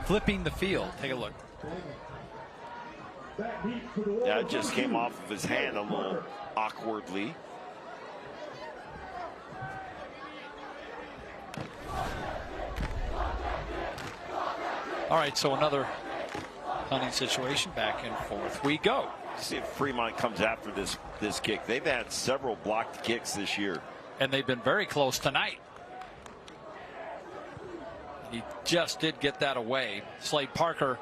Flipping the field. Take a look. Yeah, it just came off of his hand a little awkwardly. All right, so another punting situation. Back and forth we go. See if Fremont comes after this kick. They've had several blocked kicks this year. And they've been very close tonight. He just did get that away. Slade Parker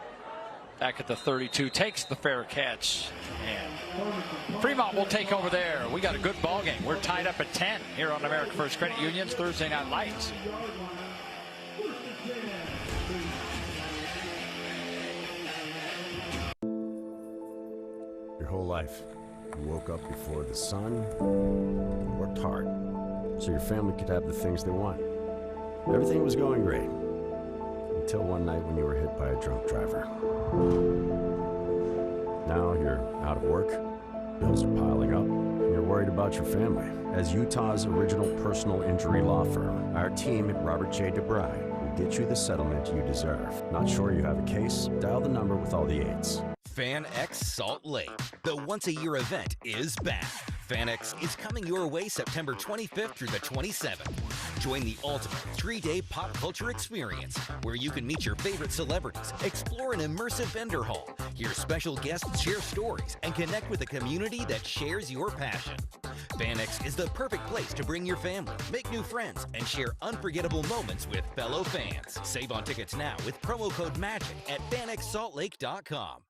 back at the 32 takes the fair catch. And Fremont will take over there. We got a good ball game. We're tied up at 10 here on America First Credit Union's Thursday Night Lights. Your whole life, you woke up before the sun, worked hard, so your family could have the things they want. Everything was going great, until one night when you were hit by a drunk driver. Now you're out of work, bills are piling up, and you're worried about your family. As Utah's original personal injury law firm, our team at Robert J. DeBry will get you the settlement you deserve. Not sure you have a case? Dial the number with all the 8s. FanX Salt Lake, the once-a-year event, is back. FanX is coming your way September 25th through the 27th. Join the ultimate 3-day pop culture experience where you can meet your favorite celebrities, explore an immersive vendor hall, hear special guests share stories, and connect with a community that shares your passion. FanX is the perfect place to bring your family, make new friends, and share unforgettable moments with fellow fans. Save on tickets now with promo code MAGIC at fanxsaltlake.com.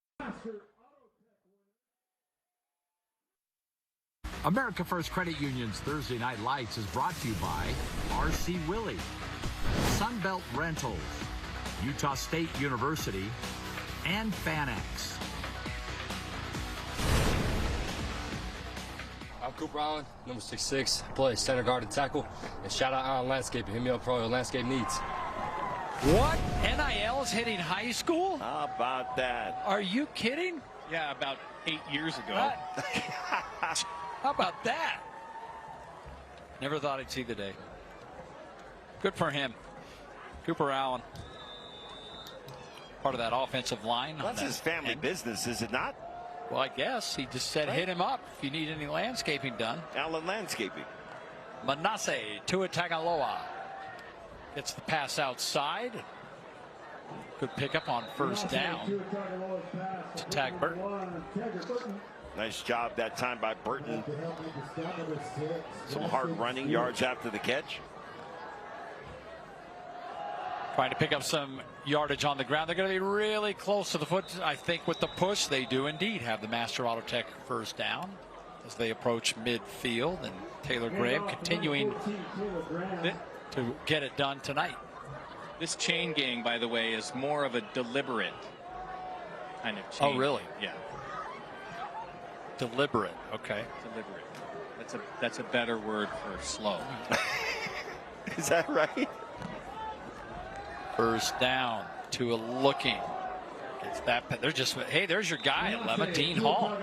America First Credit Union's Thursday Night Lights is brought to you by R.C. Willey, Sunbelt Rentals, Utah State University, and FanX. I'm Cooper Allen, number 6'6", play center guard and tackle. And shout out Allen Landscaping. Hit me up for all your landscape needs. What? NIL is hitting high school? How about that? Are you kidding? Yeah, about 8 years ago. How about that? Never thought I'd see the day. Good for him. Cooper Allen. Part of that offensive line. That's his family business, is it not? Well, I guess. He just said hit him up if you need any landscaping done. Allen Landscaping. Manasseh Tuatagaloa gets the pass outside. Good pickup on 1st down to Tag Burton. Nice job that time by Burton. Some hard running yards after the catch. Trying to pick up some yardage on the ground. They're going to be really close to the foot. I think with the push, they do indeed have the Master Auto Tech 1st down as they approach midfield. And Taylor Graham continuing to get it done tonight. This chain gang, by the way, is more of a deliberate kind of change. Oh, really? Yeah. Deliberate. Okay. Deliberate. That's a better word for slow. Is that right? First down. Tua looking. Gets that. They're just, hey, there's your guy, 11, Dean Hall.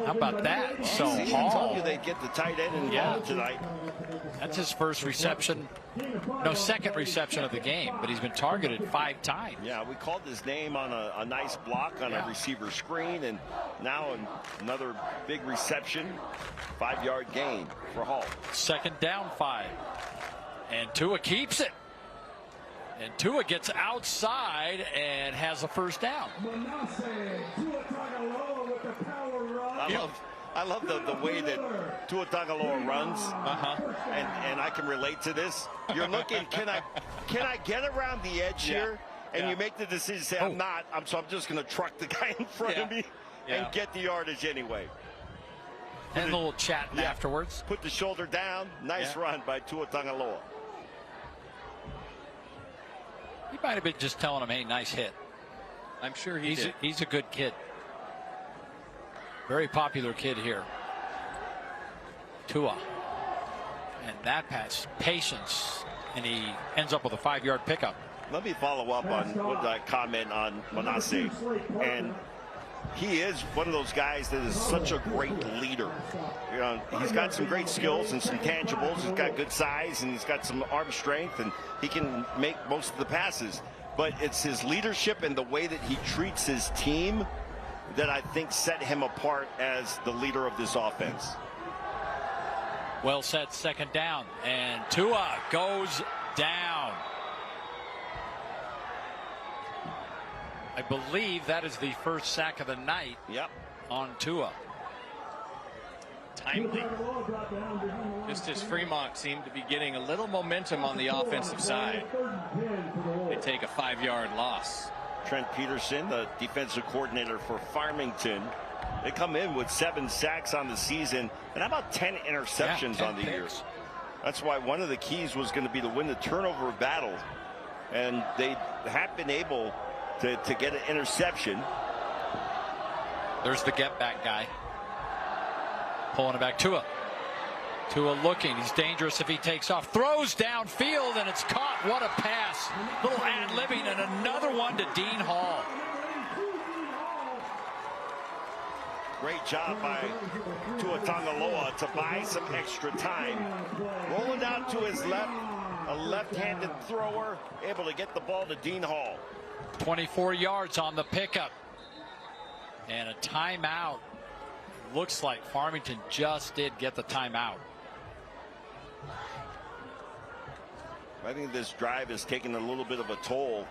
How about that? So See, I told Hall. you they'd get the tight end involved tonight. That's his first reception. No, second reception of the game, but he's been targeted 5 times. Yeah, we called his name on a nice block on a receiver screen, and now another big reception, 5-yard gain for Hall. Second down 5. And Tua keeps it. And Tua gets outside and has a first down. I love the way that Tua Tagovailoa runs, and I can relate to this. You're looking, can I get around the edge here? And you make the decision, say, I'm not. So I'm just going to truck the guy in front of me and get the yardage anyway. And a little chatting afterwards. Put the shoulder down. Nice run by Tua Tagovailoa. He might have been just telling him, hey, nice hit. I'm sure he's a good kid. Very popular kid here. Tua. And that pass, patience. And he ends up with a 5-yard pickup. Let me follow up on what that comment on Manasseh. And he is one of those guys that is such a great leader. You know, he's got some great skills and some tangibles. He's got good size and he's got some arm strength, and he can make most of the passes. But it's his leadership and the way that he treats his team that I think set him apart as the leader of this offense. Well said. Second down, and Tua goes down. I believe that is the first sack of the night. On Tua. Timely. Just as Fremont seemed to be getting a little momentum on the offensive side, they take a 5-yard loss. Trent Peterson, the defensive coordinator for Farmington, they come in with 7 sacks on the season and about 10 interceptions 10 on the year. picks. That's why one of the keys was going to be to win the turnover battle, and they have been able to get an interception. There's the get back guy. Pulling it back. Tua looking. He's dangerous if he takes off. Throws downfield, and it's caught. What a pass. Little ad-libbing, and another one to Dean Hall. Great job by Tua Tagovailoa to buy some extra time. Rolling out to his left. A left-handed thrower, able to get the ball to Dean Hall. 24 yards on the pickup. And a timeout. Looks like Farmington just did get the timeout. I think this drive has taken a little bit of a toll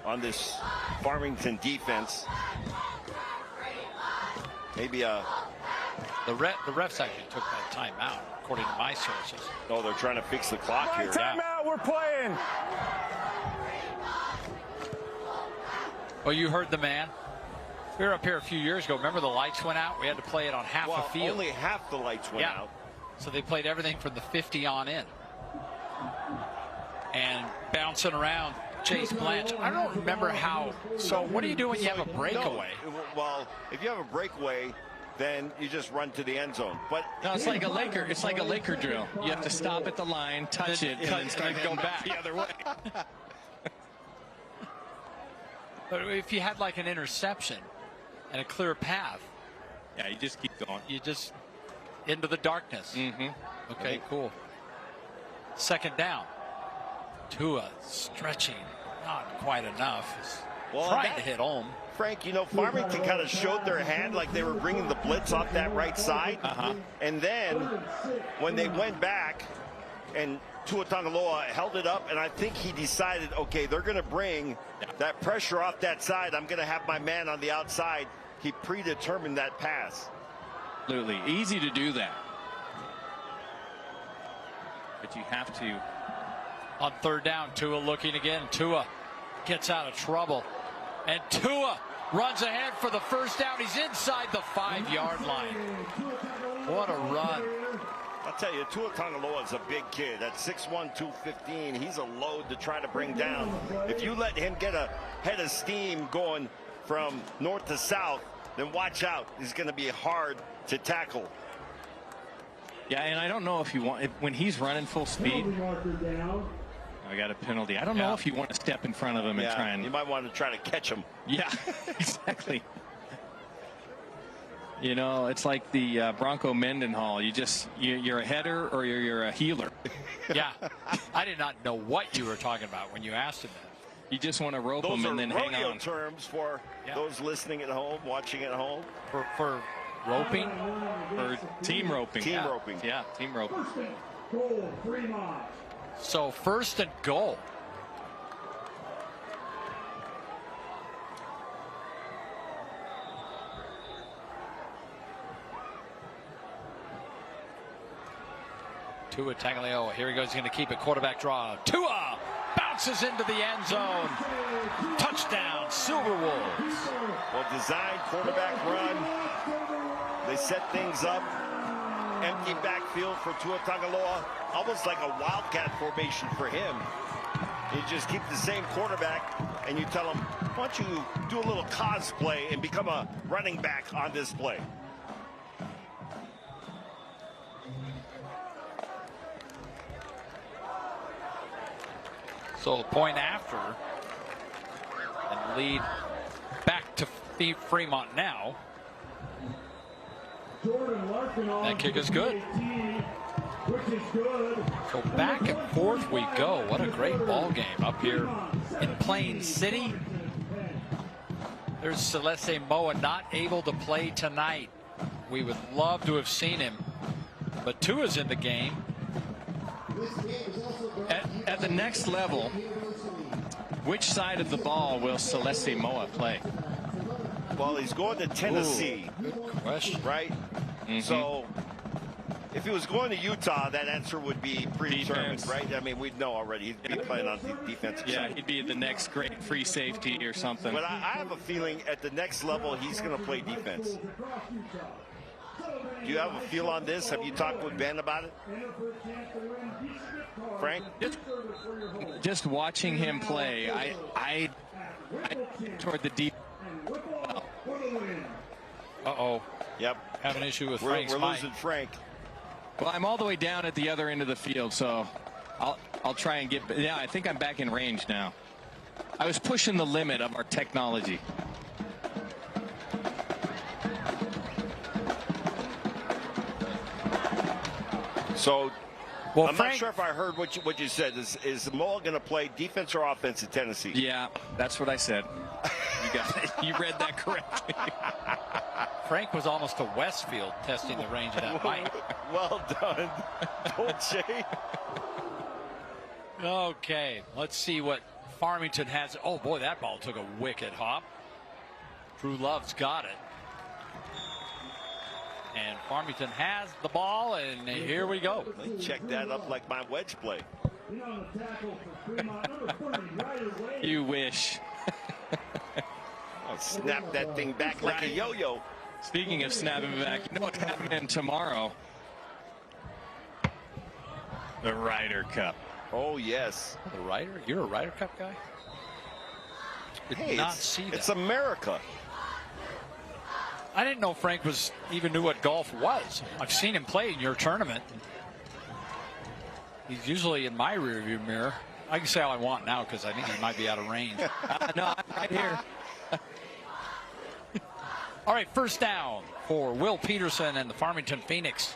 on this Farmington defense. Maybe the refs actually took that timeout, according to my sources. Oh, they're trying to fix the clock here. Timeout, we're playing. Well, you heard the man. We were up here a few years ago. Remember the lights went out? We had to play it on half a field. Only half the lights went out. So they played everything from the 50 on in. And bouncing around Chase Blanche. I don't remember how. So what do you do when you have a breakaway? No, well, if you have a breakaway, then you just run to the end zone. But no, it's like a Laker drill. You have to stop at the line, touch it, and then start going back the other way. But if you had like an interception and a clear path, yeah, you just keep going. You just into the darkness. Okay, cool. Second down. Tua stretching, not quite enough. Trying to hit home. Frank, you know, Farmington kind of showed their hand like they were bringing the blitz off that right side. And then when they went back and Tua Tagovailoa held it up, and I think he decided, okay, they're going to bring that pressure off that side. I'm going to have my man on the outside. He predetermined that pass. Absolutely. Easy to do that. But you have to. On third down, Tua looking again. Tua gets out of trouble. And Tua runs ahead for the first down. He's inside the 5-yard line. What a run. I'll tell you, Tua Tagovailoa is a big kid. At 6'1", 215, he's a load to try to bring down. If you let him get a head of steam going from north to south, then watch out. He's going to be hard to tackle. Yeah, and I don't know if you want, when he's running full speed, I got a penalty. I don't know if you want to step in front of him and try and. You might want to try to catch him. Yeah, exactly. You know, it's like the Bronco Mendenhall. You're a header or you're a healer. Yeah, I did not know what you were talking about when you asked him that. You just want to rope them and then hang on. Those are rodeo terms for those listening at home, watching at home. For roping? For team roping. Team roping. Yeah, team roping. So 1st and goal. Tua Tagovailoa, here he goes, he's going to keep it, quarterback draw. Tua bounces into the end zone. Touchdown, Silverwolves. Well, designed quarterback run. They set things up. Empty backfield for Tua Tagovailoa. Almost like a wildcat formation for him. You just keep the same quarterback and you tell him, why don't you do a little cosplay and become a running back on this play. So the point after, and lead back to Fremont now. That kick is good. So back and forth we go. What a great ball game up here in Plain City. There's Salesi Moa, not able to play tonight. We would love to have seen him, but Tua's in the game. At the next level, which side of the ball will Salesi Moa play? Well, he's going to Tennessee. Good question. Right? So if he was going to Utah, that answer would be predetermined, right? I mean, we'd know already. He'd be playing on the defensive side. He'd be the next great free safety or something. But I have a feeling at the next level, he's going to play defense. Do you have a feel on this? Have you talked with Ben about it? Frank? Just watching him play, I toward the deep. Uh-oh. Yep. Have an issue with We're losing Frank. Well, I'm all the way down at the other end of the field, so I'll try and get. Yeah, I think I'm back in range now. I was pushing the limit of our technology. So, well, I'm not sure if I heard what you said. Is Moa going to play defense or offense at Tennessee? Yeah, that's what I said. You got it. You read that correctly. Frank was almost to Westfield testing the range of that mic. Well done, Dolce. Okay, let's see what Farmington has. Oh, boy, that ball took a wicked hop. Drew Love's got it. And Farmington has the ball, and here we go. They checked that up like my wedge play. You wish. I'll snap that thing back like a yo-yo. Speaking of snapping back, you know what's happening tomorrow? The Ryder Cup. Oh, yes. The Ryder? You're a Ryder Cup guy? Did not see that. It's America. I didn't know Frank even knew what golf was. I've seen him play in your tournament. He's usually in my rearview mirror. I can say all I want now because I think he might be out of range. No, I'm right here. All right, first down for Will Peterson and the Farmington Phoenix.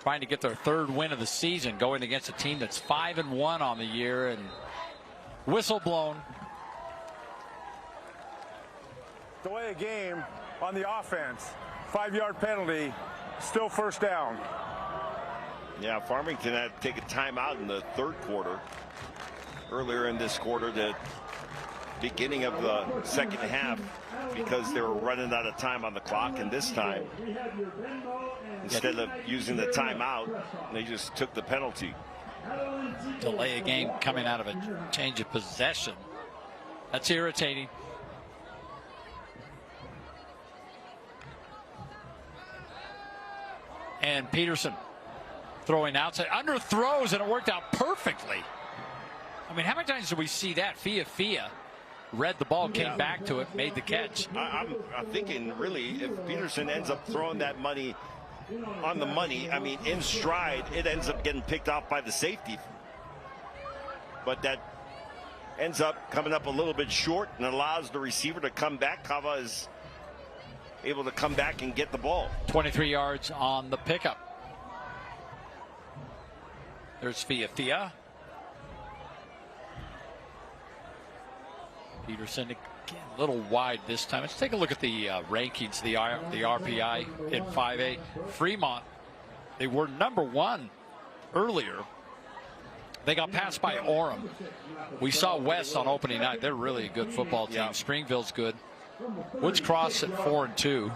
Trying to get their third win of the season, going against a team that's 5-1 on the year, and whistle blown. Delay a game on the offense. 5-yard penalty, still first down. Yeah, Farmington had to take a timeout in the third quarter. Earlier in this quarter, the beginning of the second half, because they were running out of time on the clock, and this time, instead of using the timeout, they just took the penalty. Delay a game coming out of a change of possession. That's irritating. And Peterson throwing outside. Under throws, and it worked out perfectly. I mean, how many times do we see that? Fia read the ball, came back to it, made the catch. I'm thinking, really, if Peterson ends up throwing that money on the money, I mean, in stride, it ends up getting picked off by the safety. But that ends up coming up a little bit short and allows the receiver to come back. Kava is able to come back and get the ball. 23 yards on the pickup. There's Fia. Peterson again, a little wide this time. Let's take a look at the rankings, the RPI in 5A. Fremont, they were number 1 earlier. They got passed by Orem. We saw West on opening night. They're really a good football team. Springville's good. Woods Cross at 4-2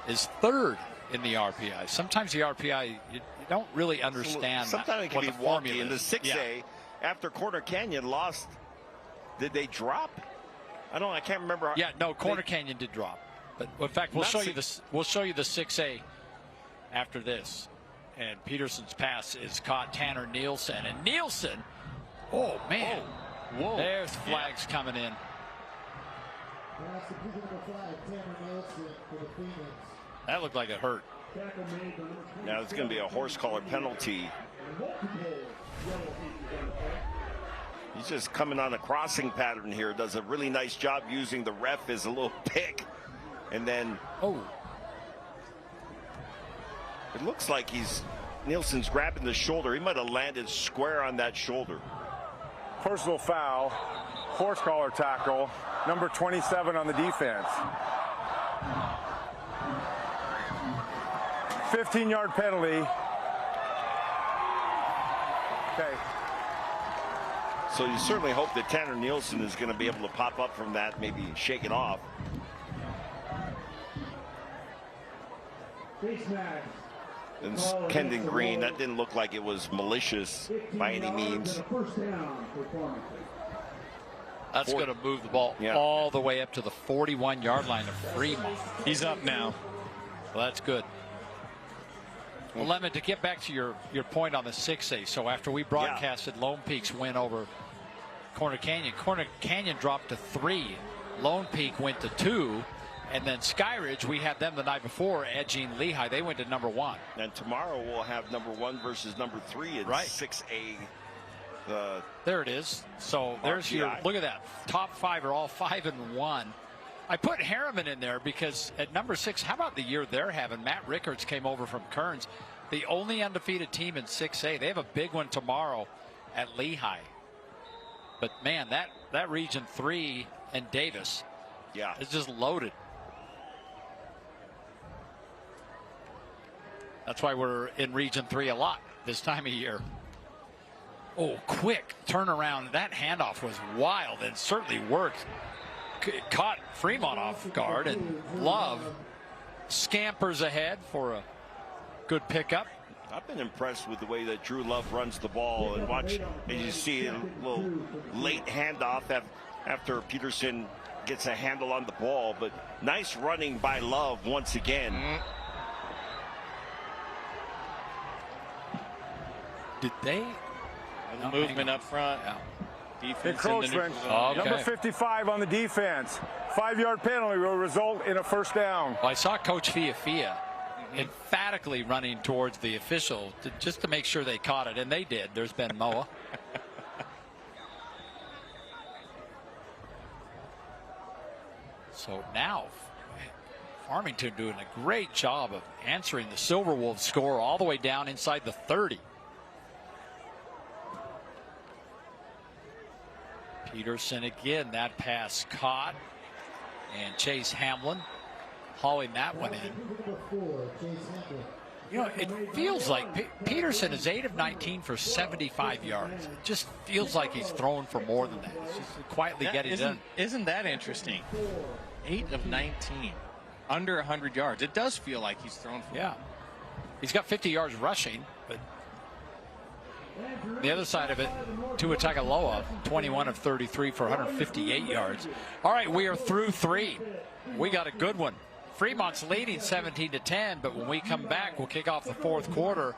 is 3rd in the RPI. Sometimes the RPI, you don't really understand. Sometimes it can be wonky. In the 6A, after Corner Canyon lost, did they drop? I can't remember. Yeah, no, Corner Canyon did drop. But in fact, we'll show you this. We'll show you the 6A after this. And Peterson's pass is caught. Tanner Nielsen, and Nielsen. Oh man! Whoa! There's flags coming in. That looked like it hurt. Now it's going to be a horse collar penalty. He's just coming on a crossing pattern here. Does a really nice job using the ref as a little pick. And then, it looks like Nielsen's grabbing the shoulder. He might have landed square on that shoulder. Personal foul, horse collar tackle, number 27 on the defense. 15-yard penalty. Okay. So you certainly hope that Tanner Nielsen is going to be able to pop up from that, maybe shake it off. And Kendon Green, that didn't look like it was malicious by any means. That's going to move the ball all the way up to the 41-yard line of Fremont. He's up now. Well, that's good. Well, Lemon, to get back to your point on the 6A, so after we broadcasted Lone Peak's win over Corner Canyon dropped to 3. Lone Peak went to 2. And then Skyridge, we had them the night before edging Lehigh. They went to number 1. And tomorrow we'll have number 1 versus number 3 in 6A. There it is. So there's your, look at that. Top 5 are all 5-1. I put Harriman in there because at number 6, how about the year they're having? Matt Rickards came over from Kearns, the only undefeated team in 6A. They have a big one tomorrow at Lehigh. But man, that Region 3 and Davis is just loaded. That's why we're in Region 3 a lot this time of year. Oh, quick turnaround. That handoff was wild and certainly worked. Caught Fremont off guard, and Love scampers ahead for a good pickup. I've been impressed with the way that Drew Love runs the ball, and watch, as you see, a little late handoff after Peterson gets a handle on the ball, but nice running by Love once again. Did they? Movement up front. Encroachment. Number 55 on the defense. 5-yard penalty will result in a first down. Well, I saw Coach Fia emphatically running towards the official just to make sure they caught it, and they did. There's Ben Moa. So now Farmington doing a great job of answering the Silverwolves score all the way down inside the 30. Peterson again, that pass caught, and Chase Hamlin hauling that one in. You know, it feels like Peterson is 8 of 19 for 75 yards. It just feels like he's thrown for more than that. It's just quietly getting it done. Isn't that interesting? 8 of 19, under 100 yards. It does feel like he's thrown for. Yeah, he's got 50 yards rushing, but the other side of it, Tua Tagovailoa, 21 of 33 for 158 yards. All right, we are through 3. We got a good one. Fremont's leading 17-10, but when we come back, we'll kick off the fourth quarter,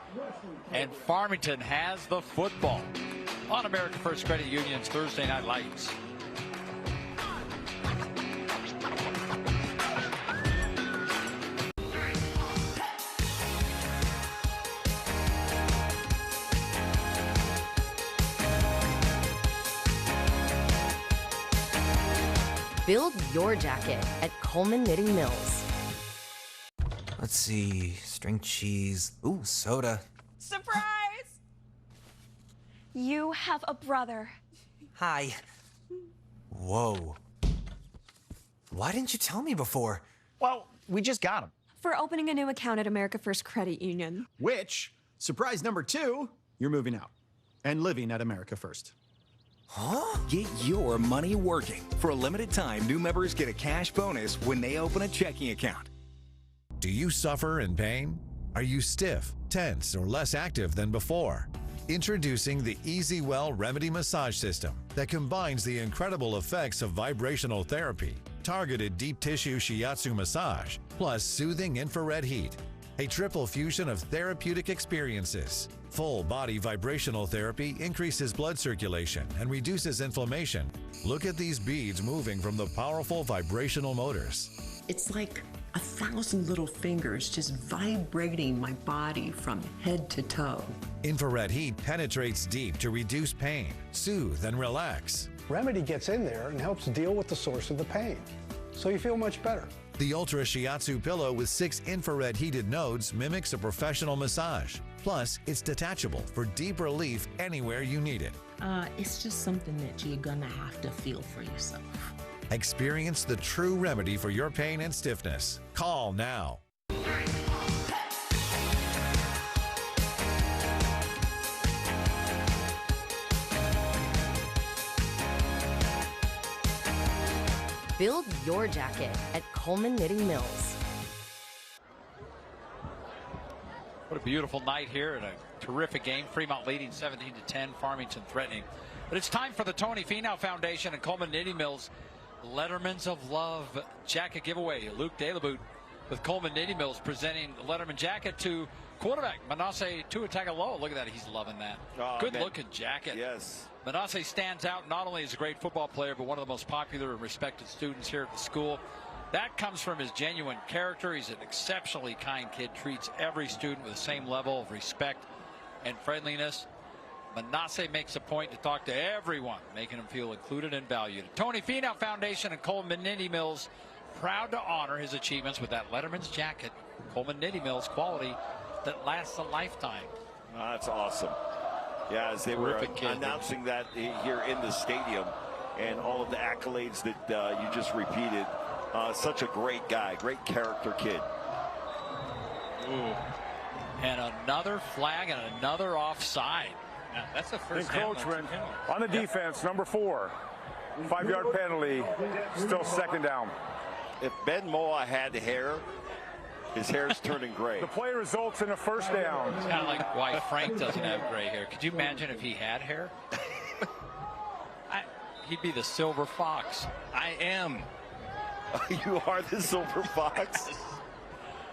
and Farmington has the football on America First Credit Union's Thursday Night Lights. Build your jacket at Coleman Knitting Mills. Let's see, string cheese, ooh, soda. Surprise! You have a brother. Hi. Whoa. Why didn't you tell me before? Well, we just got him. For opening a new account at America First Credit Union. Which, surprise number 2, you're moving out and living at America First. Huh? Get your money working. For a limited time, new members get a cash bonus when they open a checking account. Do you suffer in pain? Are you stiff, tense, or less active than before? Introducing the EasyWell Remedy Massage System that combines the incredible effects of vibrational therapy, targeted deep tissue shiatsu massage, plus soothing infrared heat. A triple fusion of therapeutic experiences. Full body vibrational therapy increases blood circulation and reduces inflammation. Look at these beads moving from the powerful vibrational motors. It's like 1,000 little fingers just vibrating my body from head to toe. Infrared heat penetrates deep to reduce pain, soothe, and relax. Remedy gets in there and helps deal with the source of the pain, so you feel much better. The Ultra Shiatsu pillow with 6 infrared heated nodes mimics a professional massage. Plus, it's detachable for deep relief anywhere you need it. It's just something that you're gonna have to feel for yourself. Experience the true remedy for your pain and stiffness. Call now. Build your jacket at Coleman Knitting Mills. What a beautiful night here and a terrific game. Fremont leading 17-10, Farmington threatening. But it's time for the Tony Finau Foundation and Coleman Knitting Mills Letterman's of Love jacket giveaway. Luke Dalebout with Coleman Knitting Mills presenting the Letterman jacket to quarterback Manasseh Tuatagaloa. Look at that. He's loving that. Oh, good looking jacket. Yes. Manasseh stands out not only as a great football player, but one of the most popular and respected students here at the school. That comes from his genuine character. He's an exceptionally kind kid, treats every student with the same level of respect and friendliness. Manasseh makes a point to talk to everyone, making them feel included and valued. Tony Finau Foundation and Coleman Knitting Mills proud to honor his achievements with that Letterman's jacket. Coleman Knitting Mills, quality that lasts a lifetime. Oh, that's awesome. Yeah, as they were announcing that here in the stadium and all of the accolades that you just repeated. Such a great guy, great character kid. Ooh. And another flag and another offside. Yeah, that's the first encroachment on the defense, number 4. 5-yard penalty, still second down. If Ben Moa had hair, his hair's turning gray. The play results in a first down. It's kind of like why Frank doesn't have gray hair. Could you imagine if he had hair? He'd be the silver fox. I am. You are the silver fox.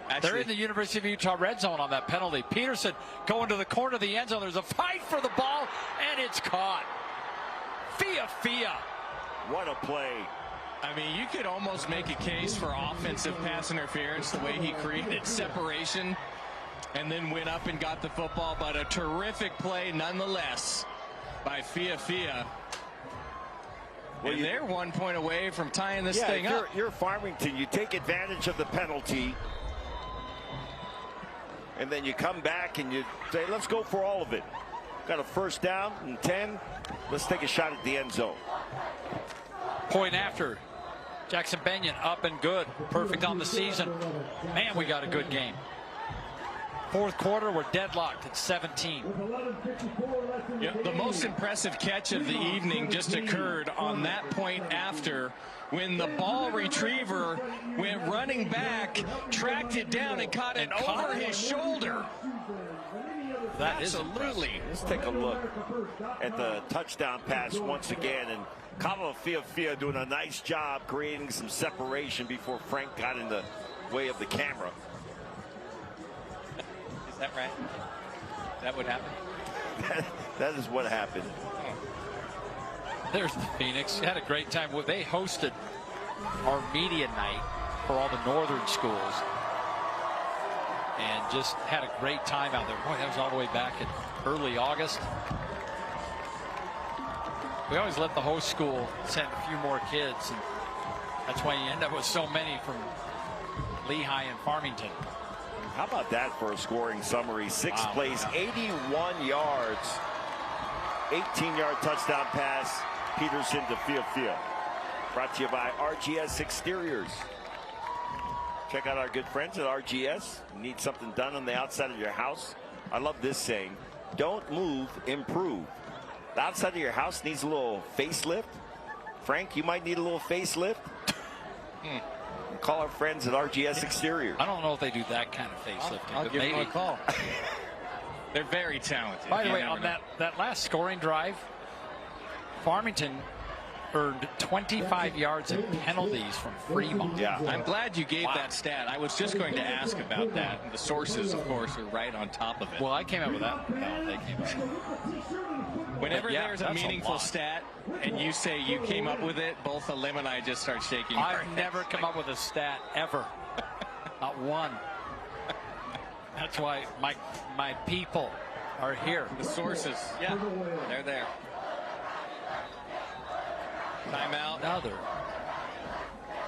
Actually, they're in the University of Utah red zone on that penalty. Peterson going to the corner of the end zone. There's a fight for the ball, and it's caught. Fia. What a play. I mean, you could almost make a case for offensive pass interference the way he created separation and then went up and got the football, but a terrific play nonetheless by Fia. Well, they're 1 point away from tying this thing up. You're Farmington. You take advantage of the penalty, and then you come back and you say, let's go for all of it. Got a first down and 10. Let's take a shot at the end zone. Point after. Jackson Benyon up and good. Perfect on the season. Man, we got a good game. Fourth quarter, we're deadlocked at 17. Yeah, the most impressive catch of the evening just occurred on that point after, when the ball retriever went running back, tracked it down and caught it over his shoulder. That is absolutely. Let's take a look at the touchdown pass once again. And Kava Fia doing a nice job creating some separation before Frank got in the way of the camera. Is that right? Is that what happened? That is what happened. There's the Phoenix. Had a great time. Well, they hosted our media night for all the northern schools and just had a great time out there. Boy, that was all the way back in early August. We always let the host school send a few more kids, and that's why you end up with so many from Lehigh and Farmington. How about that for a scoring summary? Sixth place, 81 yards, 18-yard touchdown pass. Peterson to Fia. Brought to you by RGS Exteriors. Check out our good friends at RGS. You need something done on the outside of your house? I love this saying, don't move, improve. The outside of your house needs a little facelift. Frank, you might need a little facelift. Call our friends at RGS Exteriors. I don't know if they do that kind of facelifting. I'll give them a call. They're very talented. By the way, on that last scoring drive, Farmington earned 25 yards in penalties from Fremont. Yeah, I'm glad you gave that stat. I was just going to ask about that. And the sources, of course, are right on top of it. Well, I came up with that. No, they came up with it. Whenever there's a meaningful stat and you say you came up with it, both Alim and I just start shaking. I've never come up with a stat ever. Not one. That's why my people are here. The sources, yeah, they're there. Timeout. Another.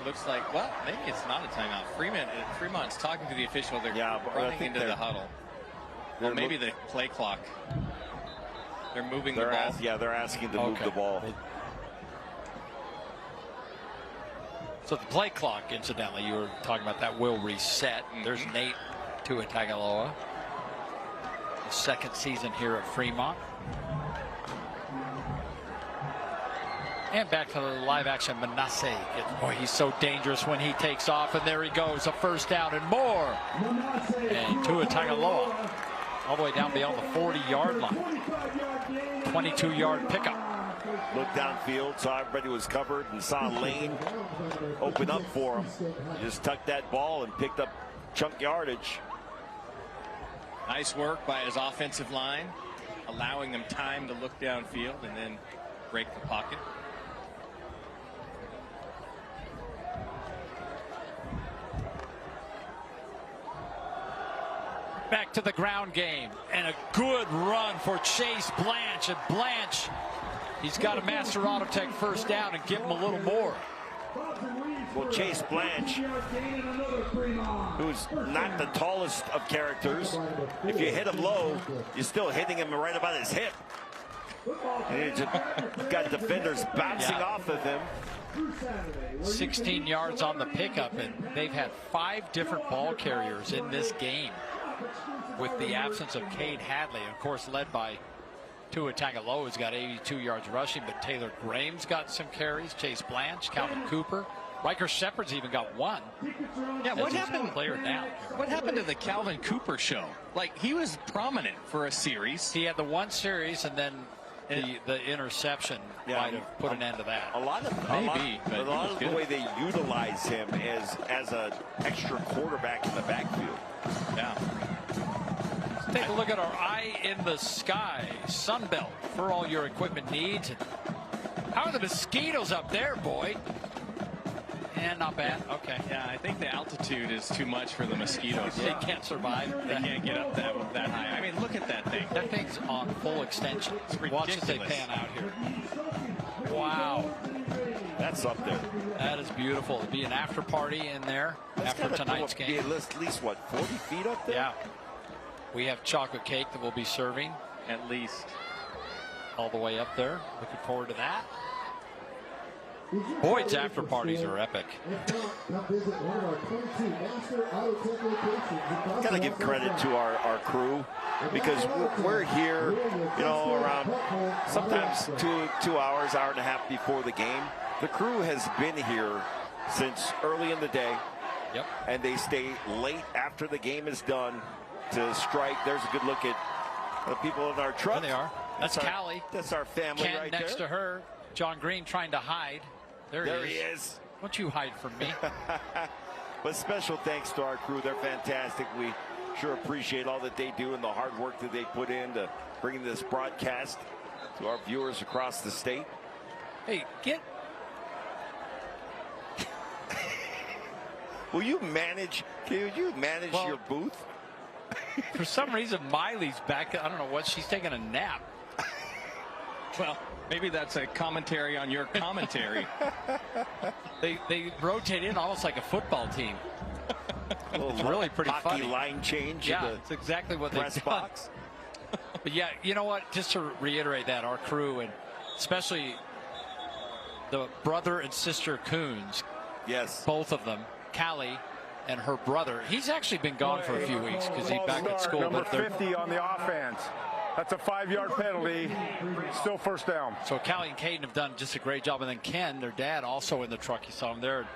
Looks like, well, maybe it's not a timeout. Fremont's talking to the official. They're running into the huddle. Well, maybe the play clock. They're moving the ball. They're asking to move the ball. So the play clock, incidentally, you were talking about that, will reset. There's Nate Tuatagaloa. The second season here at Fremont. And back to the live action, Manasseh. Boy, he's so dangerous when he takes off. And there he goes, a first down and more. And Tuatagaloa all the way down beyond the 40-yard line. 22-yard pickup. Looked downfield, saw everybody was covered, and saw a lane open up for him. Just tucked that ball and picked up chunk yardage. Nice work by his offensive line, allowing them time to look downfield and then break the pocket. Back to the ground game, and a good run for Chase Blanche. And Blanche, he's got a Master Autotech first down and give him a little more. Well, Chase Blanche, who's not the tallest of characters, if you hit him low, you're still hitting him right about his hip. And you just got defenders bouncing off of him. 16 yards on the pickup, and they've had 5 different ball carriers in this game, with the absence of Cade Hadley, of course, led by Tuatagaloa, who's got 82 yards rushing, but Taylor Graham's got some carries, Chase Blanche, Calvin Cooper. Riker Shepard's even got one. Yeah, what happened? Player now. What happened to the Calvin Cooper show? Like, he was prominent for a series. He had the one series, and then the interception might have put an end to that. A lot of the way they utilize him as an extra quarterback in the backfield. Yeah. Let's take a look at our eye in the sky Sunbelt for all your equipment needs. How are the mosquitoes up there, Boyd? And not bad. Okay. Yeah, I think the altitude is too much for the mosquitoes. They can't survive. They can't get up that high. I mean, look at that thing. That thing's on full extension. It's ridiculous. Watch as they pan out here. Wow. That's up there. That is beautiful. It'll be an after party in there after tonight's game. Be at least, what, 40 feet up there? Yeah. We have chocolate cake that we'll be serving. At least. All the way up there. Looking forward to that. Boyd's after parties are epic. Gotta give credit to our crew, because we're here, around sometimes two hours, hour and a half before the game. The crew has been here since early in the day. Yep. And they stay late after the game is done to strike. There's a good look at The people in our truck. There they are. That's Callie. That's our family Ken right next there. to her. John Green trying to hide. There he is. Don't you hide from me. But special thanks to our crew. They're fantastic. We sure appreciate all that they do and the hard work that they put in to bringing this broadcast to our viewers across the state. Hey, Will you manage? Can you manage your booth? For some reason, Miley's back. I don't know what. She's taking a nap. Well, maybe that's a commentary on your commentary. They rotate in almost like a football team. It's really pretty hockey funny. Line change. Yeah, in the it's exactly what press they've box. But yeah, you know what? Just to reiterate that, our crew, and especially the brother and sister Coons. Yes. Both of them. Callie and her brother. He's actually been gone for a few weeks because he's back at school. Number but they're 50 on the offense. That's a 5-yard penalty. Still first down. So Callie and Caden have done just a great job. And then Ken, their dad, also in the truck. You saw him there.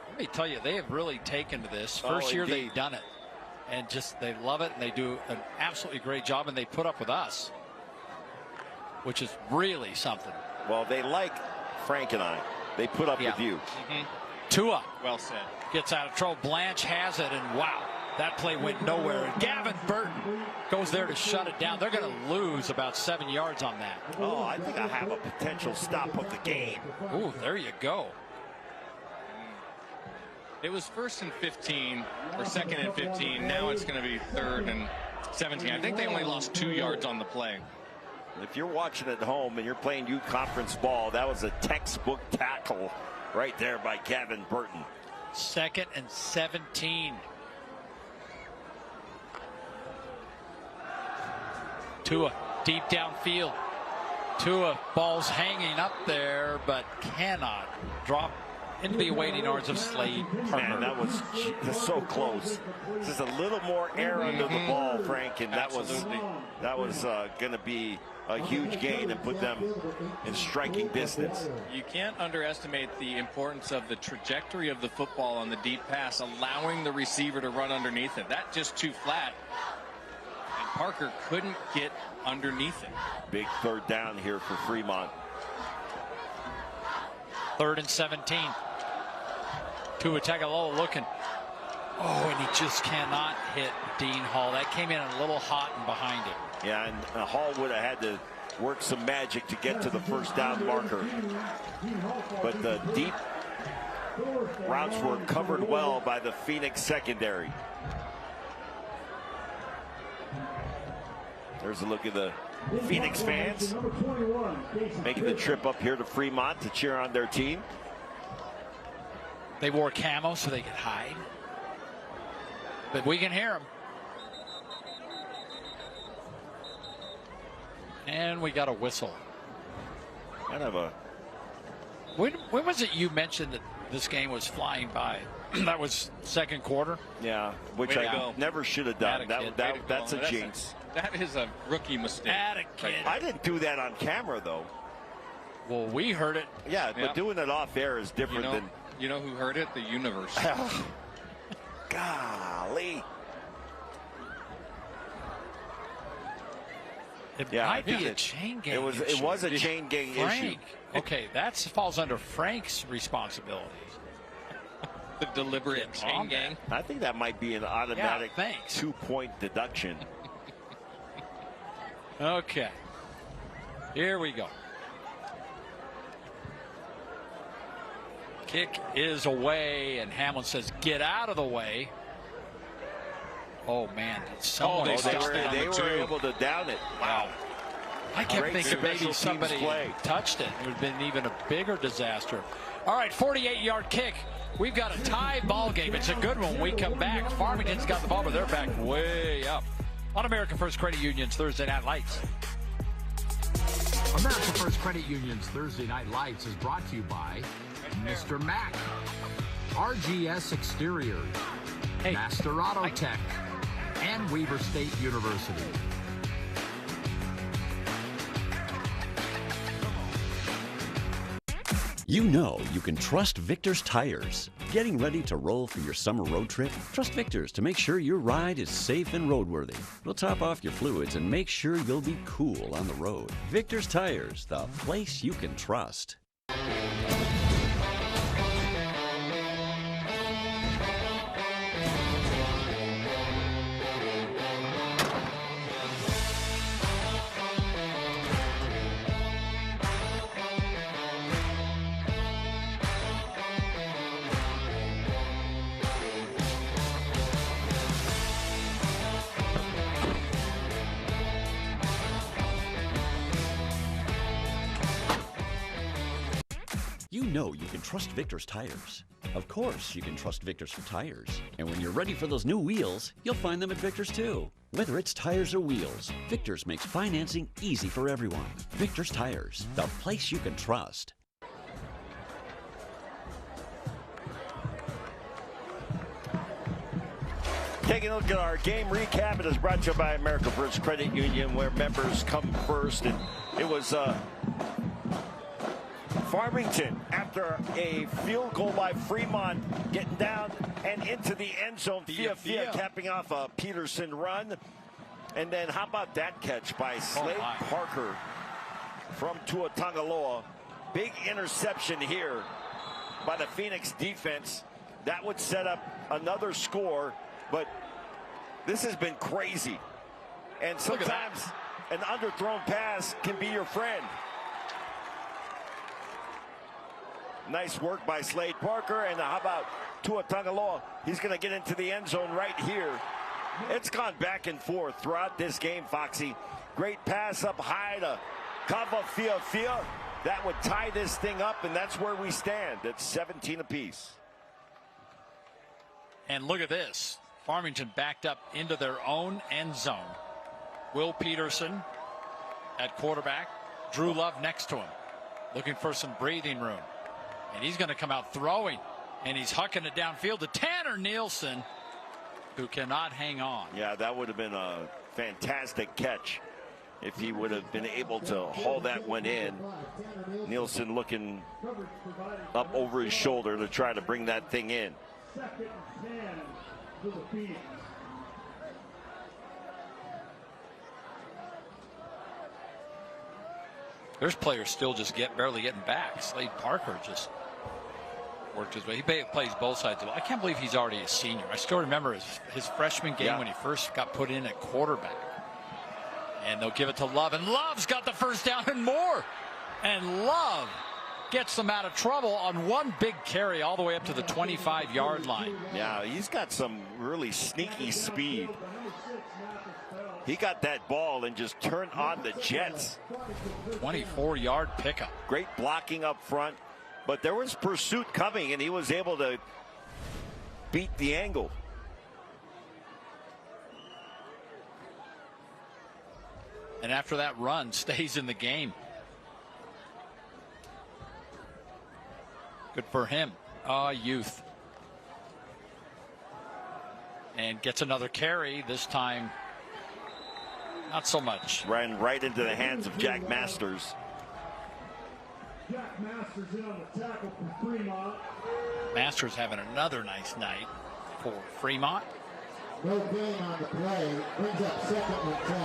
Let me tell you, they have really taken to this. First year they've done it. And just they love it. And they do an absolutely great job. And they put up with us, which is really something. Well, they like Frank and I. They put up with you. Mm-hmm. Tua. Well said. Gets out of trouble. Blanche has it. And wow. That play went nowhere. And Gavin Burton goes there to shut it down. They're going to lose about 7 yards on that. Oh, I think I have a potential stop of the game. Ooh, there you go. It was 1st and 15 or 2nd and 15. Now it's going to be 3rd and 17. I think they only lost 2 yards on the play. If you're watching at home and you're playing U Conference ball, that was a textbook tackle right there by Gavin Burton. 2nd and 17. Tua deep downfield. Tua ball's hanging up there, but cannot drop into the awaiting arms of Slade Parker. Man, that was just so close. Just a little more air under the ball, Frank, and that was going to be a huge gain and put them in striking distance. You can't underestimate the importance of the trajectory of the football on the deep pass, allowing the receiver to run underneath it. That just too flat. Parker couldn't get underneath it. Big 3rd down here for Fremont. 3rd and 17. Tua Tagovailoa looking. Oh, and he just cannot hit Dean Hall. That came in a little hot and behind it. Yeah, and Hall would have had to work some magic to get to the 1st down marker. But the deep routes were covered well by the Phoenix secondary. There's a look at the Phoenix fans making the trip up here to Fremont to cheer on their team. They wore camo so they could hide. But we can hear them. And we got a whistle. Kind of a... When was it you mentioned that this game was flying by? That was 2nd quarter? Yeah, which I never should have done. That's a jinx. That is a rookie mistake. I didn't do that on camera, though. Well, we heard it. Yeah, but doing it off air is different than... You know who heard it? The universe. Golly. It might be a chain gang. It was a chain gang issue. Okay, that falls under Frank's responsibilities. The deliberate chain gang. I think that might be an automatic 2-point deduction. Okay. Here we go. Kick is away, and Hamlin says, get out of the way. Oh, man. They were able to down it. Wow. I kept thinking maybe somebody touched it. It would have been even a bigger disaster. All right, 48-yard kick. We've got a tie ball game. It's a good one. When we come back, Farmington's got the ball, but they're back way up. On American First Credit Union's Thursday Night Lights. American First Credit Union's Thursday Night Lights is brought to you by Mr. Mack, RGS Exteriors, Master Auto Tech, and Weber State University. You know you can trust Victor's tires. Getting ready to roll for your summer road trip? Trust Victor's to make sure your ride is safe and roadworthy. We'll top off your fluids and make sure you'll be cool on the road. Victor's Tires, the place you can trust. You know you can trust Victor's Tires. Of course you can trust Victor's for tires. And when you're ready for those new wheels, you'll find them at Victor's too. Whether it's tires or wheels, Victor's makes financing easy for everyone. Victor's Tires, the place you can trust. Taking a look at our game recap. It is brought to you by America First Credit Union, where members come first. And it was Farmington, after a field goal by Fremont, getting down and into the end zone. Fia capping off a Peterson run. And then how about that catch by Slade Parker from Tuatongaloa. Big interception here by the Phoenix defense. That would set up another score, but this has been crazy. And sometimes an underthrown pass can be your friend. Nice work by Slade Parker. And how about Tuatongaloa? He's going to get into the end zone right here. It's gone back and forth throughout this game, Foxy. Great pass up high to Kava Fia. That would tie this thing up, and that's where we stand. It's 17 apiece. And look at this. Farmington backed up into their own end zone. Will Peterson at quarterback. Drew Love next to him, looking for some breathing room. And he's going to come out throwing, and he's hucking it downfield to Tanner Nielsen, who cannot hang on. Yeah, that would have been a fantastic catch if he would have been able to haul that one in. Nielsen looking up over his shoulder to try to bring that thing in. There's players still just barely getting back. Slade Parker just worked his way. He plays both sides. I can't believe he's already a senior. I still remember his freshman game when he first got put in at quarterback. And they'll give it to Love, and Love's got the first down and more. And Love gets them out of trouble on one big carry all the way up to the 25-yard line. Yeah, he's got some really sneaky speed. He got that ball and just turned on the jets. 24-yard pickup. Great blocking up front, but there was pursuit coming, and he was able to beat the angle. And after that run, stays in the game. Good for him. Youth. And gets another carry, this time not so much. Ran right into the hands of Jack Masters. Jack Masters in on the tackle for Fremont. Masters having another nice night for Fremont. No gain on the play. Brings up 2nd and 10.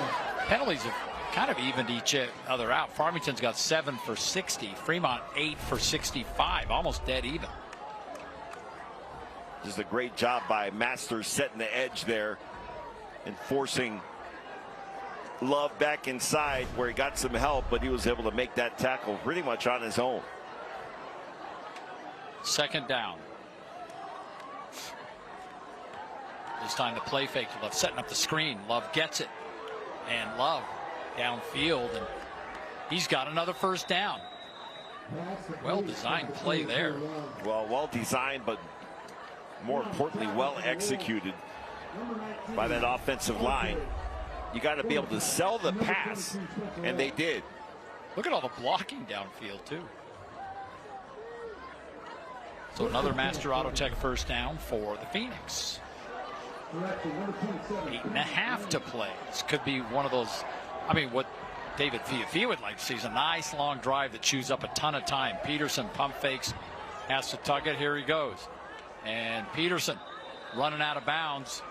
Penalties have kind of evened each other out. Farmington's got 7 for 60. Fremont 8 for 65. Almost dead even. This is a great job by Masters setting the edge there and forcing Love back inside where he got some help, but he was able to make that tackle pretty much on his own. 2nd down. This time the play fake to Love, setting up the screen. Love gets it. And Love downfield, and he's got another first down. Well-designed play there. Well, well-designed, but more importantly, well-executed by that offensive line. You got to be able to sell the pass, and they did. Look at all the blocking downfield, too. So another Master Auto Tech first down for the Phoenix. 8.5 to play. This could be one of those, I mean, what David Fia would like to see is a nice long drive that chews up a ton of time. Peterson pump fakes, has to tug it. Here he goes. And Peterson running out of bounds.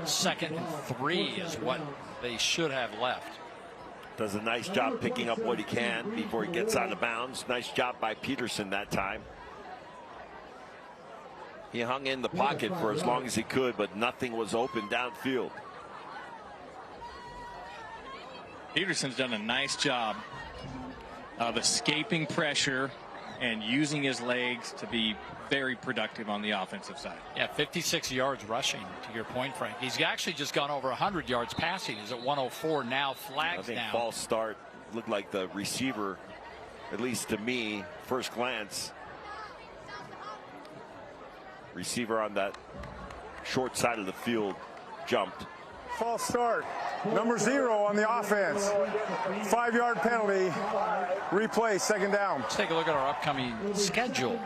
2nd and 3 is what they should have left. Does a nice job picking up what he can before he gets out of bounds. Nice job by Peterson that time. He hung in the pocket for as long as he could, but nothing was open downfield. Peterson's done a nice job of escaping pressure and using his legs to be very productive on the offensive side. Yeah, 56 yards rushing, to your point, Frank. He's actually just gone over 100 yards passing. He's at 104 now, flags I think down. false start. Looked like the receiver, at least to me, first glance. Receiver on that short side of the field jumped. False start. Number 0 on the offense. 5-yard penalty. Replay, 2nd down. Let's take a look at our upcoming schedule.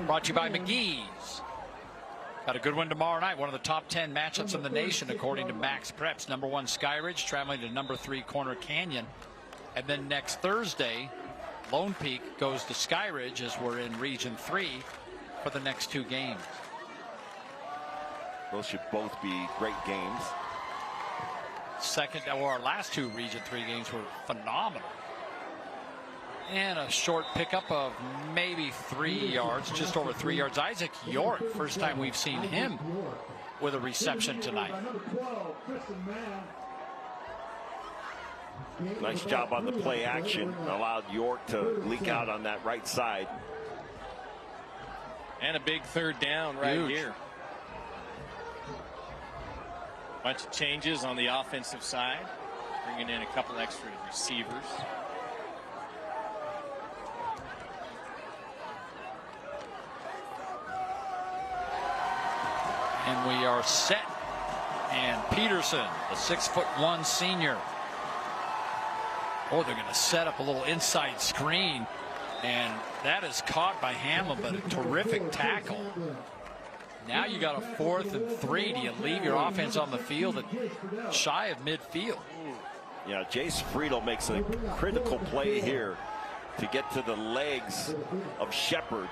Brought to you by McGee's. Got a good one tomorrow night. One of the top 10 matchups in the nation, according to Max Preps. Number 1 Skyridge traveling to number 3 Corner Canyon. And then next Thursday, Lone Peak goes to Skyridge as we're in Region 3 for the next 2 games. Those should both be great games. Our last 2 Region 3 games were phenomenal. And a short pickup of maybe 3 yards, just over 3 yards. Isaac York, first time we've seen him with a reception tonight. Nice job on the play action. Allowed York to leak out on that right side. And a big 3rd down right here. Bunch of changes on the offensive side, bringing in a couple extra receivers. And we are set. And Peterson, the 6'1" senior. Oh, they're going to set up a little inside screen. And that is caught by Hamlin, but a terrific tackle. Now you got a 4th and 3. Do you leave your offense on the field at shy of midfield? Yeah, Jace Friedel makes a critical play here to get to the legs of Shepard.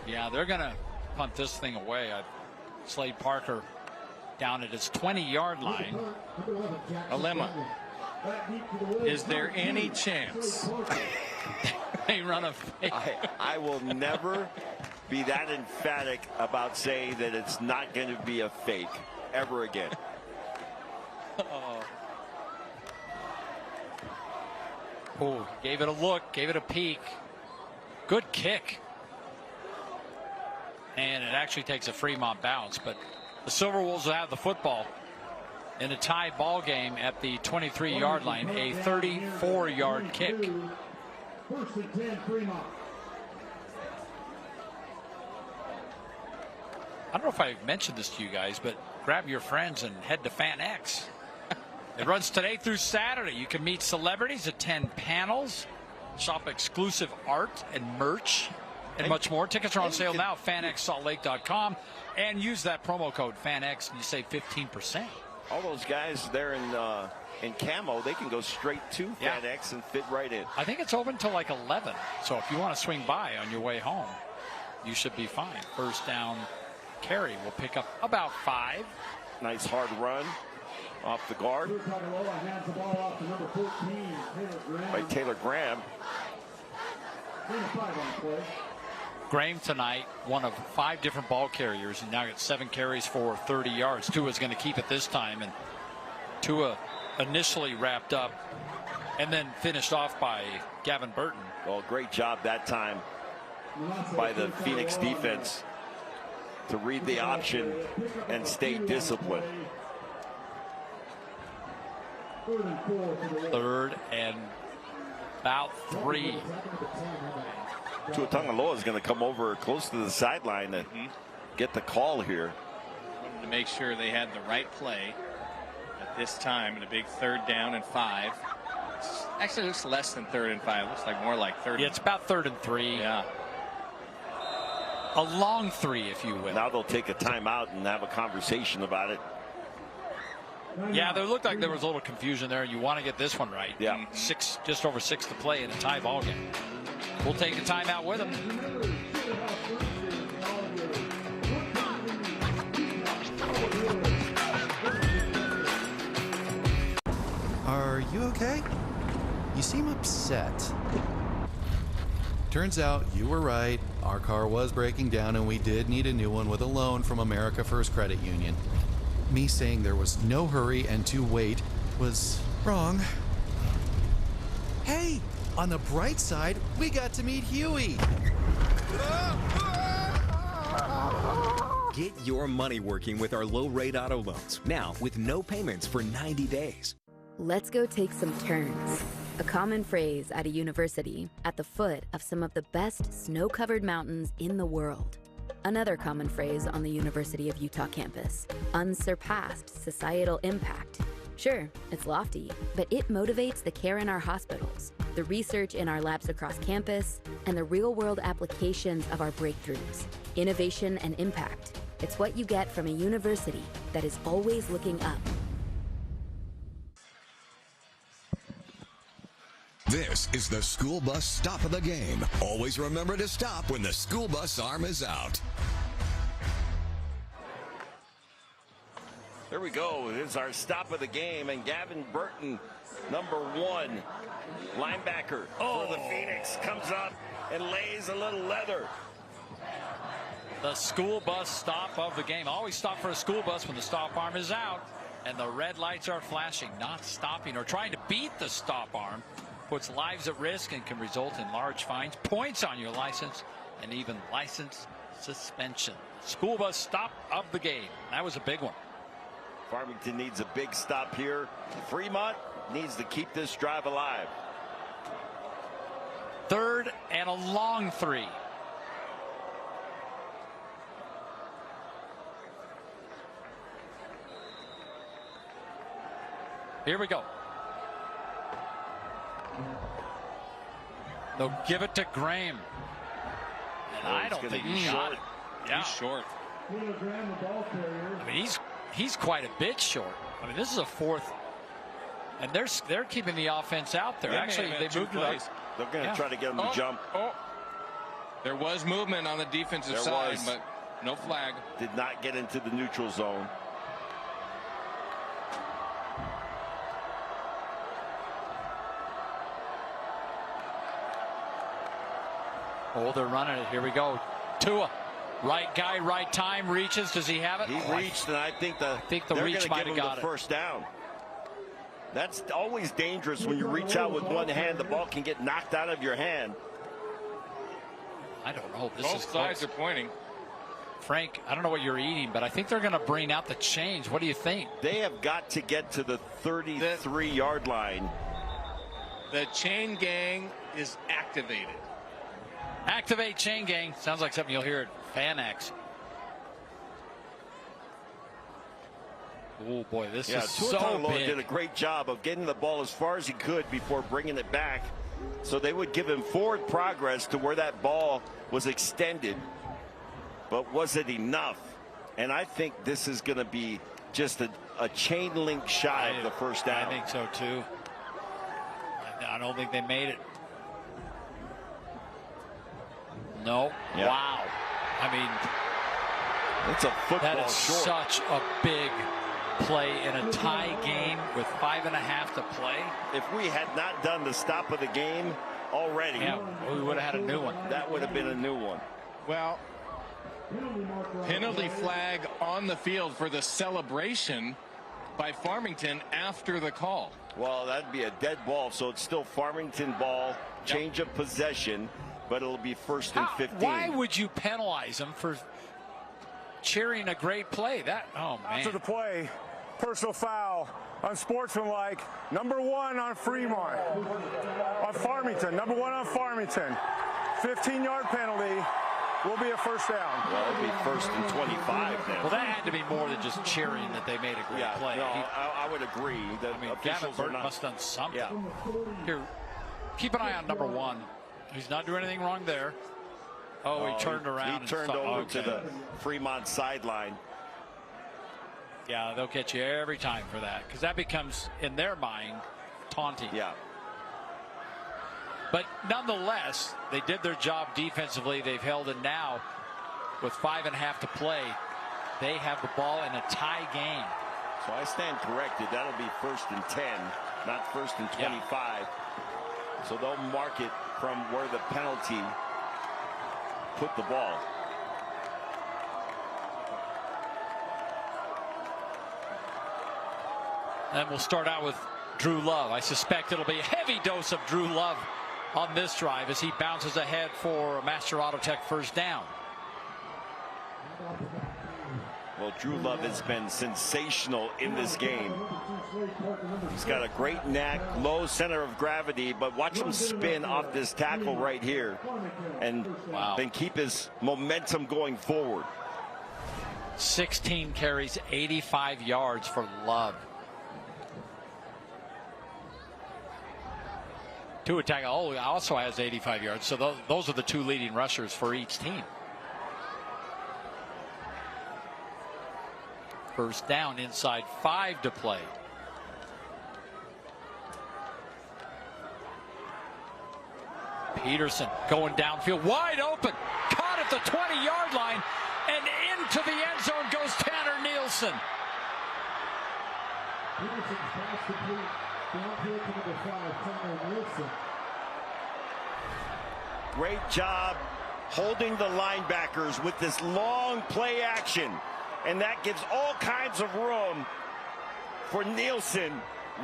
Yeah, they're going to punt this thing away. Slade Parker down at his 20-yard line. Dilemma. Is there any chance they run a fake? I will never be that emphatic about saying that it's not going to be a fake ever again. Oh, gave it a look, gave it a peek. Good kick. And it actually takes a Fremont bounce, but the Silverwolves will have the football in a tie ball game at the 23-yard line, a 34-yard kick. 1st and 10, Fremont. I don't know if I mentioned this to you guys, but grab your friends and head to Fan X. It runs today through Saturday. You can meet celebrities, attend panels, shop exclusive art and merch, and much more. Tickets are on sale now at fanxsaltlake.com, and use that promo code FANX and you save 15%. All those guys there in camo, they can go straight to FanX and fit right in. I think it's open till like 11, so if you want to swing by on your way home, you should be fine. 1st down carry will pick up about 5. Nice hard run off the guard by Taylor Graham. Graham tonight, one of 5 different ball carriers, and now got 7 carries for 30 yards. Tua's going to keep it this time, and Tua initially wrapped up and then finished off by Gavin Burton. Well, great job that time by the Phoenix defense to read the option and stay disciplined. 3rd and about 3. Tua Tagovailoa is going to come over close to the sideline to get the call here. Wanted to make sure they had the right play at this time in a big 3rd down and 5. Actually, it looks less than 3rd and 5. It looks like more like 3rd. Yeah, it's about 3rd and 3. Yeah. A long 3, if you will. Now they'll take a timeout and have a conversation about it. Yeah, there looked like there was a little confusion there. You want to get this one right. Yeah. Just over 6 to play in a tie ball game. We'll take a timeout with him. Are you okay? You seem upset. Turns out you were right. Our car was breaking down and we did need a new one with a loan from America First Credit Union. Me saying there was no hurry and to wait was wrong. Hey, on the bright side, we got to meet Huey. Get your money working with our low-rate auto loans, now with no payments for 90 days. Let's go take some turns. A common phrase at a university at the foot of some of the best snow-covered mountains in the world. Another common phrase on the University of Utah campus, unsurpassed societal impact. Sure, it's lofty, but it motivates the care in our hospitals, the research in our labs across campus, and the real-world applications of our breakthroughs. Innovation and impact. It's what you get from a university that is always looking up. This is the school bus stop of the game. Always remember to stop when the school bus arm is out. There we go. It's our stop of the game, and Gavin Burton, number 1 linebacker for the Phoenix, comes up and lays a little leather. The school bus stop of the game. Always stop for a school bus when the stop arm is out and the red lights are flashing. Not stopping or trying to beat the stop arm puts lives at risk and can result in large fines, points on your license, and even license suspension. School bus stop of the game. That was a big one. Farmington needs a big stop here. Fremont needs to keep this drive alive. 3rd and a long 3. Here we go. They'll give it to Graham. And I don't think he's short. Yeah. He's short. I mean, he's quite a bit short. I mean, this is a 4th, and they're keeping the offense out there. Actually, they moved it up. They're going to try to get him to jump. There was movement on the defensive side, but no flag. Did not get into the neutral zone. Oh, they're running it. Here we go. Tua. Right guy, right time, reaches. Does he have it? He reached, and I think the reach might have got it. First down. That's always dangerous when you reach out with one hand. The ball can get knocked out of your hand. I don't know. Both sides are pointing. Frank, I don't know what you're eating, but I think they're going to bring out the change. What do you think? They have got to get to the 33-yard line. The chain gang is activated. Activate chain gang. Sounds like something you'll hear at FanX. Oh boy, this is so big. Did a great job of getting the ball as far as he could before bringing it back, so they would give him forward progress to where that ball was extended. But was it enough? And I think this is going to be just a chain link shy of the first down. I think so too. I don't think they made it. No. Yeah. Wow. I mean, it's a football that is short. Such a big play in a tie game with 5.5 to play. If we had not done the stop of the game already, we would have had a new one. That would have been a new one. Well, penalty flag on the field for the celebration by Farmington after the call. Well, that'd be a dead ball, so it's still Farmington ball, change of possession, but it'll be 1st and 15. Why would you penalize them for cheering a great play? Oh, man. After the play, personal foul, unsportsmanlike, number 1 on Fremont. On Farmington, number 1 on Farmington. 15-yard penalty. Will be a first down. Well, it'll be 1st and 25 then. Well, that had to be more than just cheering that they made a great play. No, I would agree. Gavin Burton must have done something. Yeah. Here, keep an eye on number 1. He's not doing anything wrong there. Oh, he turned around. He turned over to the Fremont sideline. Yeah, they'll catch you every time for that, because that becomes, in their mind, taunting. Yeah. But nonetheless, they did their job defensively. They've held it now with 5.5 to play. They have the ball in a tie game. So I stand corrected. That'll be 1st and 10, not 1st and 25. Yeah. So they'll mark it from where the penalty put the ball. And we'll start out with Drew Love. I suspect it'll be a heavy dose of Drew Love on this drive as he bounces ahead for a Master Auto Tech first down. Well, Drew Love has been sensational in this game. He's got a great neck, low center of gravity, but watch him spin off this tackle right here and then keep his momentum going forward. 16 carries, 85 yards for Love. Tua Tagovailoa also has 85 yards, so those are the 2 leading rushers for each team. First down, inside 5 to play. Peterson going downfield, wide open, caught at the 20-yard line, and into the end zone goes Tanner Nielsen. Peterson's pass complete. Downfield to number 5, Tanner Nielsen. Great job holding the linebackers with this long play action. And that gives all kinds of room for Nielsen,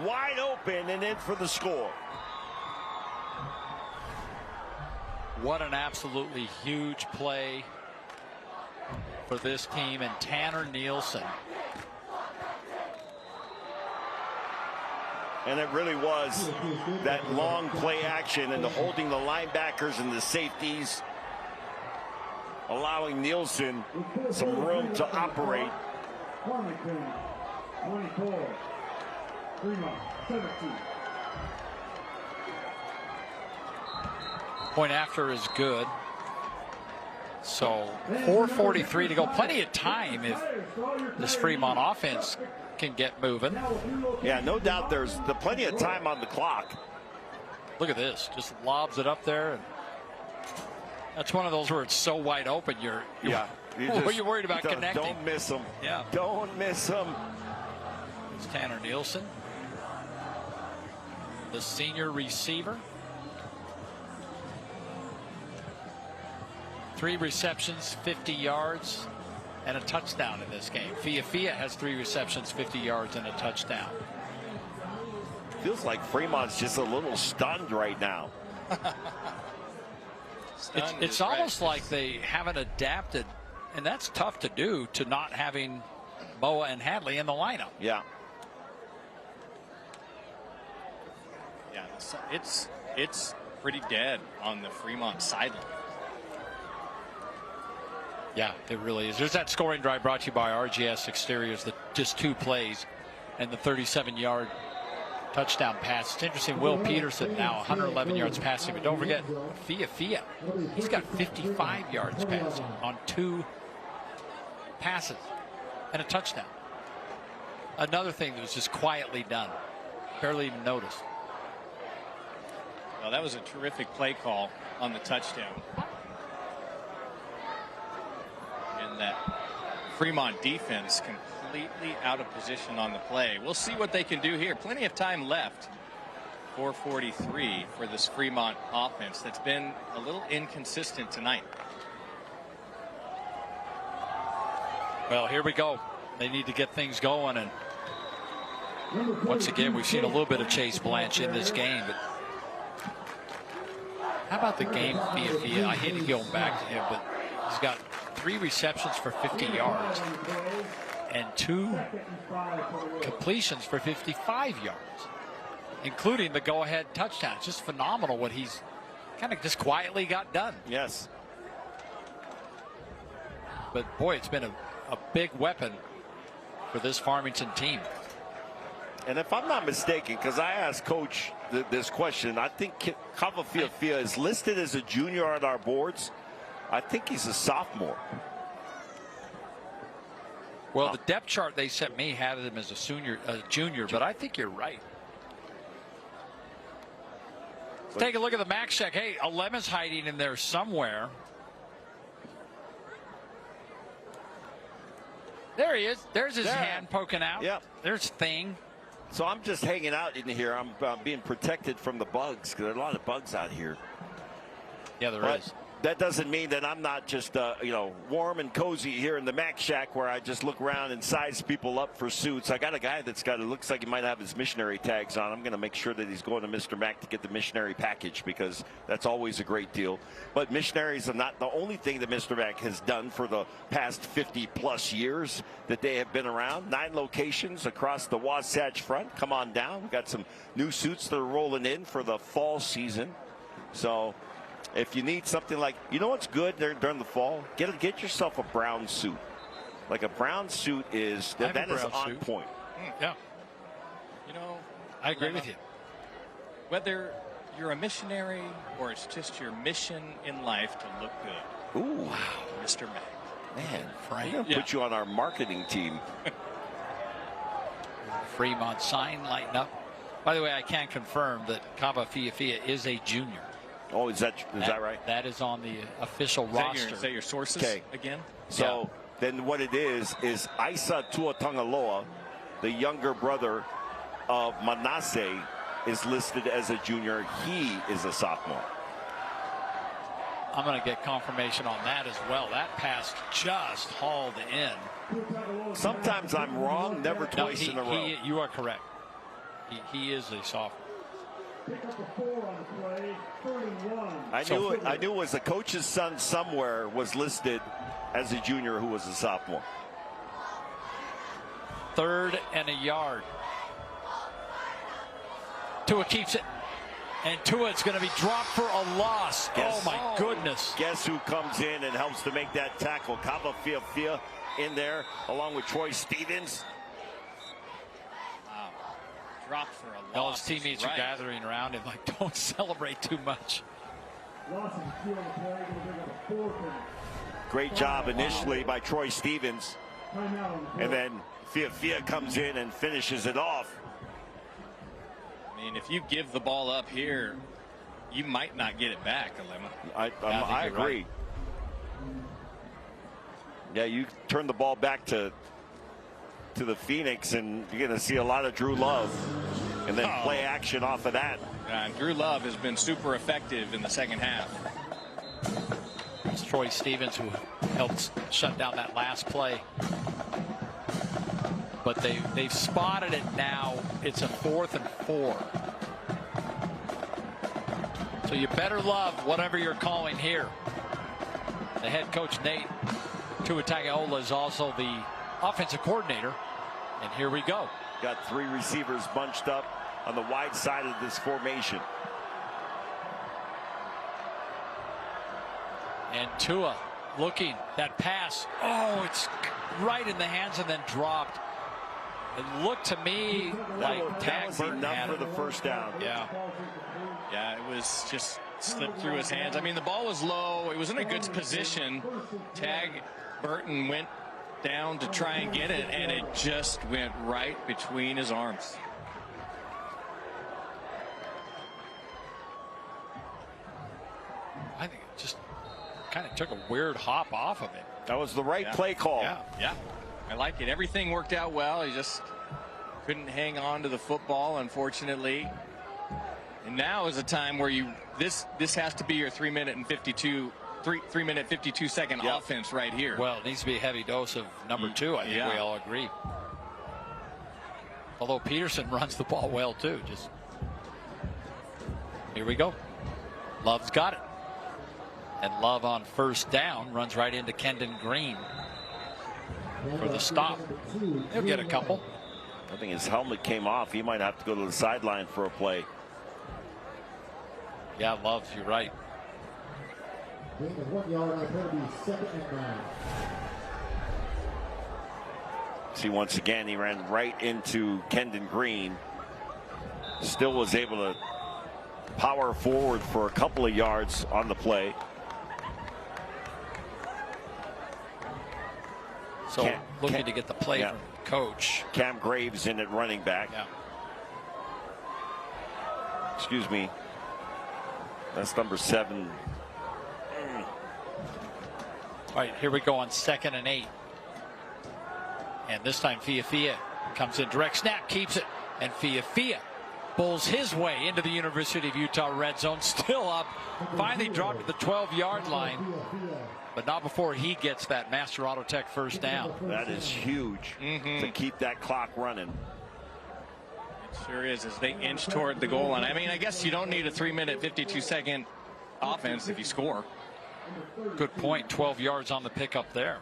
wide open and in for the score. What an absolutely huge play for this team, and Tanner Nielsen. And it really was that long play action and the holding the linebackers and the safeties, allowing Nielsen some room to operate. Farmington 24, Fremont 17. Point after is good. So 4:43 to go. Plenty of time if this Fremont offense can get moving. Yeah, no doubt there's plenty of time on the clock. Look at this. Just lobs it up there. And that's one of those where it's so wide open. You're worried about connecting. Don't miss them. Yeah. Don't miss them. It's Tanner Nielsen, the senior receiver. 3 receptions, 50 yards, and a touchdown in this game. Fia has 3 receptions, 50 yards, and a touchdown. Feels like Fremont's just a little stunned right now. It's almost like they haven't adapted, and that's tough to do, to not having Moa and Hadley in the lineup. Yeah. Yeah, it's pretty dead on the Fremont sideline. Yeah, it really is. There's that scoring drive brought to you by RGS Exteriors, just 2 plays and the 37-yard touchdown pass. It's interesting, Will Peterson now 111 yards passing, but don't forget Fia. He's got 55 yards passing on 2 passes and a touchdown. Another thing that was just quietly done, barely even noticed. Well, that was a terrific play call on the touchdown. And that Fremont defense completely out of position on the play. We'll see what they can do here. Plenty of time left. 4:43 for this Fremont offense that's been a little inconsistent tonight. Well, here we go. They need to get things going, and once again we've seen a little bit of Chase Blanche in this game, but how about the game Fia? I hate to go back to him, but he's got 3 receptions for 50 yards and 2 completions for 55 yards, including the go-ahead touchdown. It's just phenomenal what he's kind of just quietly got done. Yes. But boy, it's been a big weapon for this Farmington team. And if I'm not mistaken, because I asked Coach this question, I think Kava Fia is listed as a junior on our boards. I think he's a sophomore. Well, the depth chart they sent me had him as a junior, but I think you're right. Let's take a look at the max check. Hey, Alema's hiding in there somewhere. There he is. There's his hand poking out. Yep. There's Thing. So I'm just hanging out in here. I'm being protected from the bugs because there are a lot of bugs out here. Yeah, there is. That doesn't mean that I'm not just, warm and cozy here in the Mac Shack where I just look around and size people up for suits. I got a guy it looks like he might have his missionary tags on. I'm going to make sure that he's going to Mr. Mac to get the missionary package because that's always a great deal. But missionaries are not the only thing that Mr. Mac has done for the past 50-plus years that they have been around. 9 locations across the Wasatch Front. Come on down. We've got some new suits that are rolling in for the fall season. So if you need something like, what's good during the fall? Get yourself a brown suit. Like a brown suit is that is on point. Yeah. I agree with you. Whether you're a missionary or it's just your mission in life to look good. Ooh, wow, Mr. Mac. Man, we're going to put you on our marketing team. Fremont sign lighting up. By the way, I can confirm that Kava Fiafia is a junior. Oh, is that right? That is on the official roster. Is that your sources again? So then what it is Isa Tuatangaloa, the younger brother of Manasseh, is listed as a junior. He is a sophomore. I'm going to get confirmation on that as well. That pass just hauled in. Sometimes I'm wrong, never twice in a row. You are correct. He is a sophomore. I knew it was a coach's son somewhere was listed as a junior who was a sophomore. 3rd and a yard. Tua keeps it. And Tua is going to be dropped for a loss. Oh, my goodness. Guess who comes in and helps to make that tackle? Kava Fiafia in there along with Troy Stevens. Wow. Dropped for a loss. All his teammates are gathering around him like, don't celebrate too much. Great job initially by Troy Stevens. And then Fiafia comes in and finishes it off. I mean, if you give the ball up here, you might not get it back, Alema. I agree. Right. Yeah, you turn the ball back to the Phoenix, and you're going to see a lot of Drew Love, and then play action off of that. Drew Love has been super effective in the second half. It's Troy Stevens who helped shut down that last play. But they've spotted it now. It's a 4th and 4. So you better love whatever you're calling here. The head coach, Nate Tuatagola, is also the offensive coordinator. And here we go. Got 3 receivers bunched up on the wide side of this formation. And Tua looking, that pass. Oh, it's right in the hands and then dropped. It looked to me like that was enough for the first down. Yeah. Yeah, it was just slipped through his hands. I mean, the ball was low. It was in a good position. Tag Burton went down to try and get it, and it just went right between his arms. I think it just kind of took a weird hop off of it. That was the right play call. Yeah. I like it. Everything worked out well. He just couldn't hang on to the football, unfortunately. And now is a time where this has to be your 3 minute 52 second offense right here. Well, it needs to be a heavy dose of number 2. I think we all agree. Although Peterson runs the ball well too. Just here we go. Love's got it. And Love on first down runs right into Kendon Green for the stop. He'll get a couple. I think his helmet came off. He might have to go to the sideline for a play. Yeah, Love, you're right. See, once again, he ran right into Kendon Green. Still was able to power forward for a couple of yards on the play. So looking to get the play from coach. Cam Graves in at running back. Yeah. Excuse me. That's number 7. All right, here we go on 2nd and 8. And this time Fia comes in direct snap, keeps it, and Fia bowls his way into the University of Utah red zone, still up, finally dropped at the 12-yard line, but not before he gets that Master Auto Tech first down. That is huge to keep that clock running. It sure is, as they inch toward the goal line. I mean, I guess you don't need a 3-minute, 52-second offense if you score. Good point. 12 yards on the pickup there.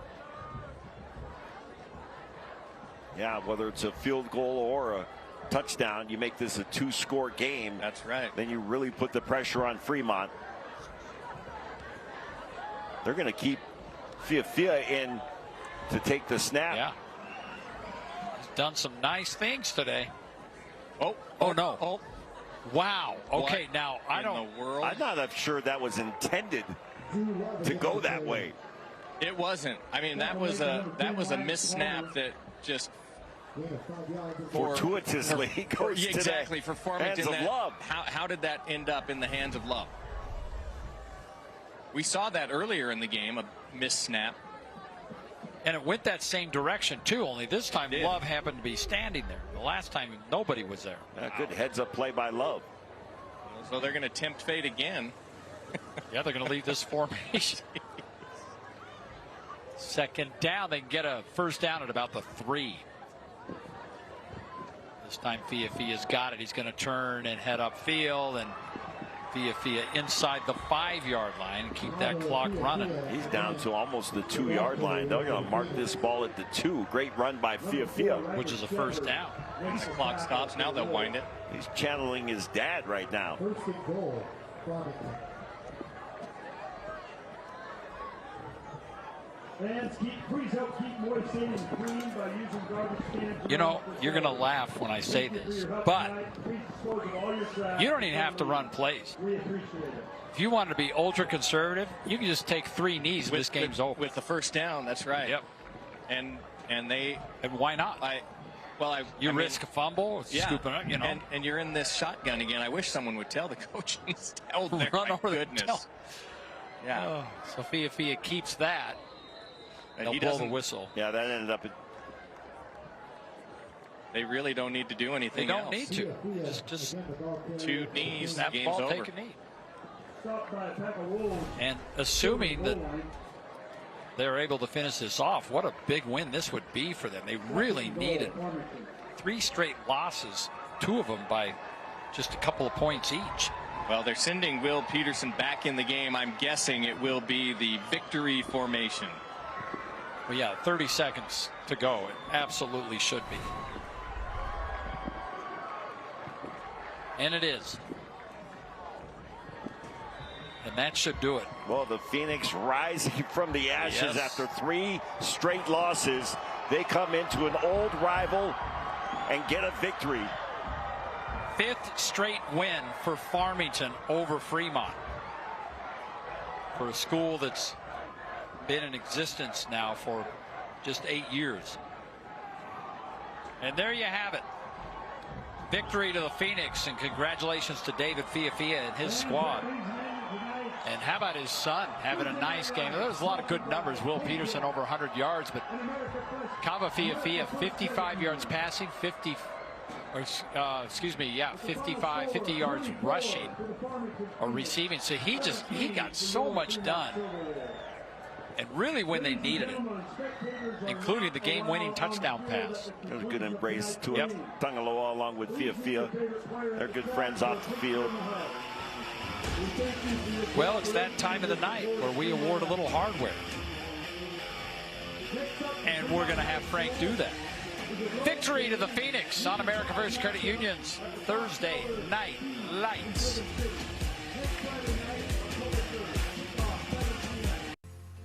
Yeah, whether it's a field goal or a touchdown, you make this a 2-score game. That's right. Then you really put the pressure on Fremont. They're going to keep Fia in to take the snap. Yeah. He's done some nice things today. Oh no. Oh. Wow. Okay, what now I don't. The world? I'm not sure that was intended to go that way. It wasn't. I mean, that was a missed snap that just fortuitously goes exactly to for Farmington. hands of Love. How did that end up in the hands of Love? We saw that earlier in the game, a missed snap. And it went that same direction too, only this time Love happened to be standing there. The last time nobody was there. Good heads-up play by Love. So they're going to tempt fate again. Yeah, they're going to leave this formation. 2nd down, they can get a first down at about the 3. This time Fia's got it. He's going to turn and head upfield, and Fia inside the 5-yard line and keep that clock running. He's down to almost the 2-yard line. They're going to mark this ball at the 2. Great run by Fia. Which is a first down. Once the clock stops, now they'll wind it. He's channeling his dad right now. You know, you're going to laugh when I say this, but you don't even have to run plays. If you want to be ultra conservative, you can just take 3 knees and this game's over. With the first down, that's right. Yep. And why not? You risk a fumble, scooping up, you know. And you're in this shotgun again. I wish someone would tell the coach instead. There. Run over goodness. Yeah. So Fia keeps that. They'll blow the whistle. Yeah, that ended up. They really don't need to do anything else. They don't need to. Just 2 knees. Snap game's ball, over. take a knee. And assuming that they're able to finish this off, what a big win this would be for them. They really needed 3 straight losses, 2 of them by just a couple of points each. Well, they're sending Will Peterson back in the game. I'm guessing it will be the victory formation. Well, yeah, 30 seconds to go. It absolutely should be. And it is. And that should do it. Well, the Phoenix rising from the ashes after 3 straight losses. They come into an old rival and get a victory. 5th straight win for Farmington over Fremont. For a school that's been in existence now for just 8 years. And there you have it. Victory to the Phoenix, and congratulations to David Fia and his squad. And how about his son having a nice game? There's a lot of good numbers. Will Peterson over 100 yards, but Kava Fia 55 yards passing, 50 yards rushing or receiving. So he got so much done. And really when they needed it, including the game-winning touchdown pass. It was a good embrace to Tangaloa along with Fia. They're good friends off the field. Well, it's that time of the night where we award a little hardware. And we're going to have Frank do that. Victory to the Phoenix on America First Credit Union's Thursday Night Lights.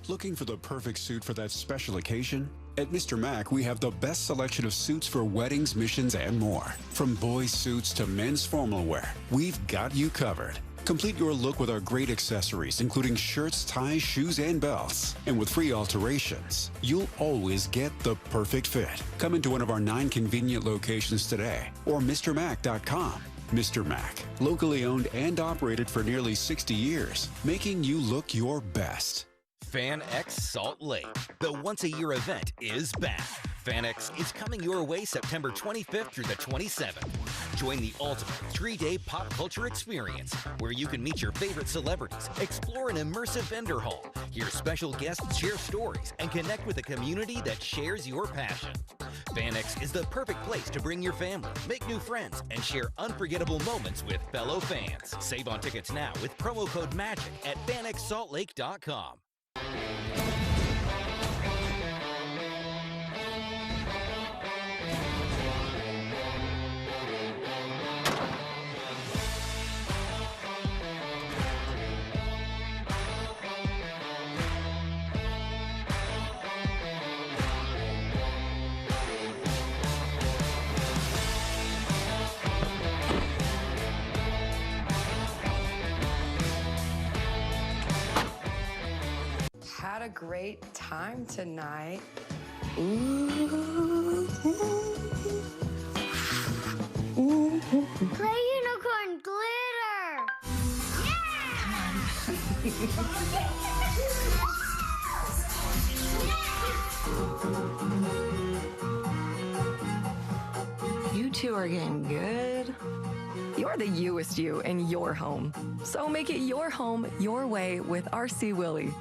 Looking for the perfect suit for that special occasion? At Mr. Mac, we have the best selection of suits for weddings, missions, and more. From boys' suits to men's formal wear, we've got you covered. Complete your look with our great accessories, including shirts, ties, shoes, and belts. And with free alterations, you'll always get the perfect fit. Come into one of our 9 convenient locations today or MrMac.com. Mr. Mac, locally owned and operated for nearly 60 years, making you look your best. FanX Salt Lake. The once-a-year event is back. FanX is coming your way September 25th through the 27th. Join the ultimate 3-day pop culture experience where you can meet your favorite celebrities, explore an immersive vendor hall, hear special guests share stories, and connect with a community that shares your passion. FanX is the perfect place to bring your family, make new friends, and share unforgettable moments with fellow fans. Save on tickets now with promo code MAGIC at fanxsaltlake.com. Had a great time tonight. Ooh. Play unicorn glitter! You two are getting good. You're the youest you in your home. So make it your home your way with RC Willie.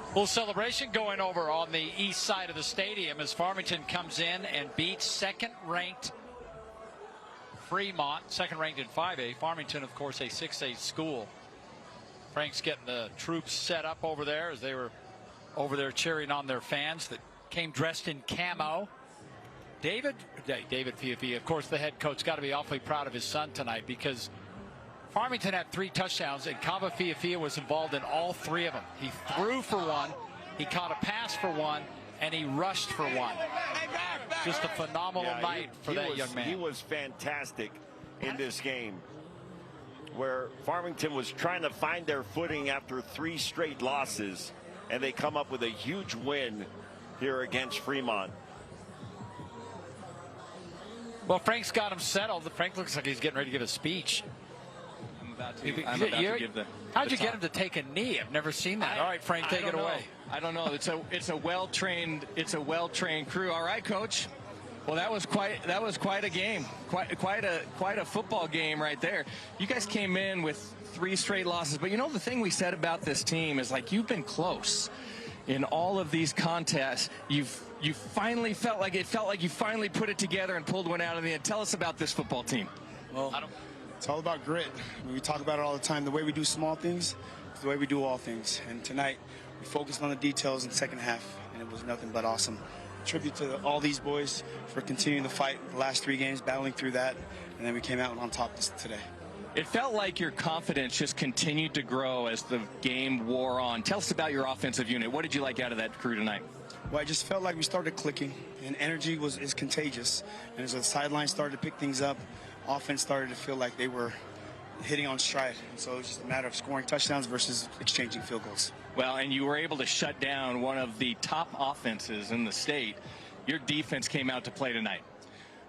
Little celebration going over on the east side of the stadium as Farmington comes in and beats second-ranked Fremont, second-ranked in 5A. Farmington, of course, a 6A school. Frank's getting the troops set up over there as they were over there cheering on their fans that came dressed in camo. David Fiafia, of course, the head coach, got to be awfully proud of his son tonight because Farmington had 3 touchdowns, and Kava Fiafia was involved in all 3 of them. He threw for 1, he caught a pass for 1, and he rushed for 1. Just a phenomenal night for that young man. He was fantastic in this game, where Farmington was trying to find their footing after 3 straight losses, and they come up with a huge win here against Fremont. Well, Frank's got him settled. Frank looks like he's getting ready to give a speech. How'd you get him to take a knee? I've never seen that. All right, Frank, take it away. I don't know. It's a well-trained crew. All right, coach. Well, that was quite a game. Quite a football game right there. You guys came in with 3 straight losses, but you know the thing we said about this team is, like, you've been close in all of these contests. You finally felt like you finally put it together and pulled one out in the end. Tell us about this football team. Well, it's all about grit. I mean, we talk about it all the time. The way we do small things is the way we do all things. And tonight, we focused on the details in the second half, and it was nothing but awesome. Tribute to all these boys for continuing the fight the last 3 games, battling through that, and then we came out on top today. It felt like your confidence just continued to grow as the game wore on. Tell us about your offensive unit. What did you like out of that crew tonight? Well, I just felt like we started clicking, and energy is contagious. And as the sidelines started to pick things up, offense started to feel like they were hitting on stride. And so it was just a matter of scoring touchdowns versus exchanging field goals. Well, and you were able to shut down one of the top offenses in the state. Your defense came out to play tonight.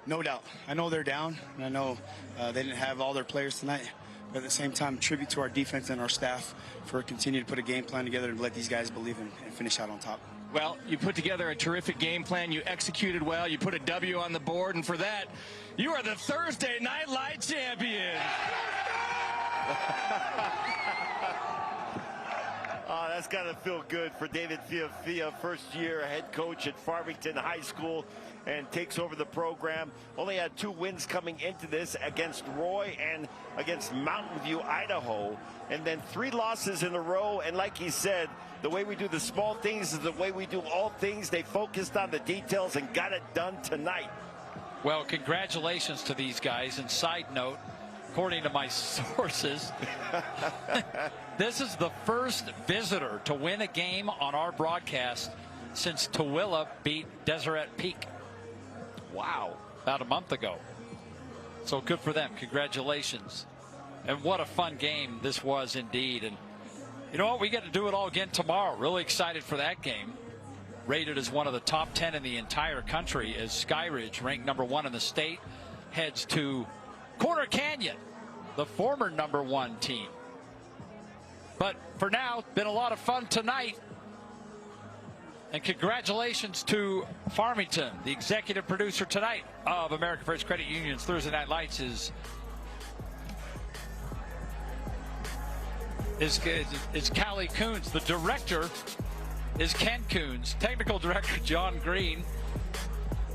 No doubt. I know they're down, and I know they didn't have all their players tonight. But at the same time, tribute to our defense and our staff for continuing to put a game plan together and let these guys believe in and finish out on top. Well, you put together a terrific game plan. You executed well. You put a W on the board, and for that, you are the Thursday Night Light champion. Oh, that's got to feel good for David Fiafia, first-year head coach at Farmington High School, and takes over the program. Only had 2 wins coming into this, against Roy and against Mountain View, Idaho, and then 3 losses in a row. And like he said, the way we do the small things is the way we do all things. They focused on the details and got it done tonight. Well, congratulations to these guys. And side note, according to my sources, this is the first visitor to win a game on our broadcast since Tooele beat Deseret Peak. Wow. About a month ago. So good for them. Congratulations. And what a fun game this was indeed. And you know what? We get to do it all again tomorrow. Really excited for that game. rated as one of the top 10 in the entire country, as Skyridge, ranked number 1 in the state, heads to Corner Canyon, the former number 1 team. But for now, been a lot of fun tonight. And congratulations to Farmington, the executive producer tonight of American First Credit Union's Thursday Night Lights is Callie Coons. The director is Ken Coons. Technical director John Green.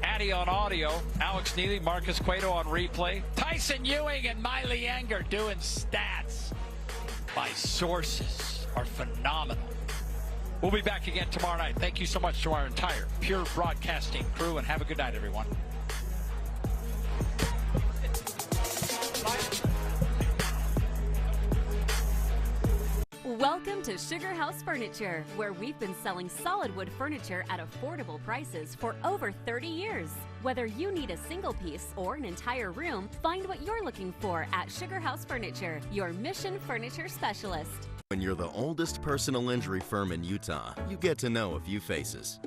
Addy on audio. Alex Neely, Marcus Cueto on replay. Tyson Ewing and Miley Enger doing stats. My sources are phenomenal. We'll be back again tomorrow night. Thank you so much to our entire Pure Broadcasting crew, and have a good night, everyone. Welcome to Sugar House Furniture, where we've been selling solid wood furniture at affordable prices for over 30 years. Whether you need a single piece or an entire room, find what you're looking for at Sugar House Furniture, your Mission Furniture specialist. When you're the oldest personal injury firm in Utah, you get to know a few faces.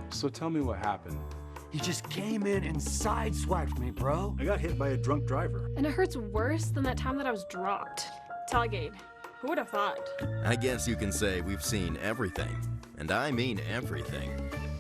So tell me what happened. You just came in and sideswiped me, bro. I got hit by a drunk driver. And it hurts worse than that time that I was dropped. Tailgate. Who would have thought? I guess you can say we've seen everything. And I mean everything.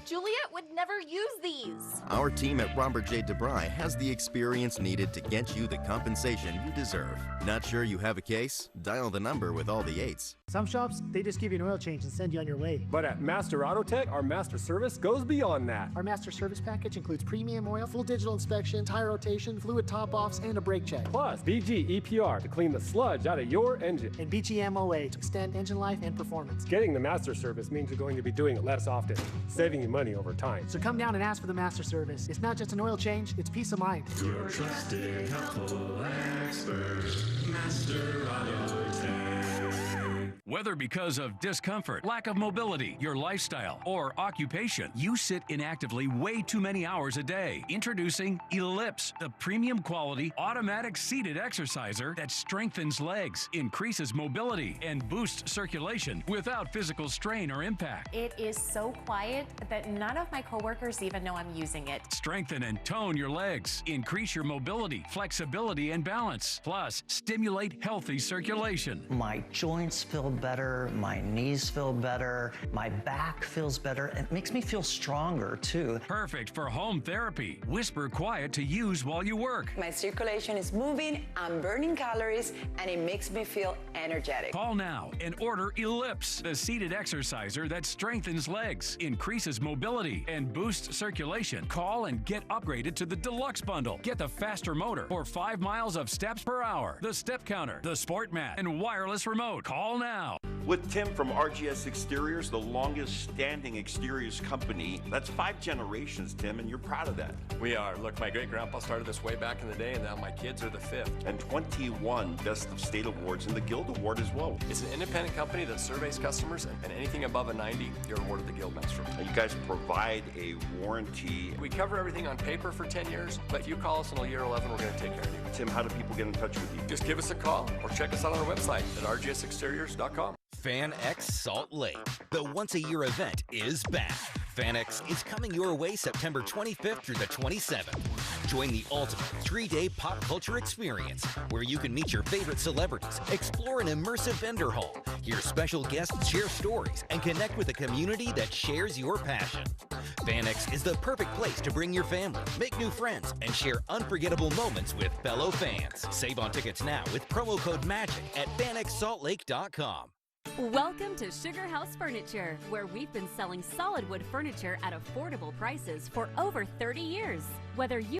Juliet would never use these. Our team at Robert J. DeBry has the experience needed to get you the compensation you deserve. Not sure you have a case? Dial the number with all the 8s. Some shops, they just give you an oil change and send you on your way. But at Master Auto Tech, our master service goes beyond that. Our master service package includes premium oil, full digital inspection, tire rotation, fluid top-offs, and a brake check. Plus, BG EPR to clean the sludge out of your engine. And BG MOA to extend engine life and performance. Getting the master service means you're going to be doing it less often, saving you money over time. So come down and ask for the master service. It's not just an oil change, it's peace of mind. Your trusted, helpful expert, Master Auto Tech. Whether because of discomfort, lack of mobility, your lifestyle, or occupation, you sit inactively way too many hours a day. Introducing Ellipse, the premium quality automatic seated exerciser that strengthens legs, increases mobility, and boosts circulation without physical strain or impact. It is so quiet that none of my coworkers even know I'm using it. Strengthen and tone your legs, increase your mobility, flexibility, and balance. Plus, stimulate healthy circulation. My joints feel better, my knees feel better, my back feels better. It makes me feel stronger too. Perfect for home therapy. Whisper quiet to use while you work. My circulation is moving, I'm burning calories, and it makes me feel energetic. Call now and order Ellipse, the seated exerciser that strengthens legs, increases mobility, and boosts circulation. Call and get upgraded to the Deluxe Bundle. Get the faster motor or 5 miles of steps per hour, the step counter, the sport mat, and wireless remote. Call now. With Tim from RGS Exteriors, the longest standing exteriors company. That's 5 generations, Tim, and you're proud of that. We are. Look, my great-grandpa started this way back in the day, and now my kids are the 5th. And 21 Best of State Awards and the Guild Award as well. It's an independent company that surveys customers, and anything above a 90, you're awarded the Guildmaster. And you guys provide a warranty. We cover everything on paper for 10 years, but if you call us in year 11, we're going to take care of you. Tim, how do people get in touch with you? Just give us a call or check us out on our website at rgsexteriors.com. Fan X Salt Lake. The once-a-year event is back. Fan X is coming your way September 25th through the 27th. Join the ultimate 3-day pop culture experience where you can meet your favorite celebrities, explore an immersive vendor hall, hear special guests share stories, and connect with a community that shares your passion. Fan X is the perfect place to bring your family, make new friends, and share unforgettable moments with fellow fans. Save on tickets now with promo code MAGIC at fanxsaltlake.com. Welcome to Sugar House Furniture, where we've been selling solid wood furniture at affordable prices for over 30 years. Whether you